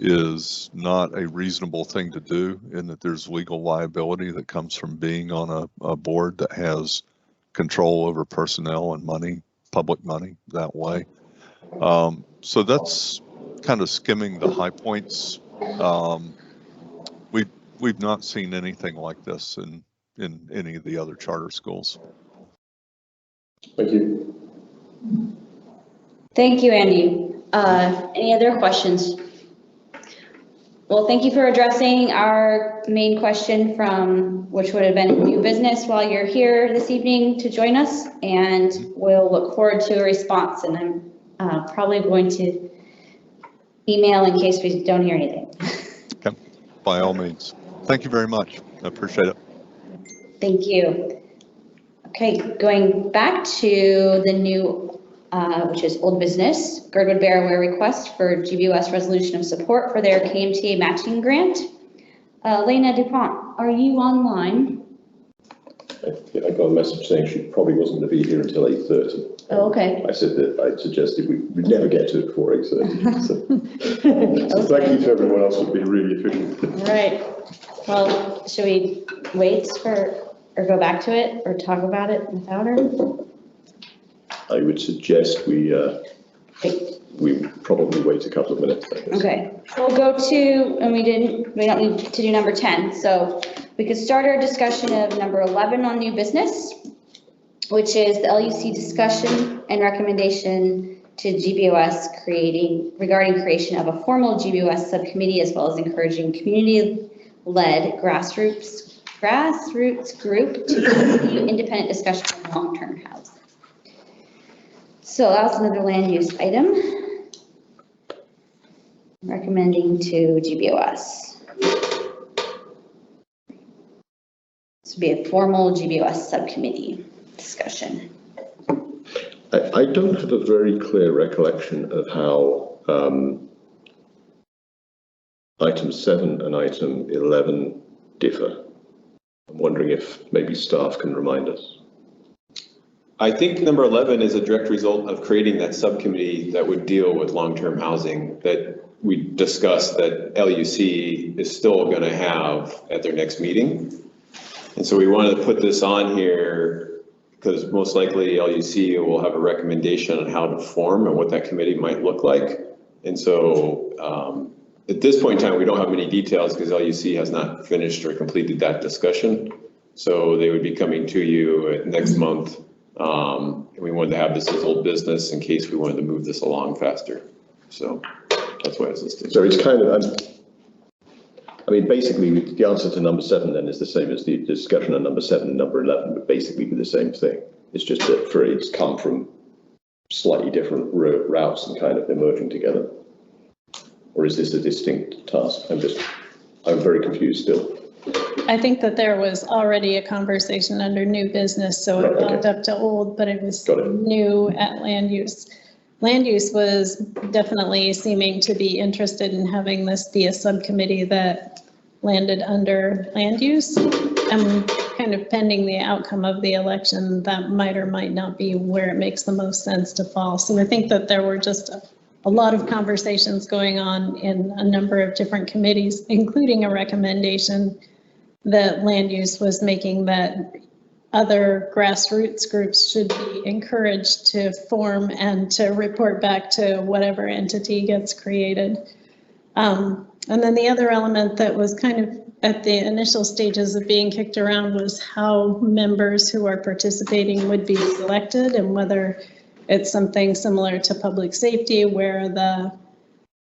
is not a reasonable thing to do, in that there's legal liability that comes from being on a board that has control over personnel and money, public money, that way. So that's kind of skimming the high points. We've not seen anything like this in any of the other charter schools. Thank you. Thank you, Andy. Any other questions? Well, thank you for addressing our main question which would have been new business while you're here this evening to join us, and we'll look forward to a response, and I'm probably going to email in case we don't hear anything. Okay, by all means. Thank you very much. I appreciate it. Thank you. Okay, going back to the new, which is old business, Girdwood Bearware request for GBOS resolution of support for their KMTA matching grant. Lena DuPont, are you online? I got a message saying she probably wasn't going to be here until 8:30. Oh, okay. I said that I suggested we'd never get to it before 8:30. So thank you to everyone else for being really efficient. All right. Well, should we wait or go back to it or talk about it without her? I would suggest we probably wait a couple of minutes. Okay, we'll go to, and we don't need to do number 10. So we could start our discussion of number 11 on new business, which is the LUC discussion and recommendation to GBOS regarding creation of a formal GBOS subcommittee, as well as encouraging community led grassroots group to continue independent discussion on long-term housing. So that's another land use item. Recommending to GBOS. This would be a formal GBOS subcommittee discussion. I don't have a very clear recollection of how item 7 and item 11 differ. I'm wondering if maybe staff can remind us. I think number 11 is a direct result of creating that subcommittee that would deal with long-term housing that we discussed that LUC is still going to have at their next meeting. And so we wanted to put this on here because most likely LUC will have a recommendation on how to form and what that committee might look like. And so at this point in time, we don't have many details because LUC has not finished or completed that discussion. So they would be coming to you next month. And we wanted to have this as old business in case we wanted to move this along faster. So that's why it's listed. So it's kind of, I mean, basically the answer to number 7 then is the same as the discussion on number 7 and number 11 would basically be the same thing. It's just that it's come from slightly different routes and kind of emerging together. Or is this a distinct task? I'm very confused still. I think that there was already a conversation under new business, so it bumped up to old, but it was new at land use. Land use was definitely seeming to be interested in having this be a subcommittee that landed under land use. And kind of pending the outcome of the election, that might or might not be where it makes the most sense to fall. So I think that there were just a lot of conversations going on in a number of different committees, including a recommendation that land use was making that other grassroots groups should be encouraged to form and to report back to whatever entity gets created. And then the other element that was kind of at the initial stages of being kicked around was how members who are participating would be selected and whether it's something similar to public safety where the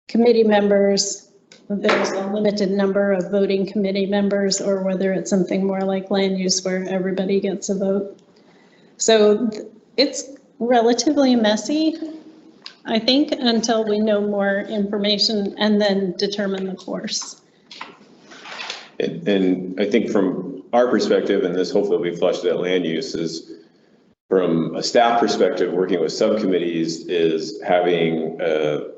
committee members, there's a limited number of voting committee members, or whether it's something more like land use where everybody gets a vote. So it's relatively messy, I think, until we know more information and then determine the course. And I think from our perspective, and this hopefully will be flushed at land use, is from a staff perspective, working with subcommittees is having a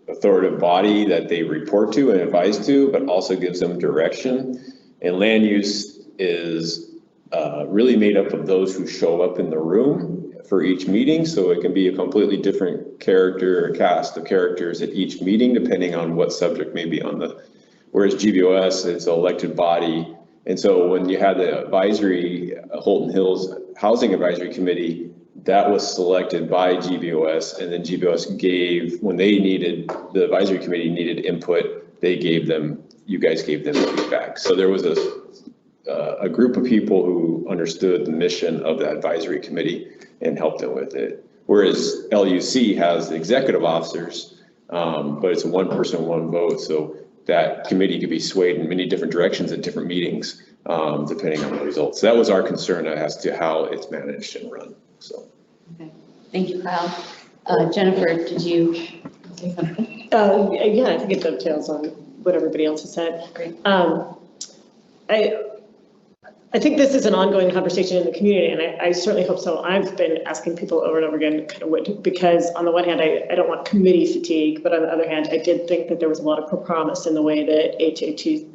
authoritative body that they report to and advise to, but also gives them direction. And land use is really made up of those who show up in the room for each meeting. So it can be a completely different character or cast of characters at each meeting, depending on what subject may be on the, whereas GBOS is an elected body. And so when you had the advisory, Holton Hills Housing Advisory Committee, that was selected by GBOS, and then GBOS gave, when they needed, the advisory committee needed input, they gave them, you guys gave them feedback. So there was a group of people who understood the mission of the advisory committee and helped them with it. Whereas LUC has executive officers, but it's a one person, one vote. So that committee could be swayed in many different directions at different meetings, depending on the results. So that was our concern as to how it's managed and run. So. Okay, thank you, Kyle. Jennifer, did you say something? Yeah, I think it dovetails on what everybody else has said. Great. I think this is an ongoing conversation in the community, and I certainly hope so. I've been asking people over and over again, kind of what, because on the one hand, I don't want committee fatigue, but on the other hand, I did think that there was a lot of promise in the way that HATC,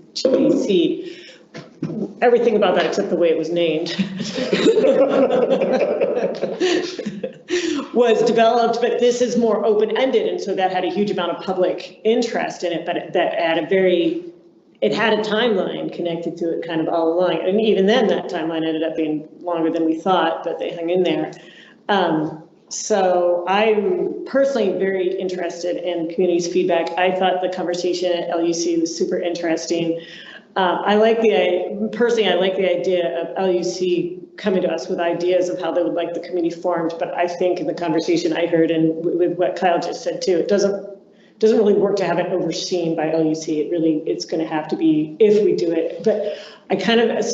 everything about that except the way it was named, was developed, but this is more open-ended, and so that had a huge amount of public interest in it, but that had it had a timeline connected to it kind of all along. And even then that timeline ended up being longer than we thought, but they hung in there. So I'm personally very interested in community's feedback. I thought the conversation at LUC was super interesting. I like the idea of LUC coming to us with ideas of how they would like the committee formed, but I think in the conversation I heard and with what Kyle just said too, it doesn't doesn't really work to have it overseen by LUC. It's going to have to be if we do it. But I kind of,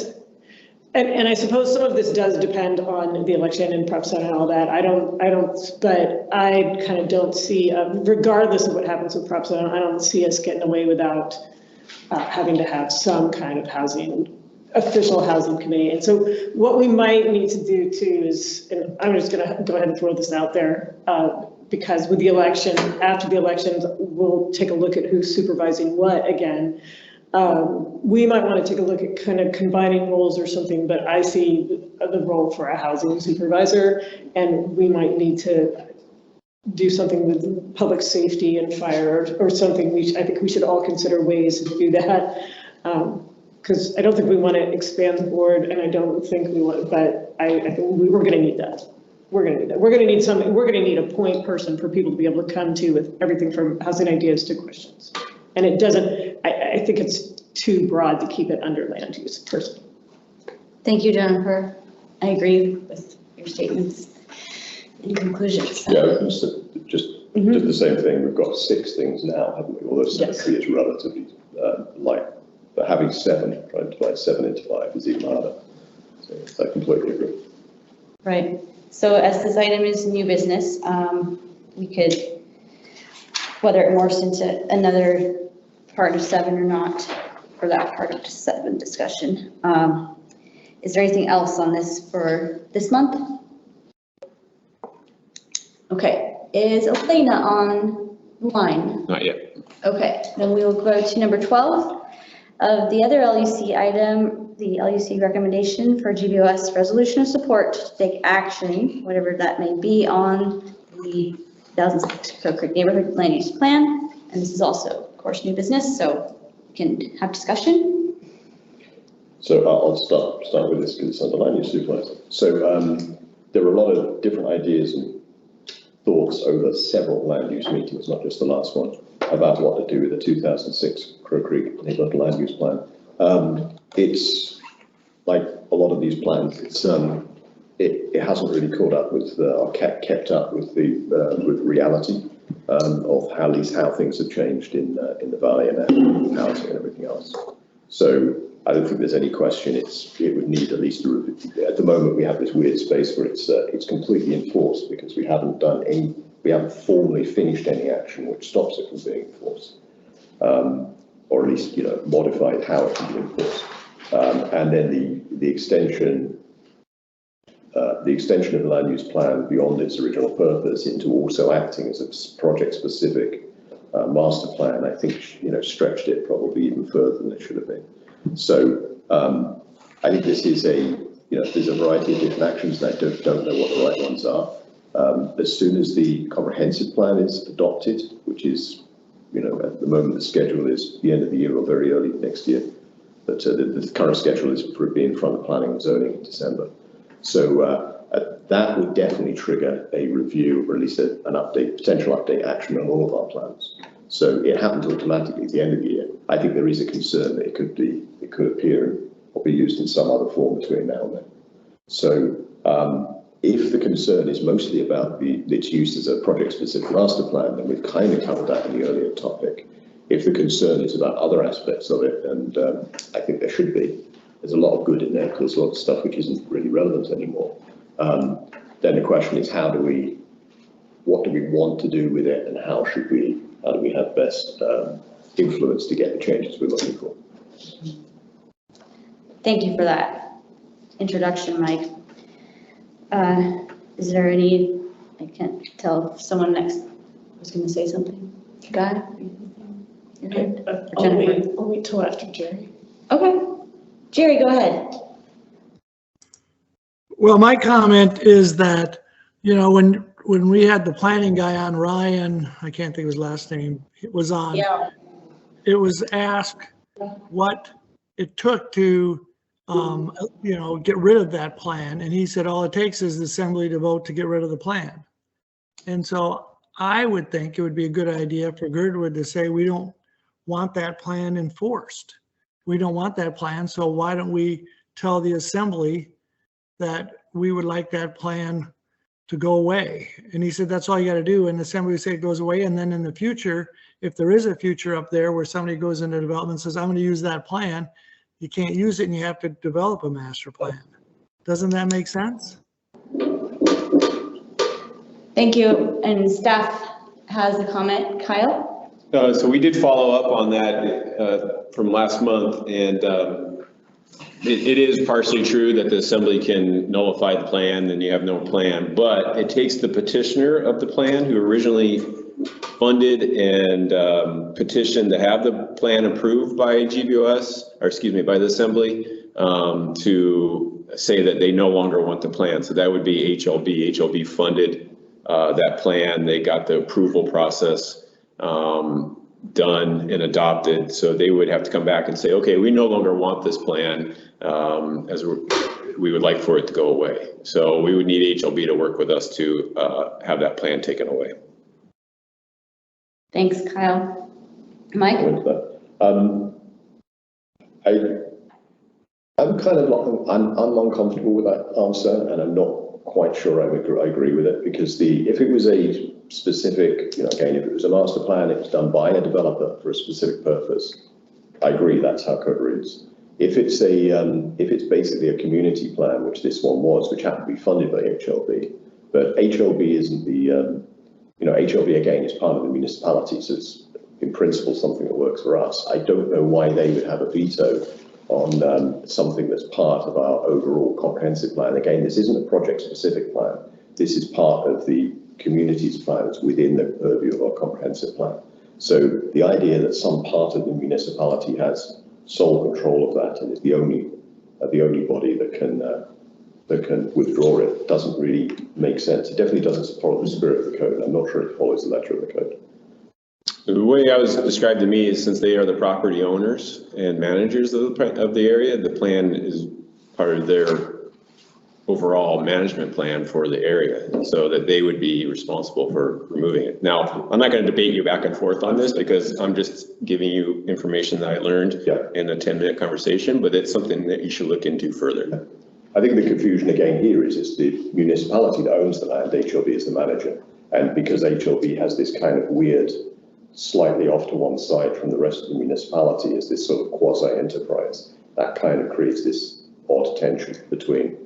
and I suppose some of this does depend on the election and prep and all that. But I kind of don't see, regardless of what happens with prep I don't see us getting away without having to have some kind of official housing committee. And so what we might need to do too is, and I'm just going to go ahead and throw this out there, because with the election, after the elections, we'll take a look at who's supervising what again. We might want to take a look at kind of combining roles or something, but I see the role for a housing supervisor, and we might need to do something with public safety and fire or something. I think we should all consider ways to do that. Because I don't think we want to expand the board, and I don't think we want, but I think we're going to need that. We're going to need that. We're going to need something. We're going to need a point person for people to be able to come to with everything from housing ideas to questions. And it doesn't, I think it's too broad to keep it under land use personally. Thank you, Jennifer. I agree with your statements in conclusion. So. Yeah, just did the same thing. We've got 6 things now, haven't we? Although 7 is relatively light. But having 7, trying to divide 7 into 5 is even harder. So I completely agree. Right. So as this item is new business, we could, whether it morphs into another part of 7 or not, for that part of 7 discussion. Is there anything else on this for this month? Okay. Is Elena on the line? Not yet. Okay. Then we will go to number 12. Of the other LUC item, the LUC recommendation for GBOS resolution of support to take action, whatever that may be, on the 2006 Crow Creek Neighborhood Land Use Plan. And this is also, of course, new business, so we can have discussion. So I'll start with this because it's under land use supervisor. So there were a lot of different ideas and thoughts over several land use meetings, not just the last one, about what to do with the 2006 Crow Creek Neighborhood Land Use Plan. It's like a lot of these plans. It hasn't really caught up with or kept up with with reality of how things have changed in the valley and housing and everything else. So I don't think there's any question it would need at least a review. At the moment, we have this weird space where it's completely enforced because we haven't formally finished any action which stops it from being enforced, or at least modified how it can be enforced. And then the extension of the land use plan beyond its original purpose into also acting as a project-specific master plan, I think stretched it probably even further than it should have been. So I think this is there's a variety of different actions, and I don't know what the right ones are. As soon as the comprehensive plan is adopted, which is, at the moment the schedule is the end of the year or very early next year, but the current schedule is for it being in front of planning and zoning in December. So that would definitely trigger a review, or at least an potential update action on all of our plans. So it happens automatically at the end of the year. I think there is a concern that it could appear or be used in some other form between now and then. So if the concern is mostly about its use as a project-specific master plan, then we've kind of covered that in the earlier topic. If the concern is about other aspects of it, and I think there should be, there's a lot of good in there, because there's a lot of stuff which isn't really relevant anymore. Then the question is, what do we want to do with it, and how do we have best influence to get the changes we're looking for? Thank you for that introduction, Mike. Is there any, I can't tell if someone next was going to say something. Guy? Okay, I'll wait till after Jerry. Okay. Jerry, go ahead. Well, my comment is that, when we had the planning guy on, Ryan, I can't think of his last name, it was on. Yeah. It was asked what it took to, get rid of that plan. And he said, all it takes is the assembly to vote to get rid of the plan. And so I would think it would be a good idea for Girdwood to say, we don't want that plan enforced. We don't want that plan. So why don't we tell the assembly that we would like that plan to go away? And he said, that's all you got to do. And the assembly would say it goes away. And then in the future, if there is a future up there where somebody goes into development and says, I'm going to use that plan, you can't use it and you have to develop a master plan. Doesn't that make sense? Thank you. And staff has a comment. Kyle? So we did follow up on that from last month, and it is partially true that the assembly can nullify the plan, then you have no plan, but it takes the petitioner of the plan who originally funded and petitioned to have the plan approved by GBOS, or excuse me, by the assembly, to say that they no longer want the plan. So that would be HLB. HLB funded that plan. They got the approval process done and adopted. So they would have to come back and say, okay, we no longer want this plan, as we would like for it to go away. So we would need HLB to work with us to have that plan taken away. Thanks, Kyle. Mike? I'm kind of I'm uncomfortable with that answer, and I'm not quite sure I agree with it, because if it was a specific, again, if it was a master plan, it was done by a developer for a specific purpose, I agree, that's how code reads. If it's basically a community plan, which this one was, which happened to be funded by HLB, but HLB isn't HLB again is part of the municipality, so it's in principle something that works for us. I don't know why they would have a veto on something that's part of our overall comprehensive plan. Again, this isn't a project-specific plan. This is part of the community's plans within the purview of our comprehensive plan. So the idea that some part of the municipality has sole control of that and is the only body that can withdraw it doesn't really make sense. It definitely doesn't follow the spirit of the code. I'm not sure it follows the letter of the code. The way I was described to me is, since they are the property owners and managers of the area, the plan is part of their overall management plan for the area, so that they would be responsible for removing it. Now, I'm not going to debate you back and forth on this, because I'm just giving you information that I learned in a 10-minute conversation, but it's something that you should look into further. I think the confusion again here is it's the municipality that owns the land, HLB is the manager, and because HLB has this kind of weird, slightly off to one side from the rest of the municipality as this sort of quasi-enterprise, that kind of creates this odd tension between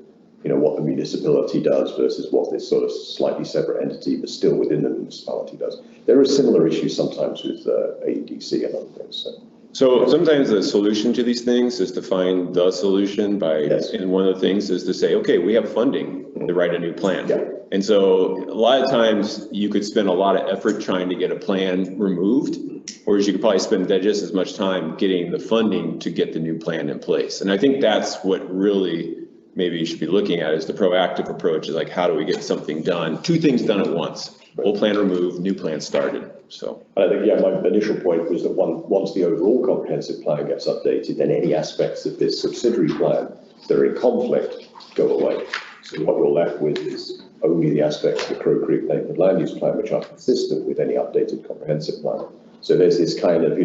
what the municipality does versus what this sort of slightly separate entity, but still within the municipality does. There are similar issues sometimes with AEDC and other things. So sometimes the solution to these things is to find the solution by, and one of the things is to say, okay, we have funding to write a new plan. Yeah. And so a lot of times you could spend a lot of effort trying to get a plan removed, whereas you could probably spend just as much time getting the funding to get the new plan in place. And I think that's what really maybe you should be looking at, is the proactive approach, is like, how do we get something done, two things done at once, old plan removed, new plan started. So I think, my initial point was that once the overall comprehensive plan gets updated, then any aspects of this subsidiary plan that are in conflict go away. So what you're left with is only the aspects of the Crow Creek Lakewood Land Use Plan which are consistent with any updated comprehensive plan. So there's this kind of,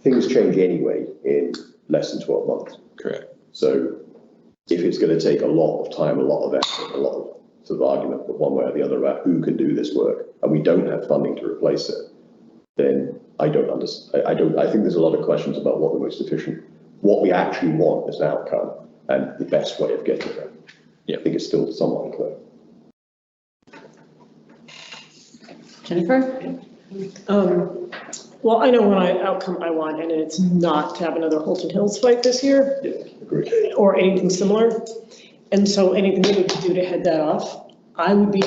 things change anyway in less than 12 months. Correct. So if it's going to take a lot of time, a lot of effort, a lot of sort of argument, but one way or the other about who can do this work, and we don't have funding to replace it, then I don't understand. I think there's a lot of questions about what the most efficient, what we actually want as an outcome, and the best way of getting there. I think it's still somewhat unclear. Jennifer? Well, I know what outcome I want, and it's not to have another Holton Hills fight this year. Yeah, agreed. Or anything similar. And so anything that we could do to head that off, I would be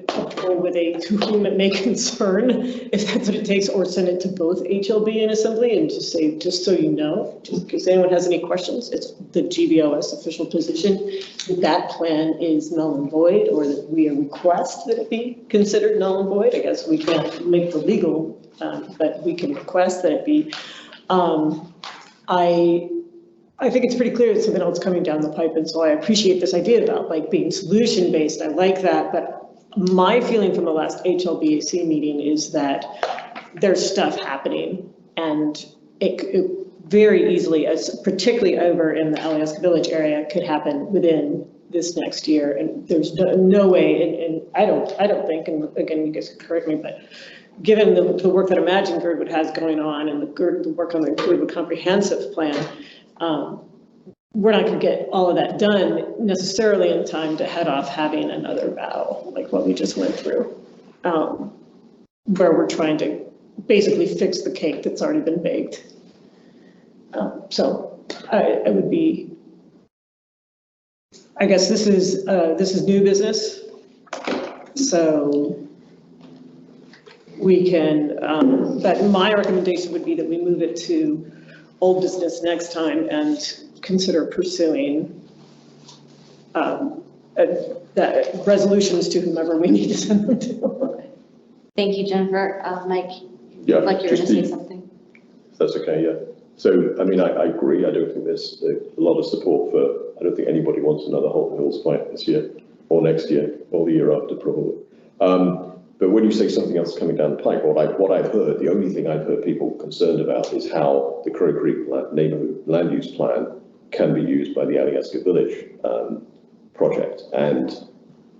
comfortable with a to whom it may concern, if that's what it takes, or send it to both HLB and Assembly and just say, just so you know, just in case anyone has any questions, it's the GBOS official position that plan is null and void, or that we request that it be considered null and void. I guess we can't make the legal, but we can request that it be. I think it's pretty clear that something else coming down the pipe, and so I appreciate this idea about like being solution-based. I like that, but my feeling from the last HLBAC meeting is that there's stuff happening, and it very easily, as particularly over in the Alyeska Village area, could happen within this next year. And there's no way, and I don't think, and again, you guys can correct me, but given the work that Imagine Girdwood has going on and the work on the Girdwood comprehensive plan, we're not going to get all of that done necessarily in time to head off having another battle like what we just went through, where we're trying to basically fix the cake that's already been baked. So I would be, I guess this is new business. So we can, but my recommendation would be that we move it to old business next time and consider pursuing that resolutions to whomever we need to send them to. Thank you, Jennifer. Mike, Yeah, like you were just going to say something. If that's okay, yeah. So, I mean, I agree. I don't think there's a lot of support for, I don't think anybody wants another Holton Hills fight this year or next year or the year after probably. But when you say something else coming down the pipe, what I've heard, the only thing I've heard people concerned about is how the Crow Creek neighborhood land use plan can be used by the Alyeska Village project. And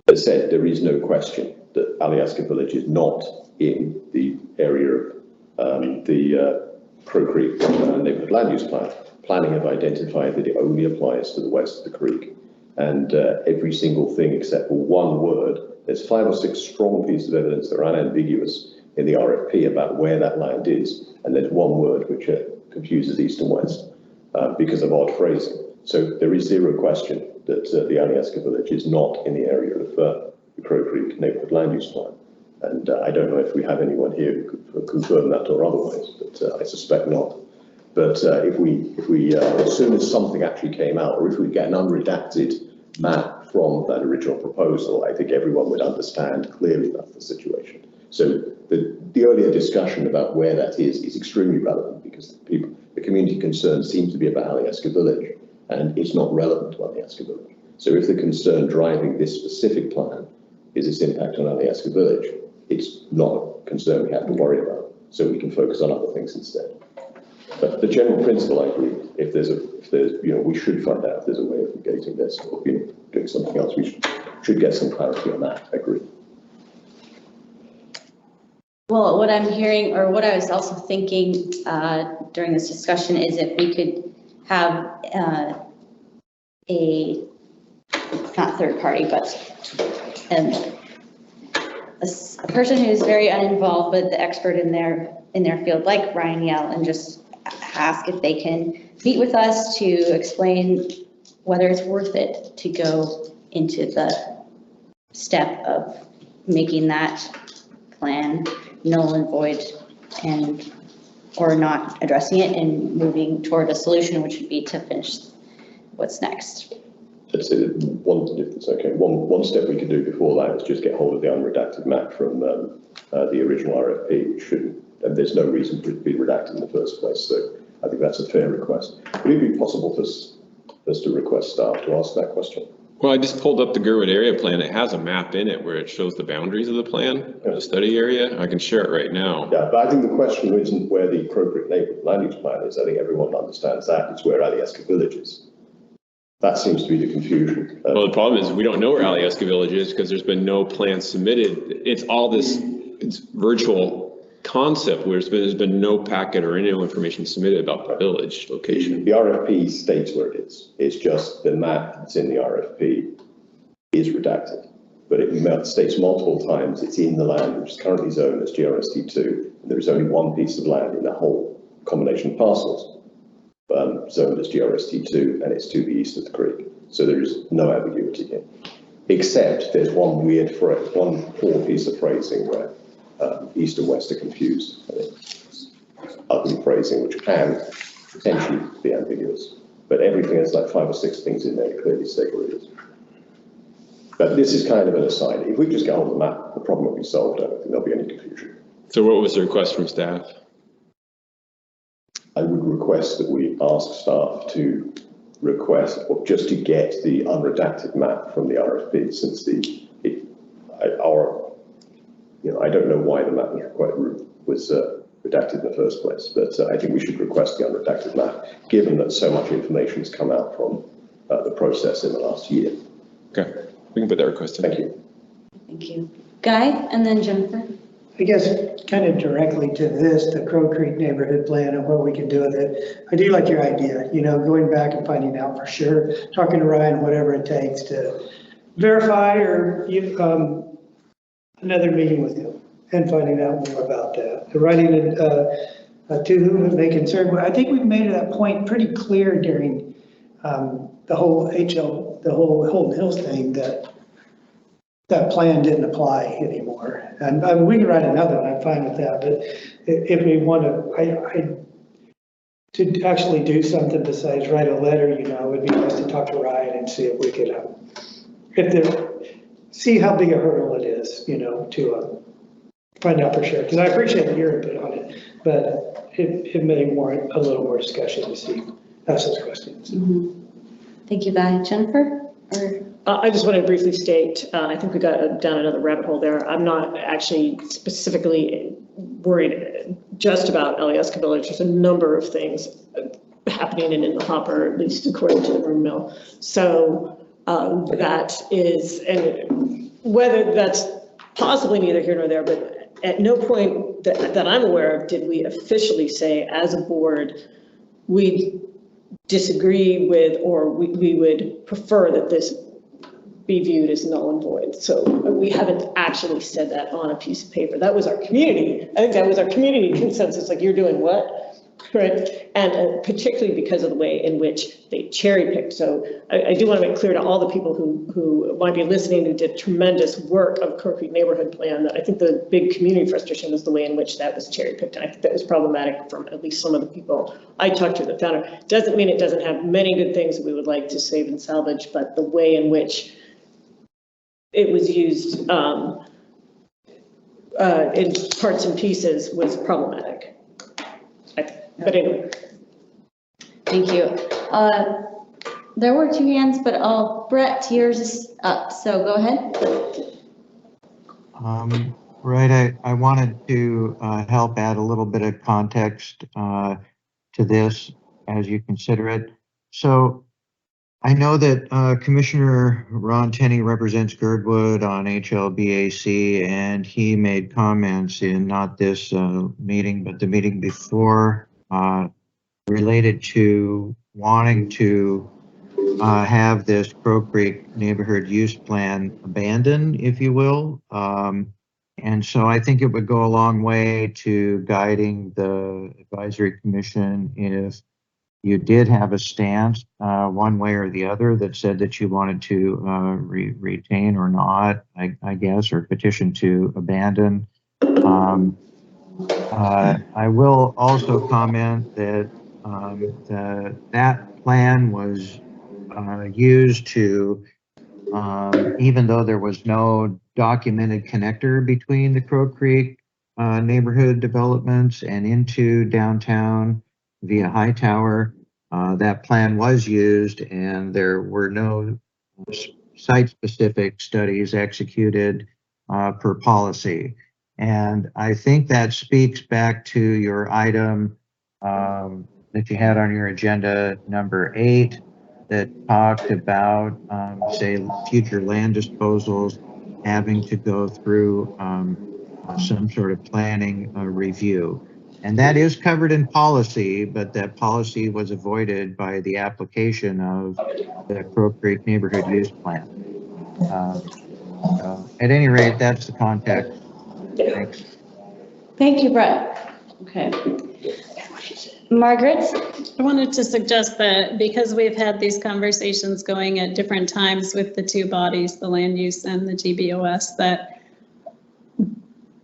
as said, there is no question that Alyeska Village is not in the area of the Crow Creek neighborhood land use plan. Planning have identified that it only applies to the west of the creek. And every single thing except for one word, there's 5 or 6 strong pieces of evidence that are unambiguous in the RFP about where that land is. And there's one word which confuses east and west because of odd phrasing. So there is zero question that the Alyeska Village is not in the area of the Crow Creek neighborhood land use plan. And I don't know if we have anyone here who could confirm that or otherwise, but I suspect not. But if we as soon as something actually came out, or if we get an unredacted map from that original proposal, I think everyone would understand clearly that's the situation. So the earlier discussion about where that is extremely relevant because the community concern seems to be about Alyeska Village, and it's not relevant to Alyeska Village. So if the concern driving this specific plan is its impact on Alyeska Village, it's not a concern we have to worry about. So we can focus on other things instead. But the general principle, I agree. If there's, we should find out if there's a way of negating this or doing something else. We should get some clarity on that. I agree. Well, what I'm hearing, or what I was also thinking during this discussion, is if we could have not third party, but a person who's very uninvolved, but the expert in their field, like Ryan Yell, and just ask if they can meet with us to explain whether it's worth it to go into the step of making that plan null and void or not addressing it and moving toward a solution, which would be to finish what's next. Let's say that if it's okay, one step we can do before that is just get hold of the unredacted map from the original RFP, and there's no reason for it to be redacted in the first place. So I think that's a fair request. Would it be possible for us to request staff to ask that question? Well, I just pulled up the Girdwood area plan. It has a map in it where it shows the boundaries of the plan, the study area. I can share it right now. Yeah, but I think the question isn't where the appropriate neighborhood land use plan is. I think everyone understands that. It's where Alyeska Village is. That seems to be the confusion. Well, the problem is we don't know where Alyeska Village is because there's been no plan submitted. It's all this virtual concept where there's been no packet or any information submitted about the village location. The RFP states where it is. It's just the map that's in the RFP is redacted, but it states multiple times it's in the land which is currently zoned as GRST2. And there is only one piece of land in the whole combination of parcels zoned as GRST2, and it's to the east of the creek. So there is no ambiguity here, except there's one poor piece of phrasing where east and west are confused. Ugly phrasing, which can potentially be ambiguous. But everything has like 5 or 6 things in there clearly state where it is. But this is kind of an aside. If we just get hold of the map, the problem will be solved. I don't think there'll be any confusion. So what was the request from staff? I would request that we ask staff to request, or just to get the unredacted map from the RFP, since I don't know why the map was redacted in the first place, but I think we should request the unredacted map, given that so much information has come out from the process in the last year. Okay, we can put that request in. Thank you. Thank you. Guy, and then Jennifer. I guess kind of directly to this, the Crow Creek neighborhood plan and what we can do with it. I do like your idea, you know, going back and finding out for sure, talking to Ryan, whatever it takes to verify or another meeting with him and finding out more about that. Writing it to whom it may concern. I think we've made that point pretty clear during the whole the whole Holden Hills thing that plan didn't apply anymore. And we can write another one, I'm fine with that, but if we want to actually do something besides write a letter, you know, it'd be nice to talk to Ryan and see if we could, see how big a hurdle it is, you know, to find out for sure. Because I appreciate your input on it, but it may warrant a little more discussion to see, ask those questions. Mm-hmm. Thank you, Guy. Jennifer? I just want to briefly state, I think we got down another rabbit hole there. I'm not actually specifically worried just about LES Village. There's a number of things happening and in the hopper, at least according to the rumor mill. So that is, and whether that's possibly neither here nor there, but at no point that I'm aware of did we officially say as a board, we disagree with, or we would prefer that this be viewed as null and void. So we haven't actually said that on a piece of paper. That was our community. I think that was our community consensus, like, you're doing what? Right. And particularly because of the way in which they cherry picked. So I do want to make clear to all the people who might be listening, who did tremendous work of Crow Creek neighborhood plan, that I think the big community frustration was the way in which that was cherry picked. And I think that was problematic from at least some of the people I talked to that found it. Doesn't mean it doesn't have many good things that we would like to save and salvage, but the way in which it was used in parts and pieces was problematic. But anyway. Thank you. There were two hands, but Brett, yours is up, so go ahead. Right, I wanted to help add a little bit of context to this as you consider it. So I know that Commissioner Ron Tenney represents Girdwood on HLBAC, and he made comments in not this meeting, but the meeting before, related to wanting to have this Crow Creek neighborhood use plan abandoned, if you will. And so I think it would go a long way to guiding the advisory commission if you did have a stance one way or the other that said that you wanted to retain or not, I guess, or petition to abandon. I will also comment that that plan was used to, even though there was no documented connector between the Crow Creek neighborhood developments and into downtown via Hightower, that plan was used, and there were no site-specific studies executed per policy. And I think that speaks back to your item that you had on your agenda, number 8, that talked about, say, future land disposals having to go through some sort of planning review. And that is covered in policy, but that policy was avoided by the application of the Crow Creek neighborhood use plan. At any rate, that's the context. Thanks. Thank you, Brett. Okay. Margaret? I wanted to suggest that because we've had these conversations going at different times with the two bodies, the land use and the GBOS, that,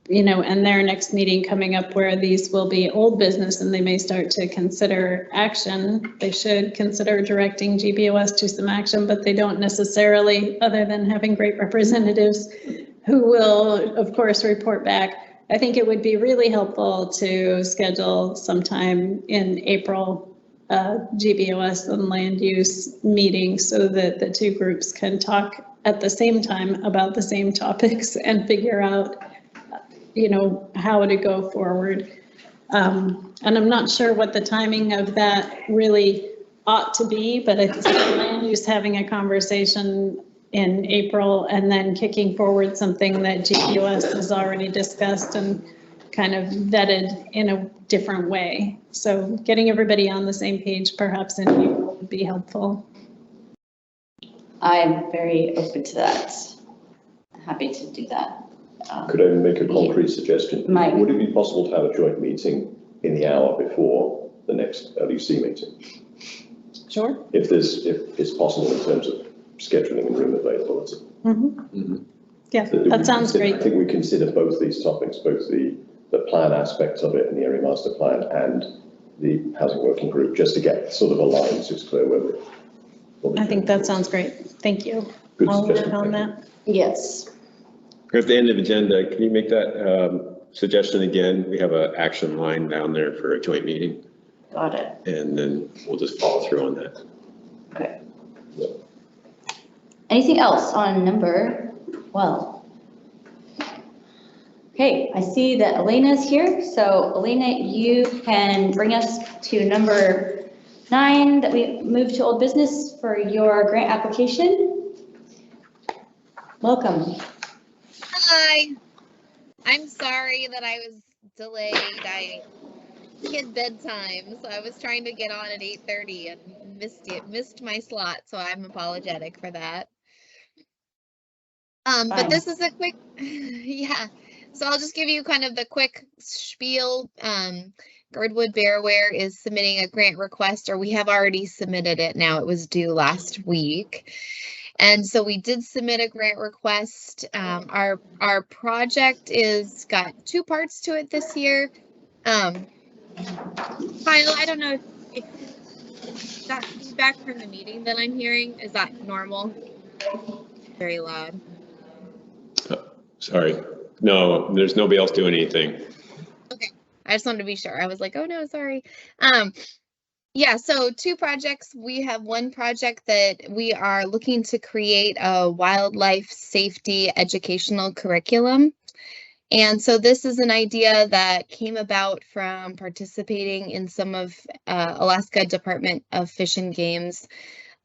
you know, and their next meeting coming up where these will be old business and they may start to consider action. They should consider directing GBOS to some action, but they don't necessarily, other than having great representatives who will, of course, report back. I think it would be really helpful to schedule sometime in April GBOS and land use meeting so that the two groups can talk at the same time about the same topics and figure out, you know, how to go forward. And I'm not sure what the timing of that really ought to be, but I think land use having a conversation in April, and then kicking forward something that GPOS has already discussed and kind of vetted in a different way. So getting everybody on the same page perhaps in April would be helpful. I'm very open to that. Happy to do that. Could I make a concrete suggestion? Mike. Would it be possible to have a joint meeting in the hour before the next LUC meeting? Sure. If it's possible in terms of scheduling and room availability. Yeah, that sounds great. I think we consider both these topics, both the plan aspect of it and the area master plan and the housing working group, just to get sort of aligned so it's clear where we're. I think that sounds great. Thank you. Good I'll work suggestion. on that. Yes. At the end of the agenda, can you make that suggestion again? We have an action line down there for a joint meeting, Got it. and then we'll just follow through on that. Okay. Anything else on number 12? Okay, I see that Elena's here. So Elena, you can bring us to number 9 that we moved to old business for your grant application. Welcome. Hi. I'm sorry that I was delayed. I hit bedtime, so I was trying to get on at 8:30 and missed my slot, so I'm apologetic for that. But this is a quick, yeah. So I'll just give you kind of the quick spiel. Girdwood Bearware is submitting a grant request, or we have already submitted it now. It was due last week. And so we did submit a grant request. Our project got 2 parts to it this year. Kyle, I don't know if that feedback from the meeting that I'm hearing, is that normal? Very loud. Sorry. No, there's nobody else doing anything. Okay, I just wanted to be sure. I was like, oh no, sorry. Yeah, so 2 projects. We have 1 project that we are looking to create a wildlife safety educational curriculum. And so this is an idea that came about from participating in some of Alaska Department of Fish and Game's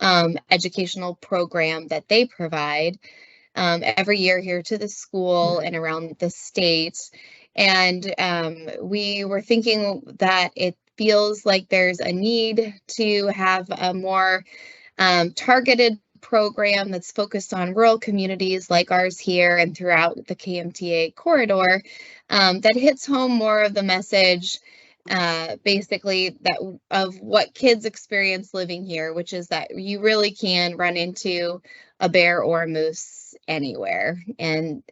educational program that they provide every year here to the school and around the state. And we were thinking that it feels like there's a need to have a more targeted program that's focused on rural communities like ours here and throughout the KMTA corridor that hits home more of the message basically that of what kids experience living here, which is that you really can run into a bear or a moose anywhere. And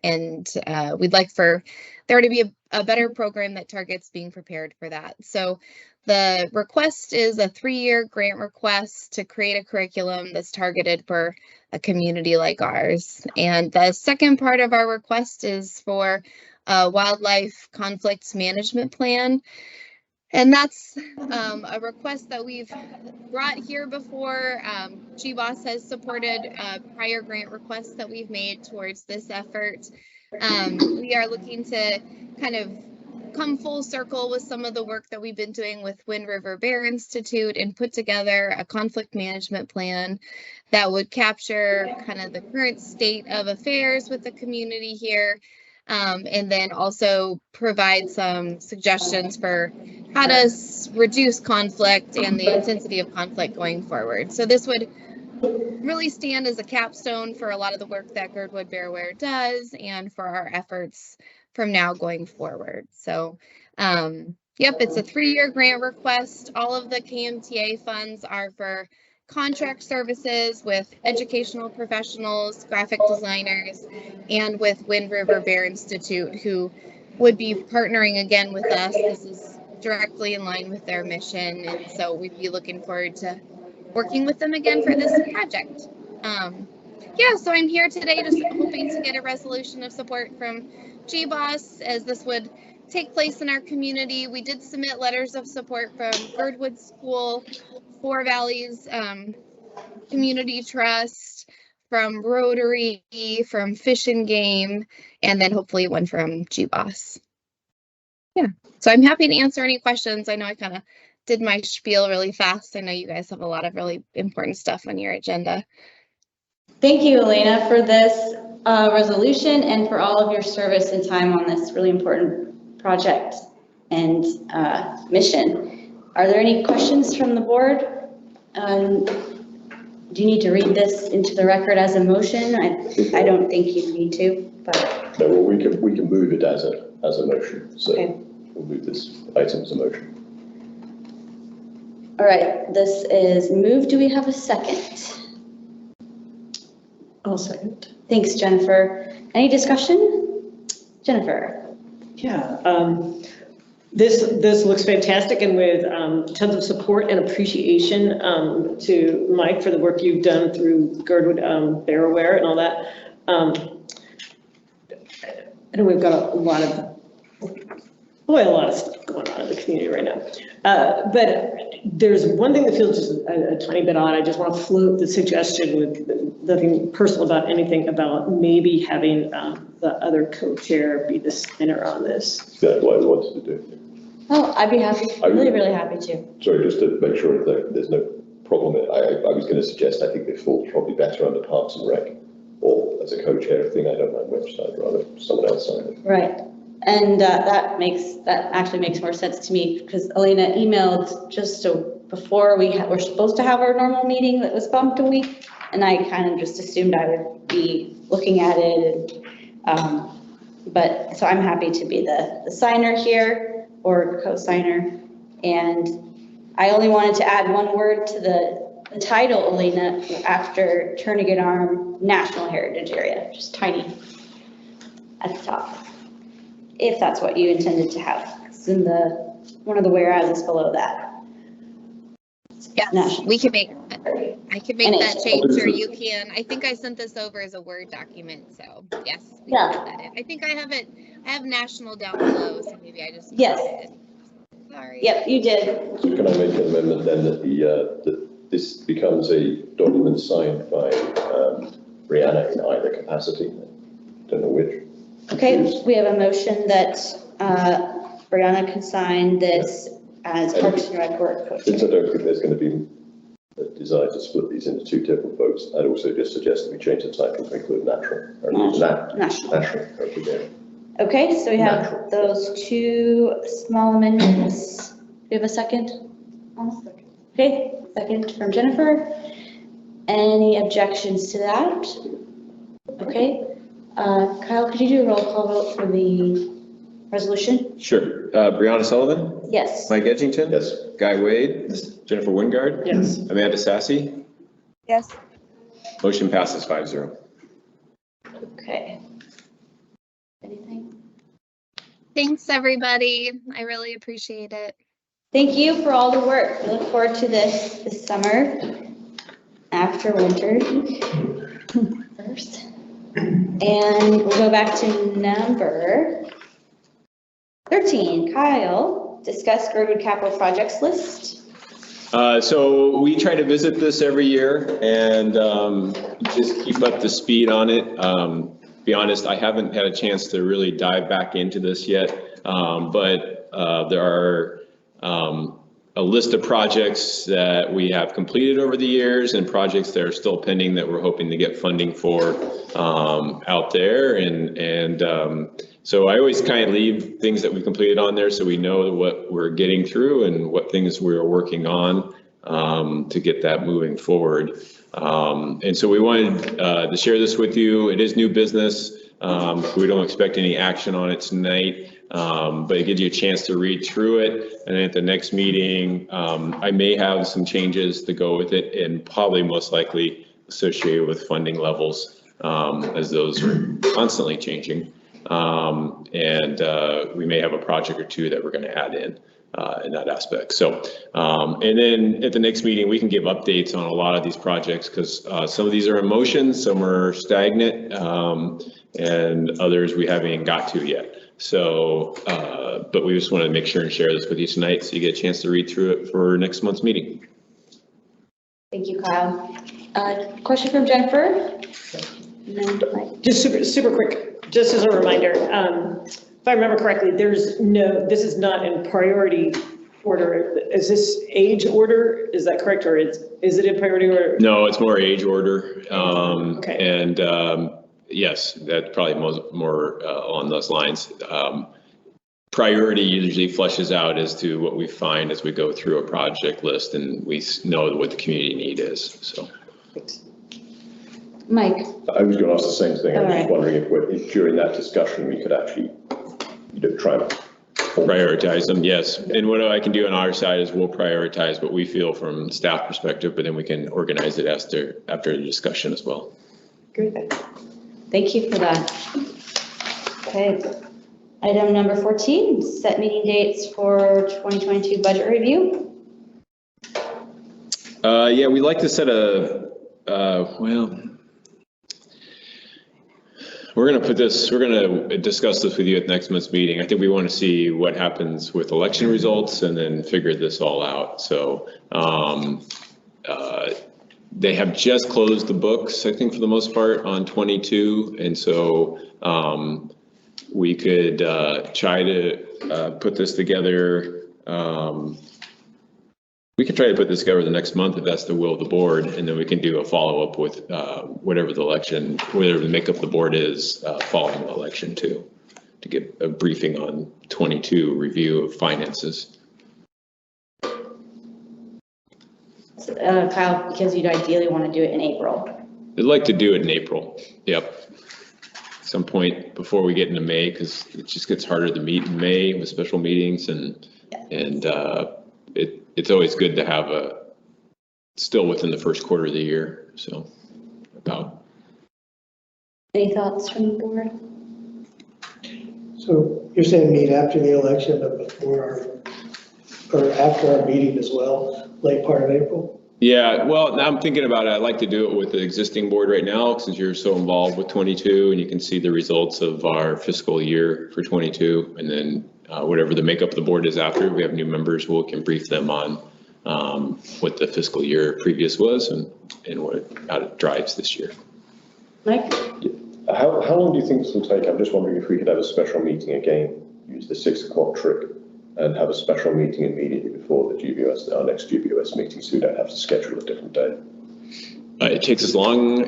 we'd like for there to be a better program that targets being prepared for that. So the request is a 3-year grant request to create a curriculum that's targeted for a community like ours. And the second part of our request is for a wildlife conflict management plan. And that's a request that we've brought here before. GBOS has supported prior grant requests that we've made towards this effort. We are looking to kind of come full circle with some of the work that we've been doing with Wind River Bear Institute and put together a conflict management plan that would capture kind of the current state of affairs with the community here. And then also provide some suggestions for how to reduce conflict and the intensity of conflict going forward. So this would really stand as a capstone for a lot of the work that Girdwood Bearware does and for our efforts from now going forward. So, yep, it's a 3-year grant request. All of the KMTA funds are for contract services with educational professionals, graphic designers, and with Wind River Bear Institute, who would be partnering again with us. This is directly in line with their mission, and so we'd be looking forward to working with them again for this project. Yeah, so I'm here today just hoping to get a resolution of support from GBOS as this would take place in our community. We did submit letters of support from Girdwood School, Four Valleys Community Trust, from Rotary, from Fish and Game, and then hopefully one from GBOS. Yeah, so I'm happy to answer any questions. I know I kind of did my spiel really fast. I know you guys have a lot of really important stuff on your agenda. Thank you, Elena, for this resolution and for all of your service and time on this really important project and mission. Are there any questions from the board? Do you need to read this into the record as a motion? I don't think you need to, but. No, well, we can move it as a motion. So Okay. we'll move this item as a motion. All right, this is moved. Do we have a second? I'll second. Thanks, Jennifer. Any discussion? Jennifer? Yeah, this looks fantastic, and with tons of support and appreciation to Mike for the work you've done through Girdwood Bareware and all that. I know we've got a lot of stuff going on in the community right now. But there's one thing that feels just a tiny bit odd. I just want to float the suggestion with nothing personal about anything about maybe having the other co-chair be the signer on this. That's what I wanted to do. Oh, I'd be happy, really happy to. Sorry, just to make sure that there's no problem. I was going to suggest I think they fall probably better under Parks and Rec or as a co-chair thing. I don't mind which side, rather someone else sign it. Right. And that actually makes more sense to me because Elena emailed just before we're supposed to have our normal meeting that was bumped a week. And I kind of just assumed I would be looking at it. And, but so I'm happy to be the signer here or co-signer. And I only wanted to add one word to the title, Elena, after Turnagain Arm National Heritage Area, just tiny at the top. If that's what you intended to have. It's in one of the whereases below that. Yes, we can I can make that change, or you can. I think I sent this over as a Word document, so yes, we can put that in. I think I have national down below, so maybe I just. Yes. Sorry. Yep, you did. So can I make an amendment then that that this becomes a document signed by Brianna in either capacity? I don't know which. Okay, we have a motion that Brianna can sign this as Parks and Rec work coach. Since I don't think there's going to be a desire to split these into two different votes, I'd also just suggest that we change the title to include national. Okay, so we have those two small amendments. Do you have a second? Okay, second from Jennifer. Any objections to that? Okay. Kyle, could you do a roll call vote for the resolution? Sure. Brianna Sullivan? Yes. Mike Edgington? Yes. Guy Wade? Jennifer Wingard? Yes. Amanda Sassy? Yes. Motion passes 5-0. Okay. Anything? Thanks, everybody. I really appreciate it. Thank you for all the work. We look forward to this summer after winter first. And we'll go back to number 13. Kyle, discuss Girdwood capital projects list. So we try to visit this every year and just keep up to speed on it. Be honest, I haven't had a chance to really dive back into this yet, but there are a list of projects that we have completed over the years and projects that are still pending that we're hoping to get funding for out there. And so I always kind of leave things that we completed on there so we know what we're getting through and what things we're working on to get that moving forward. And so we wanted to share this with you. It is new business. We don't expect any action on it tonight. But it gives you a chance to read through it. And at the next meeting, I may have some changes to go with it and probably most likely associated with funding levels as those are constantly changing. And we may have a project or two that we're going to add in that aspect. So, and then at the next meeting, we can give updates on a lot of these projects because some of these are in motion, some are stagnant, and others we haven't even got to yet. So, but we just wanted to make sure and share this with you tonight so you get a chance to read through it for next month's meeting. Thank you, Kyle. Question from Jennifer? Just super quick, just as a reminder, if I remember correctly, this is not in priority order. Is this age order? Is that correct? Or is it in priority order? No, it's more age order. Okay. And yes, that's probably more along those lines. Priority usually flushes out as to what we find as we go through a project list and we know what the community need is, so. Mike? I was going to ask the same thing. I was All just right. wondering if during that discussion, we could actually, try to Prioritize them, yes. And what I can do on our side is we'll prioritize what we feel from staff perspective, but then we can organize it after the discussion as well. Great. Thank you for that. Okay. Item number 14, set meeting dates for 2022 budget review. Yeah, we like to set well, we're going to discuss this with you at next month's meeting. I think we want to see what happens with election results and then figure this all out. So they have just closed the books, I think, for the most part on 22. And so we could try to put this together. We could try to put this together the next month if that's the will of the board, and then we can do a follow-up with whatever the makeup of the board is following the election too, to get a briefing on 22 review of finances. Kyle, because you'd ideally want to do it in April. I'd like to do it in April. Yep. Some point before we get into May, because it just gets harder to meet in May with special meetings, and it's always good to have still within the first quarter of the year. So about. Any thoughts from the board? So you're saying meet after the election, but before or after our meeting as well, late part of April? Yeah, well, now I'm thinking about it. I'd like to do it with the existing board right now, since you're so involved with 22 and you can see the results of our fiscal year for 22. And then whatever the makeup of the board is after, we have new members, we can brief them on what the fiscal year previous was and how it drives this year. Mike? How long do you think this will take? I'm just wondering if we could have a special meeting again, use the 6 o'clock trick, and have a special meeting immediately before the GBOS, our next GBOS meeting, so we don't have to schedule a different day. It takes as long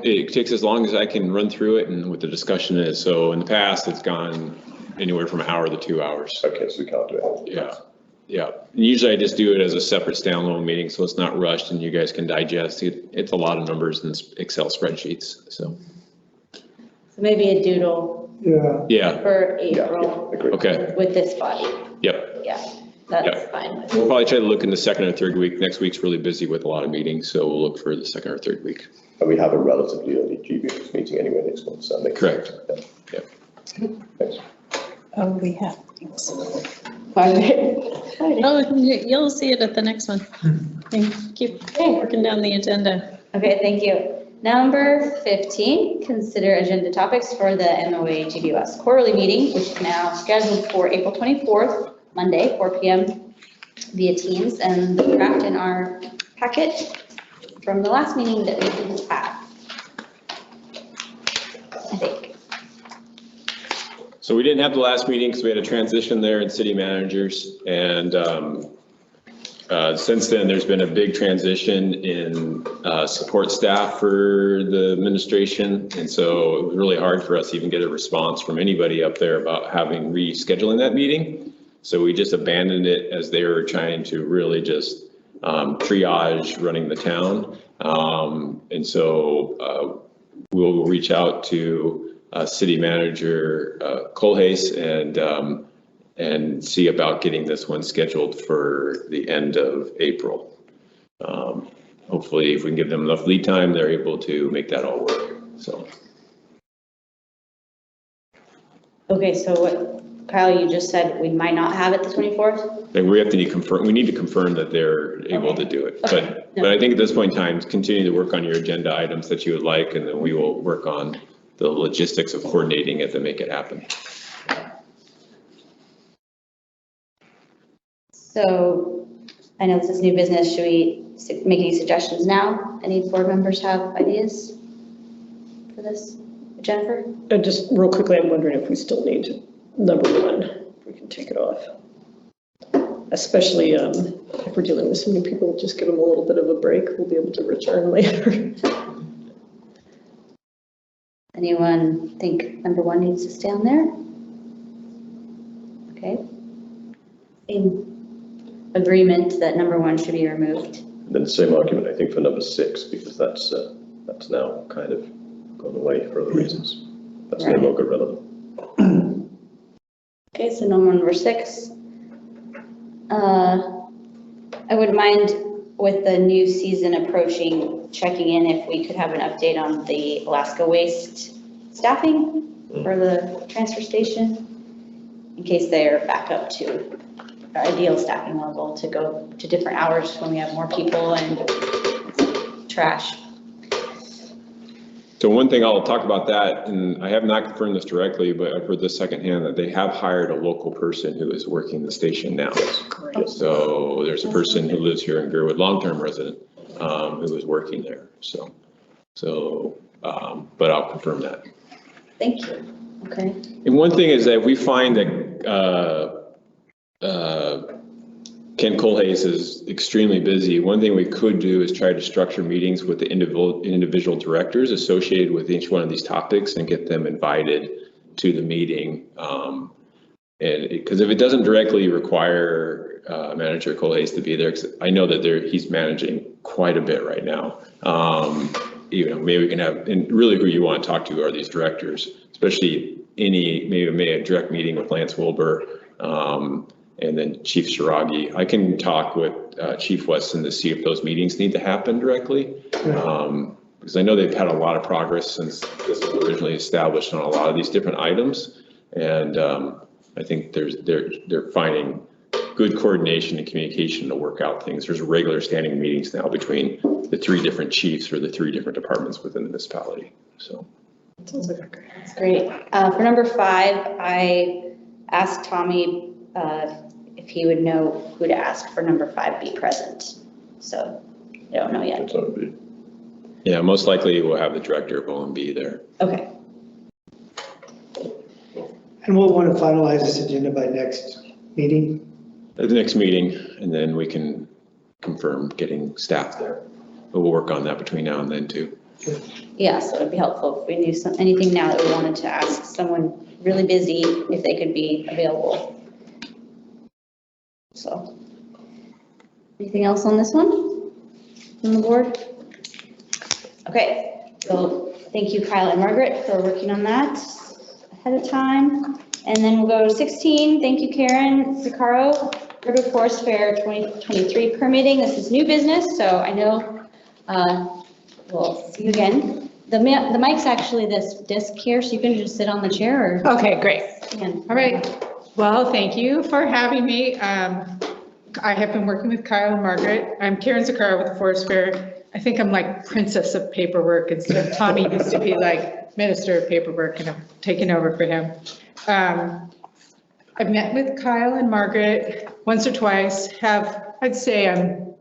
as I can run through it and what the discussion is. So in the past, it's gone anywhere from an hour to 2 hours. Okay, so we can't do it. Yeah. Yeah. Usually I just do it as a separate standalone meeting, so it's not rushed and you guys can digest it. It's a lot of numbers in Excel spreadsheets. So Maybe a doodle yeah. for April Okay. with this body. Yep. Yeah, that's fine. We'll probably try to look in the second or third week. Next week's really busy with a lot of meetings, so we'll look for the second or third week. And we have a relatively early GBOS meeting anyway next month, so correct. Yeah. Thanks. Oh, we have things. Oh, you'll see it at the next one. And keep working down the agenda. Okay, thank you. Number 15, consider agenda topics for the MOA GBOS quarterly meeting, which is now scheduled for April 24th, Monday, 4 p.m. via Teams, and the draft in our packet from the last meeting that we just had, I think. So we didn't have the last meeting because we had a transition there in city managers, and since then there's been a big transition in support staff for the administration, and so it was really hard for us to even get a response from anybody up there about having rescheduling that meeting. So we just abandoned it as they were trying to really just triage running the town, and so we'll reach out to city manager Colhase and see about getting this one scheduled for the end of April. Hopefully, if we can give them enough lead time, they're able to make that all work. So. Okay, so what, Kyle, you just said we might not have it the 24th? And we have to confirm. We need to confirm that they're able to do it. Okay. But I think at this point in time, continue to work on your agenda items that you would like, and then we will work on the logistics of coordinating it to make it happen. So I know this is new business. Should we make any suggestions now? Any board members have ideas for this? Jennifer? Just real quickly, I'm wondering if we still need number 1. We can take it off. especially if we're dealing with so many people, just give them a little bit of a break. We'll be able to return later. Anyone think number 1 needs to stay on there? Okay. In agreement that number 1 should be removed. And then the same argument, I think, for number 6, because that's now kind of gone away for other reasons. That's no longer relevant. Okay, so no more number 6. I wouldn't mind, with the new season approaching, checking in if we could have an update on the Alaska Waste staffing for the transfer station, in case they're back up to our ideal staffing level to go to different hours when we have more people and trash. So one thing I'll talk about that, and I have not confirmed this directly, but I've heard this secondhand, that they have hired a local person who is working the station now. Great. So there's a person who lives here in Girdwood, long-term resident, who is working there. But I'll confirm that. Thank you. Okay. And one thing is that we find that Ken Colhase is extremely busy. One thing we could do is try to structure meetings with the individual directors associated with each one of these topics and get them invited to the meeting. And because if it doesn't directly require Manager Colhase to be there, because I know that he's managing quite a bit right now. Maybe we can have, and really who you want to talk to are these directors, especially maybe a direct meeting with Lance Wilbur. And then Chief Shiragi. I can talk with Chief Weston to see if those meetings need to happen directly. Because I know they've had a lot of progress since this was originally established on a lot of these different items. And I think they're finding good coordination and communication to work out things. There's regular standing meetings now between the 3 different chiefs for the 3 different departments within the municipality. So. Sounds like great. That's great. For number 5, I asked Tommy if he would know who to ask for number 5 be present. So I don't know yet. Yeah, most likely we'll have the director of OMB there. Okay. And we'll want to finalize this agenda by next meeting? At the next meeting, and then we can confirm getting staff there. But we'll work on that between now and then too. Yeah, so it'd be helpful if we knew anything now that we wanted to ask someone really busy if they could be available. So, anything else on this one from the board? Okay, so thank you, Kyle and Margaret, for working on that ahead of time. And then we'll go to 16. Thank you, Karen Zaccaro, Girdwood Forest Fair 2023 permitting. This is new business, so I know we'll see you again. The mic's actually this disc here, so you can just sit on the chair. Or okay, great. All right. Well, thank you for having me. I have been working with Kyle and Margaret. I'm Karen Zaccaro with the Forest Fair. I think I'm like princess of paperwork instead of Tommy used to be like minister of paperwork, and I'm taking over for him. I've met with Kyle and Margaret once or twice. I'd say I'm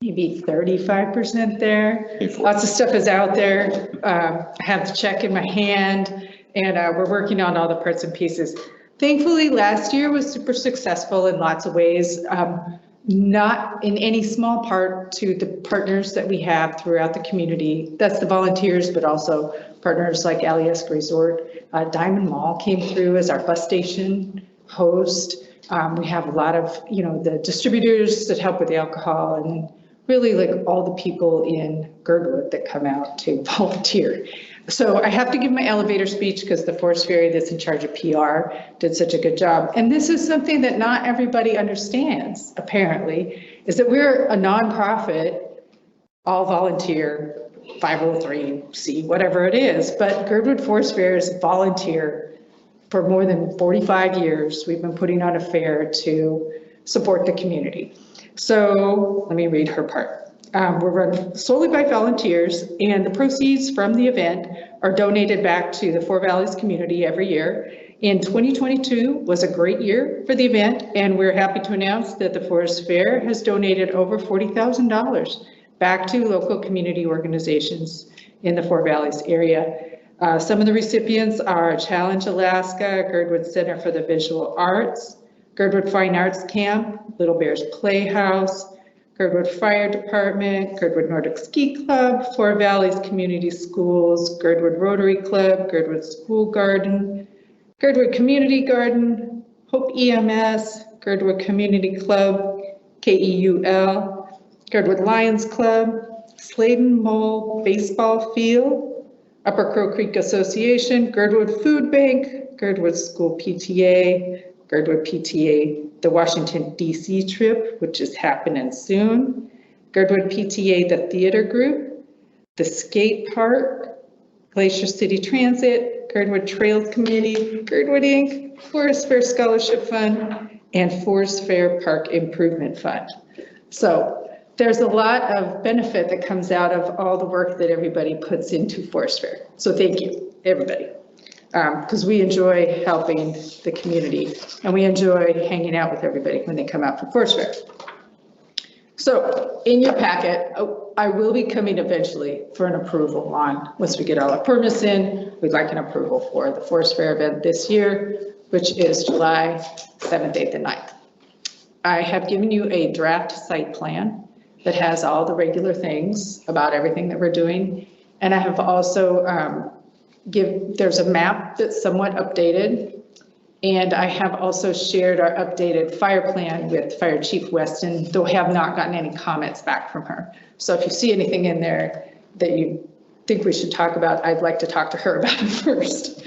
maybe 35% there. Lots of stuff is out there. I have the check in my hand, and we're working on all the parts and pieces. Thankfully, last year was super successful in lots of ways, not in any small part to the partners that we have throughout the community. That's the volunteers, but also partners like Alyeska Resort. Diamond Mall came through as our bus station host. We have a lot of, the distributors that help with the alcohol, and really like all the people in Girdwood that come out to volunteer. So I have to give my elevator speech because the Forest Ferry that's in charge of PR did such a good job. And this is something that not everybody understands, apparently, is that we're a nonprofit, all volunteer, 503c, whatever it is. But Girdwood Forest Fair is volunteer for more than 45 years. We've been putting on a fair to support the community. So let me read her part. We're run solely by volunteers, and the proceeds from the event are donated back to the Four Valleys community every year. In 2022 was a great year for the event, and we're happy to announce that the Forest Fair has donated over $40,000 back to local community organizations in the Four Valleys area. Some of the recipients are Challenge Alaska, Girdwood Center for the Visual Arts, Girdwood Fine Arts Camp, Little Bears Playhouse, Girdwood Fire Department, Girdwood Nordic Ski Club, Four Valleys Community Schools, Girdwood Rotary Club, Girdwood School Garden, Girdwood Community Garden, Hope EMS, Girdwood Community Club, KEUL, Girdwood Lions Club, Sladen Mole Baseball Field, Upper Crow Creek Association, Girdwood Food Bank, Girdwood School PTA, Girdwood PTA, the Washington DC trip, which is happening soon, Girdwood PTA, the theater group, the skate park, Glacier City Transit, Girdwood Trails Committee, Girdwood Inc., Forest Fair Scholarship Fund, and Forest Fair Park Improvement Fund. So there's a lot of benefit that comes out of all the work that everybody puts into Forest Fair. So thank you, everybody. Because we enjoy helping the community and we enjoy hanging out with everybody when they come out for Forest Fair. So in your packet, I will be coming eventually for an approval on, once we get all our permits in, we'd like an approval for the Forest Fair event this year, which is July 7th, 8th, and 9th. I have given you a draft site plan that has all the regular things about everything that we're doing. And I have also there's a map that's somewhat updated. And I have also shared our updated fire plan with Fire Chief Weston, though I have not gotten any comments back from her. So if you see anything in there that you think we should talk about, I'd like to talk to her about it first.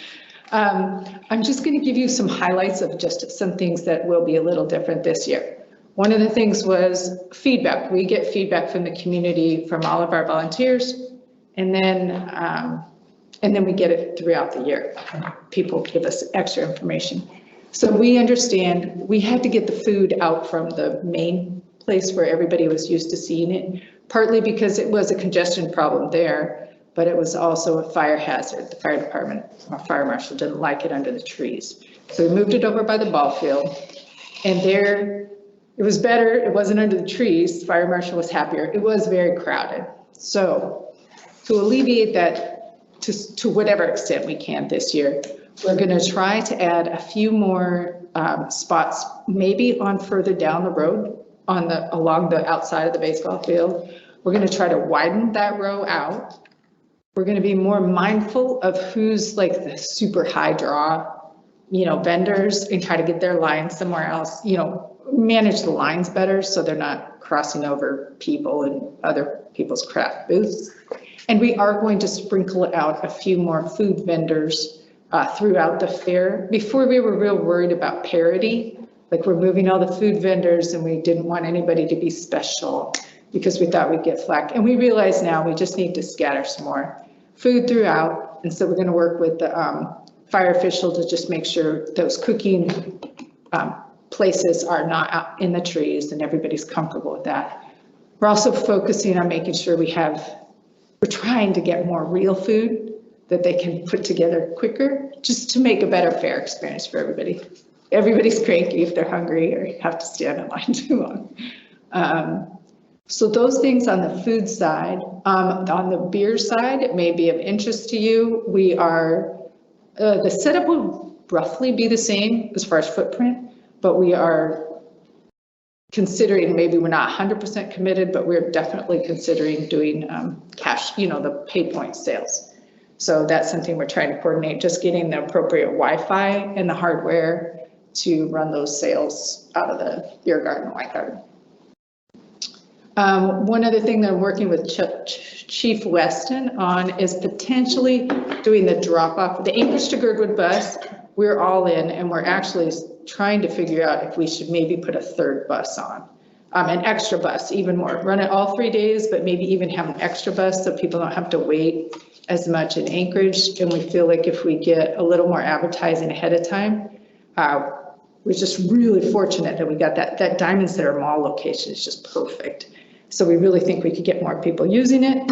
I'm just going to give you some highlights of just some things that will be a little different this year. One of the things was feedback. We get feedback from the community, from all of our volunteers, and then we get it throughout the year. People give us extra information. So we understand we had to get the food out from the main place where everybody was used to seeing it, partly because it was a congestion problem there, but it was also a fire hazard. The fire department, our fire marshal didn't like it under the trees. So we moved it over by the ball field, and there it was better. It wasn't under the trees. The fire marshal was happier. It was very crowded. So to alleviate that, to whatever extent we can this year, we're going to try to add a few more spots, maybe on further down the road, along the outside of the baseball field. We're going to try to widen that row out. We're going to be more mindful of who's like the super high draw, vendors, and try to get their lines somewhere else, manage the lines better so they're not crossing over people and other people's craft booths. And we are going to sprinkle out a few more food vendors throughout the fair. Before, we were real worried about parity, like we're moving all the food vendors and we didn't want anybody to be special because we thought we'd get flack. And we realize now we just need to scatter some more food throughout. And so we're going to work with the fire official to just make sure those cooking places are not out in the trees and everybody's comfortable with that. We're also focusing on making sure we're trying to get more real food that they can put together quicker, just to make a better fair experience for everybody. Everybody's cranky if they're hungry or have to stand in line too long. So those things on the food side. On the beer side, it may be of interest to you. We are, the setup will roughly be the same as far as footprint, but we are considering, maybe we're not 100% committed, but we're definitely considering doing cash, the pay point sales. So that's something we're trying to coordinate, just getting the appropriate Wi-Fi and the hardware to run those sales out of the beer garden, wine garden. One other thing that I'm working with Chief Weston on is potentially doing the drop off, the Anchorage to Girdwood bus. We're all in, and we're actually trying to figure out if we should maybe put a third bus on, an extra bus, even more. Run it all 3 days, but maybe even have an extra bus so people don't have to wait as much in Anchorage. And we feel like if we get a little more advertising ahead of time, we're just really fortunate that we got that Diamond Center Mall location is just perfect. So we really think we could get more people using it.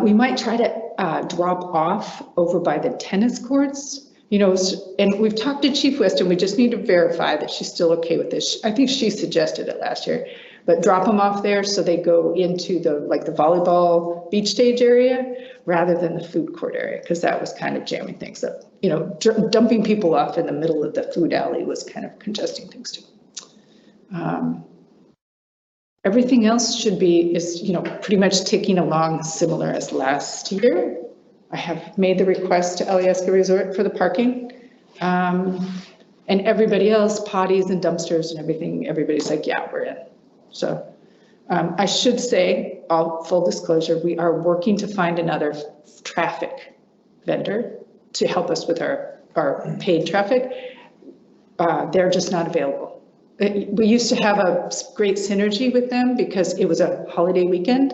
We might try to drop off over by the tennis courts. And we've talked to Chief Weston, we just need to verify that she's still okay with this. I think she suggested it last year, but drop them off there so they go into the, like the volleyball beach stage area rather than the food court area, because that was kind of jamming things up. You know, dumping people off in the middle of the food alley was kind of congesting things too. Everything else is, you know, pretty much ticking along similar as last year. I have made the request to Alyeska Resort for the parking. And everybody else, potties and dumpsters and everything, everybody's like, yeah, we're in. So I should say, all full disclosure, we are working to find another traffic vendor to help us with our paid traffic. They're just not available. We used to have a great synergy with them because it was a holiday weekend,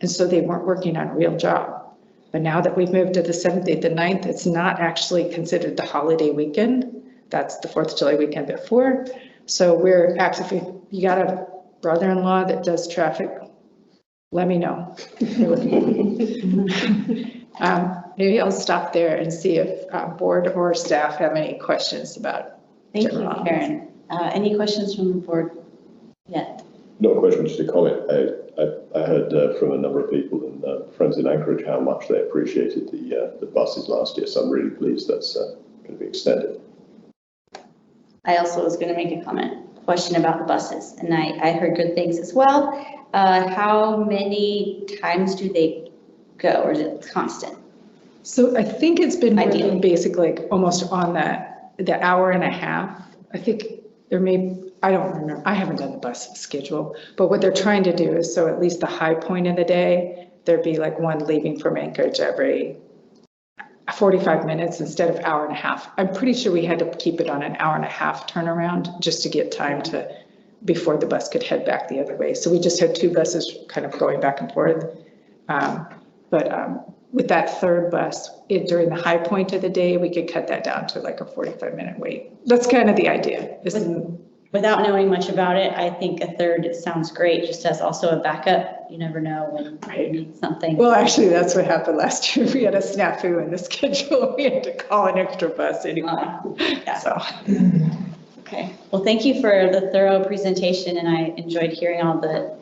and so they weren't working on a real job. But now that we've moved to the 7th, 8th, and 9th, it's not actually considered the holiday weekend. That's the 4th of July weekend before. So we're actively, you got a brother-in-law that does traffic, let me know. Maybe I'll stop there and see if board or staff have any questions about. Thank you, Karen. Any questions from the board yet? No question, just a comment. I heard from a number of people and friends in Anchorage how much they appreciated the buses last year. So I'm really pleased that's going to be extended. I also was going to make a question about the buses, and I heard good things as well. How many times do they go, or is it constant? So I think it's been basically like almost on the hour and a half. I think I don't remember, I haven't done the bus schedule, but what they're trying to do is, so at least the high point of the day, there'd be like one leaving from Anchorage every 45 minutes instead of hour and a half. I'm pretty sure we had to keep it on an hour and a half turnaround just to get time before the bus could head back the other way. So we just had 2 buses kind of going back and forth. With that third bus, during the high point of the day, we could cut that down to like a 45-minute wait. That's kind of the idea. Without knowing much about it, I think a third sounds great, just as also a backup. You never know when you need something. Well, actually, that's what happened last year. We had a snafu in the schedule. We had to call an extra bus anyway. Yeah. So. Okay. Well, thank you for the thorough presentation, and I enjoyed hearing all the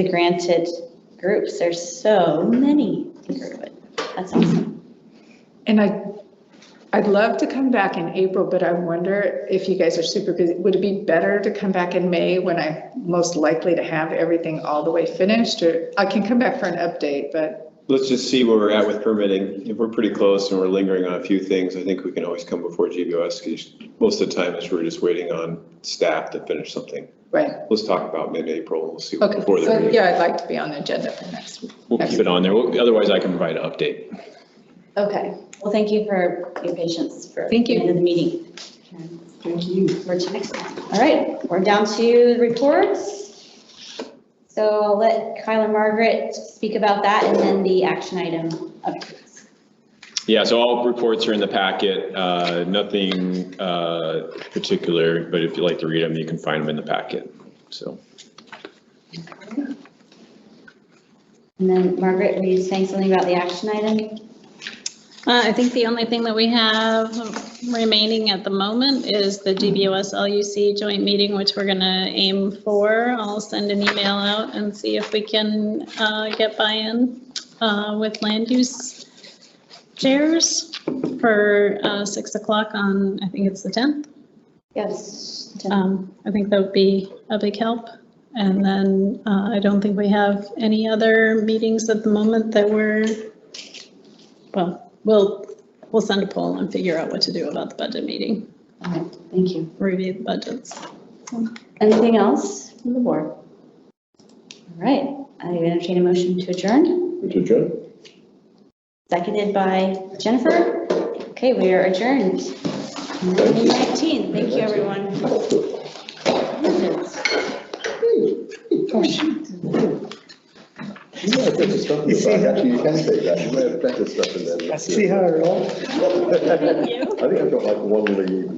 granted groups. There's so many in Girdwood. That's awesome. And I'd love to come back in April, but I wonder if you guys are super busy. Would it be better to come back in May when I'm most likely to have everything all the way finished? Or I can come back for an update, but. Let's just see where we're at with permitting. If we're pretty close and we're lingering on a few things, I think we can always come before GBOS, because most of the time is we're just waiting on staff to finish something. Right. Let's talk about mid-April. We'll see. Okay. Before So, yeah, I'd like to be on the agenda for next week. We'll keep it on there. Otherwise, I can provide an update. Okay. Well, thank you for your patience for the end of the meeting. Thank you. For tonight's. All right, we're down to the reports. So I'll let Kyle and Margaret speak about that and then the action item updates. Yeah, so all reports are in the packet. Nothing particular, but if you'd like to read them, you can find them in the packet. So. And then Margaret, were you saying something about the action item? I think the only thing that we have remaining at the moment is the GBOS LUC joint meeting, which we're going to aim for. I'll send an email out and see if we can get buy-in with land use chairs for 6 o'clock on, I think it's the 10th. Yes. I think that would be a big help. And then I don't think we have any other meetings at the moment that we'll send a poll and figure out what to do about the budget meeting. All right, thank you. Review the budgets. Anything else from the board? All right, I entertain a motion to adjourn. To adjourn. Seconded by Jennifer. Okay, we are adjourned. 9:19. Thank you, everyone. Oh, shoot. You might have better stuff in the back. Actually, you can take that. You might have better stuff in there. I see how it rolls. I think I've got like one lead.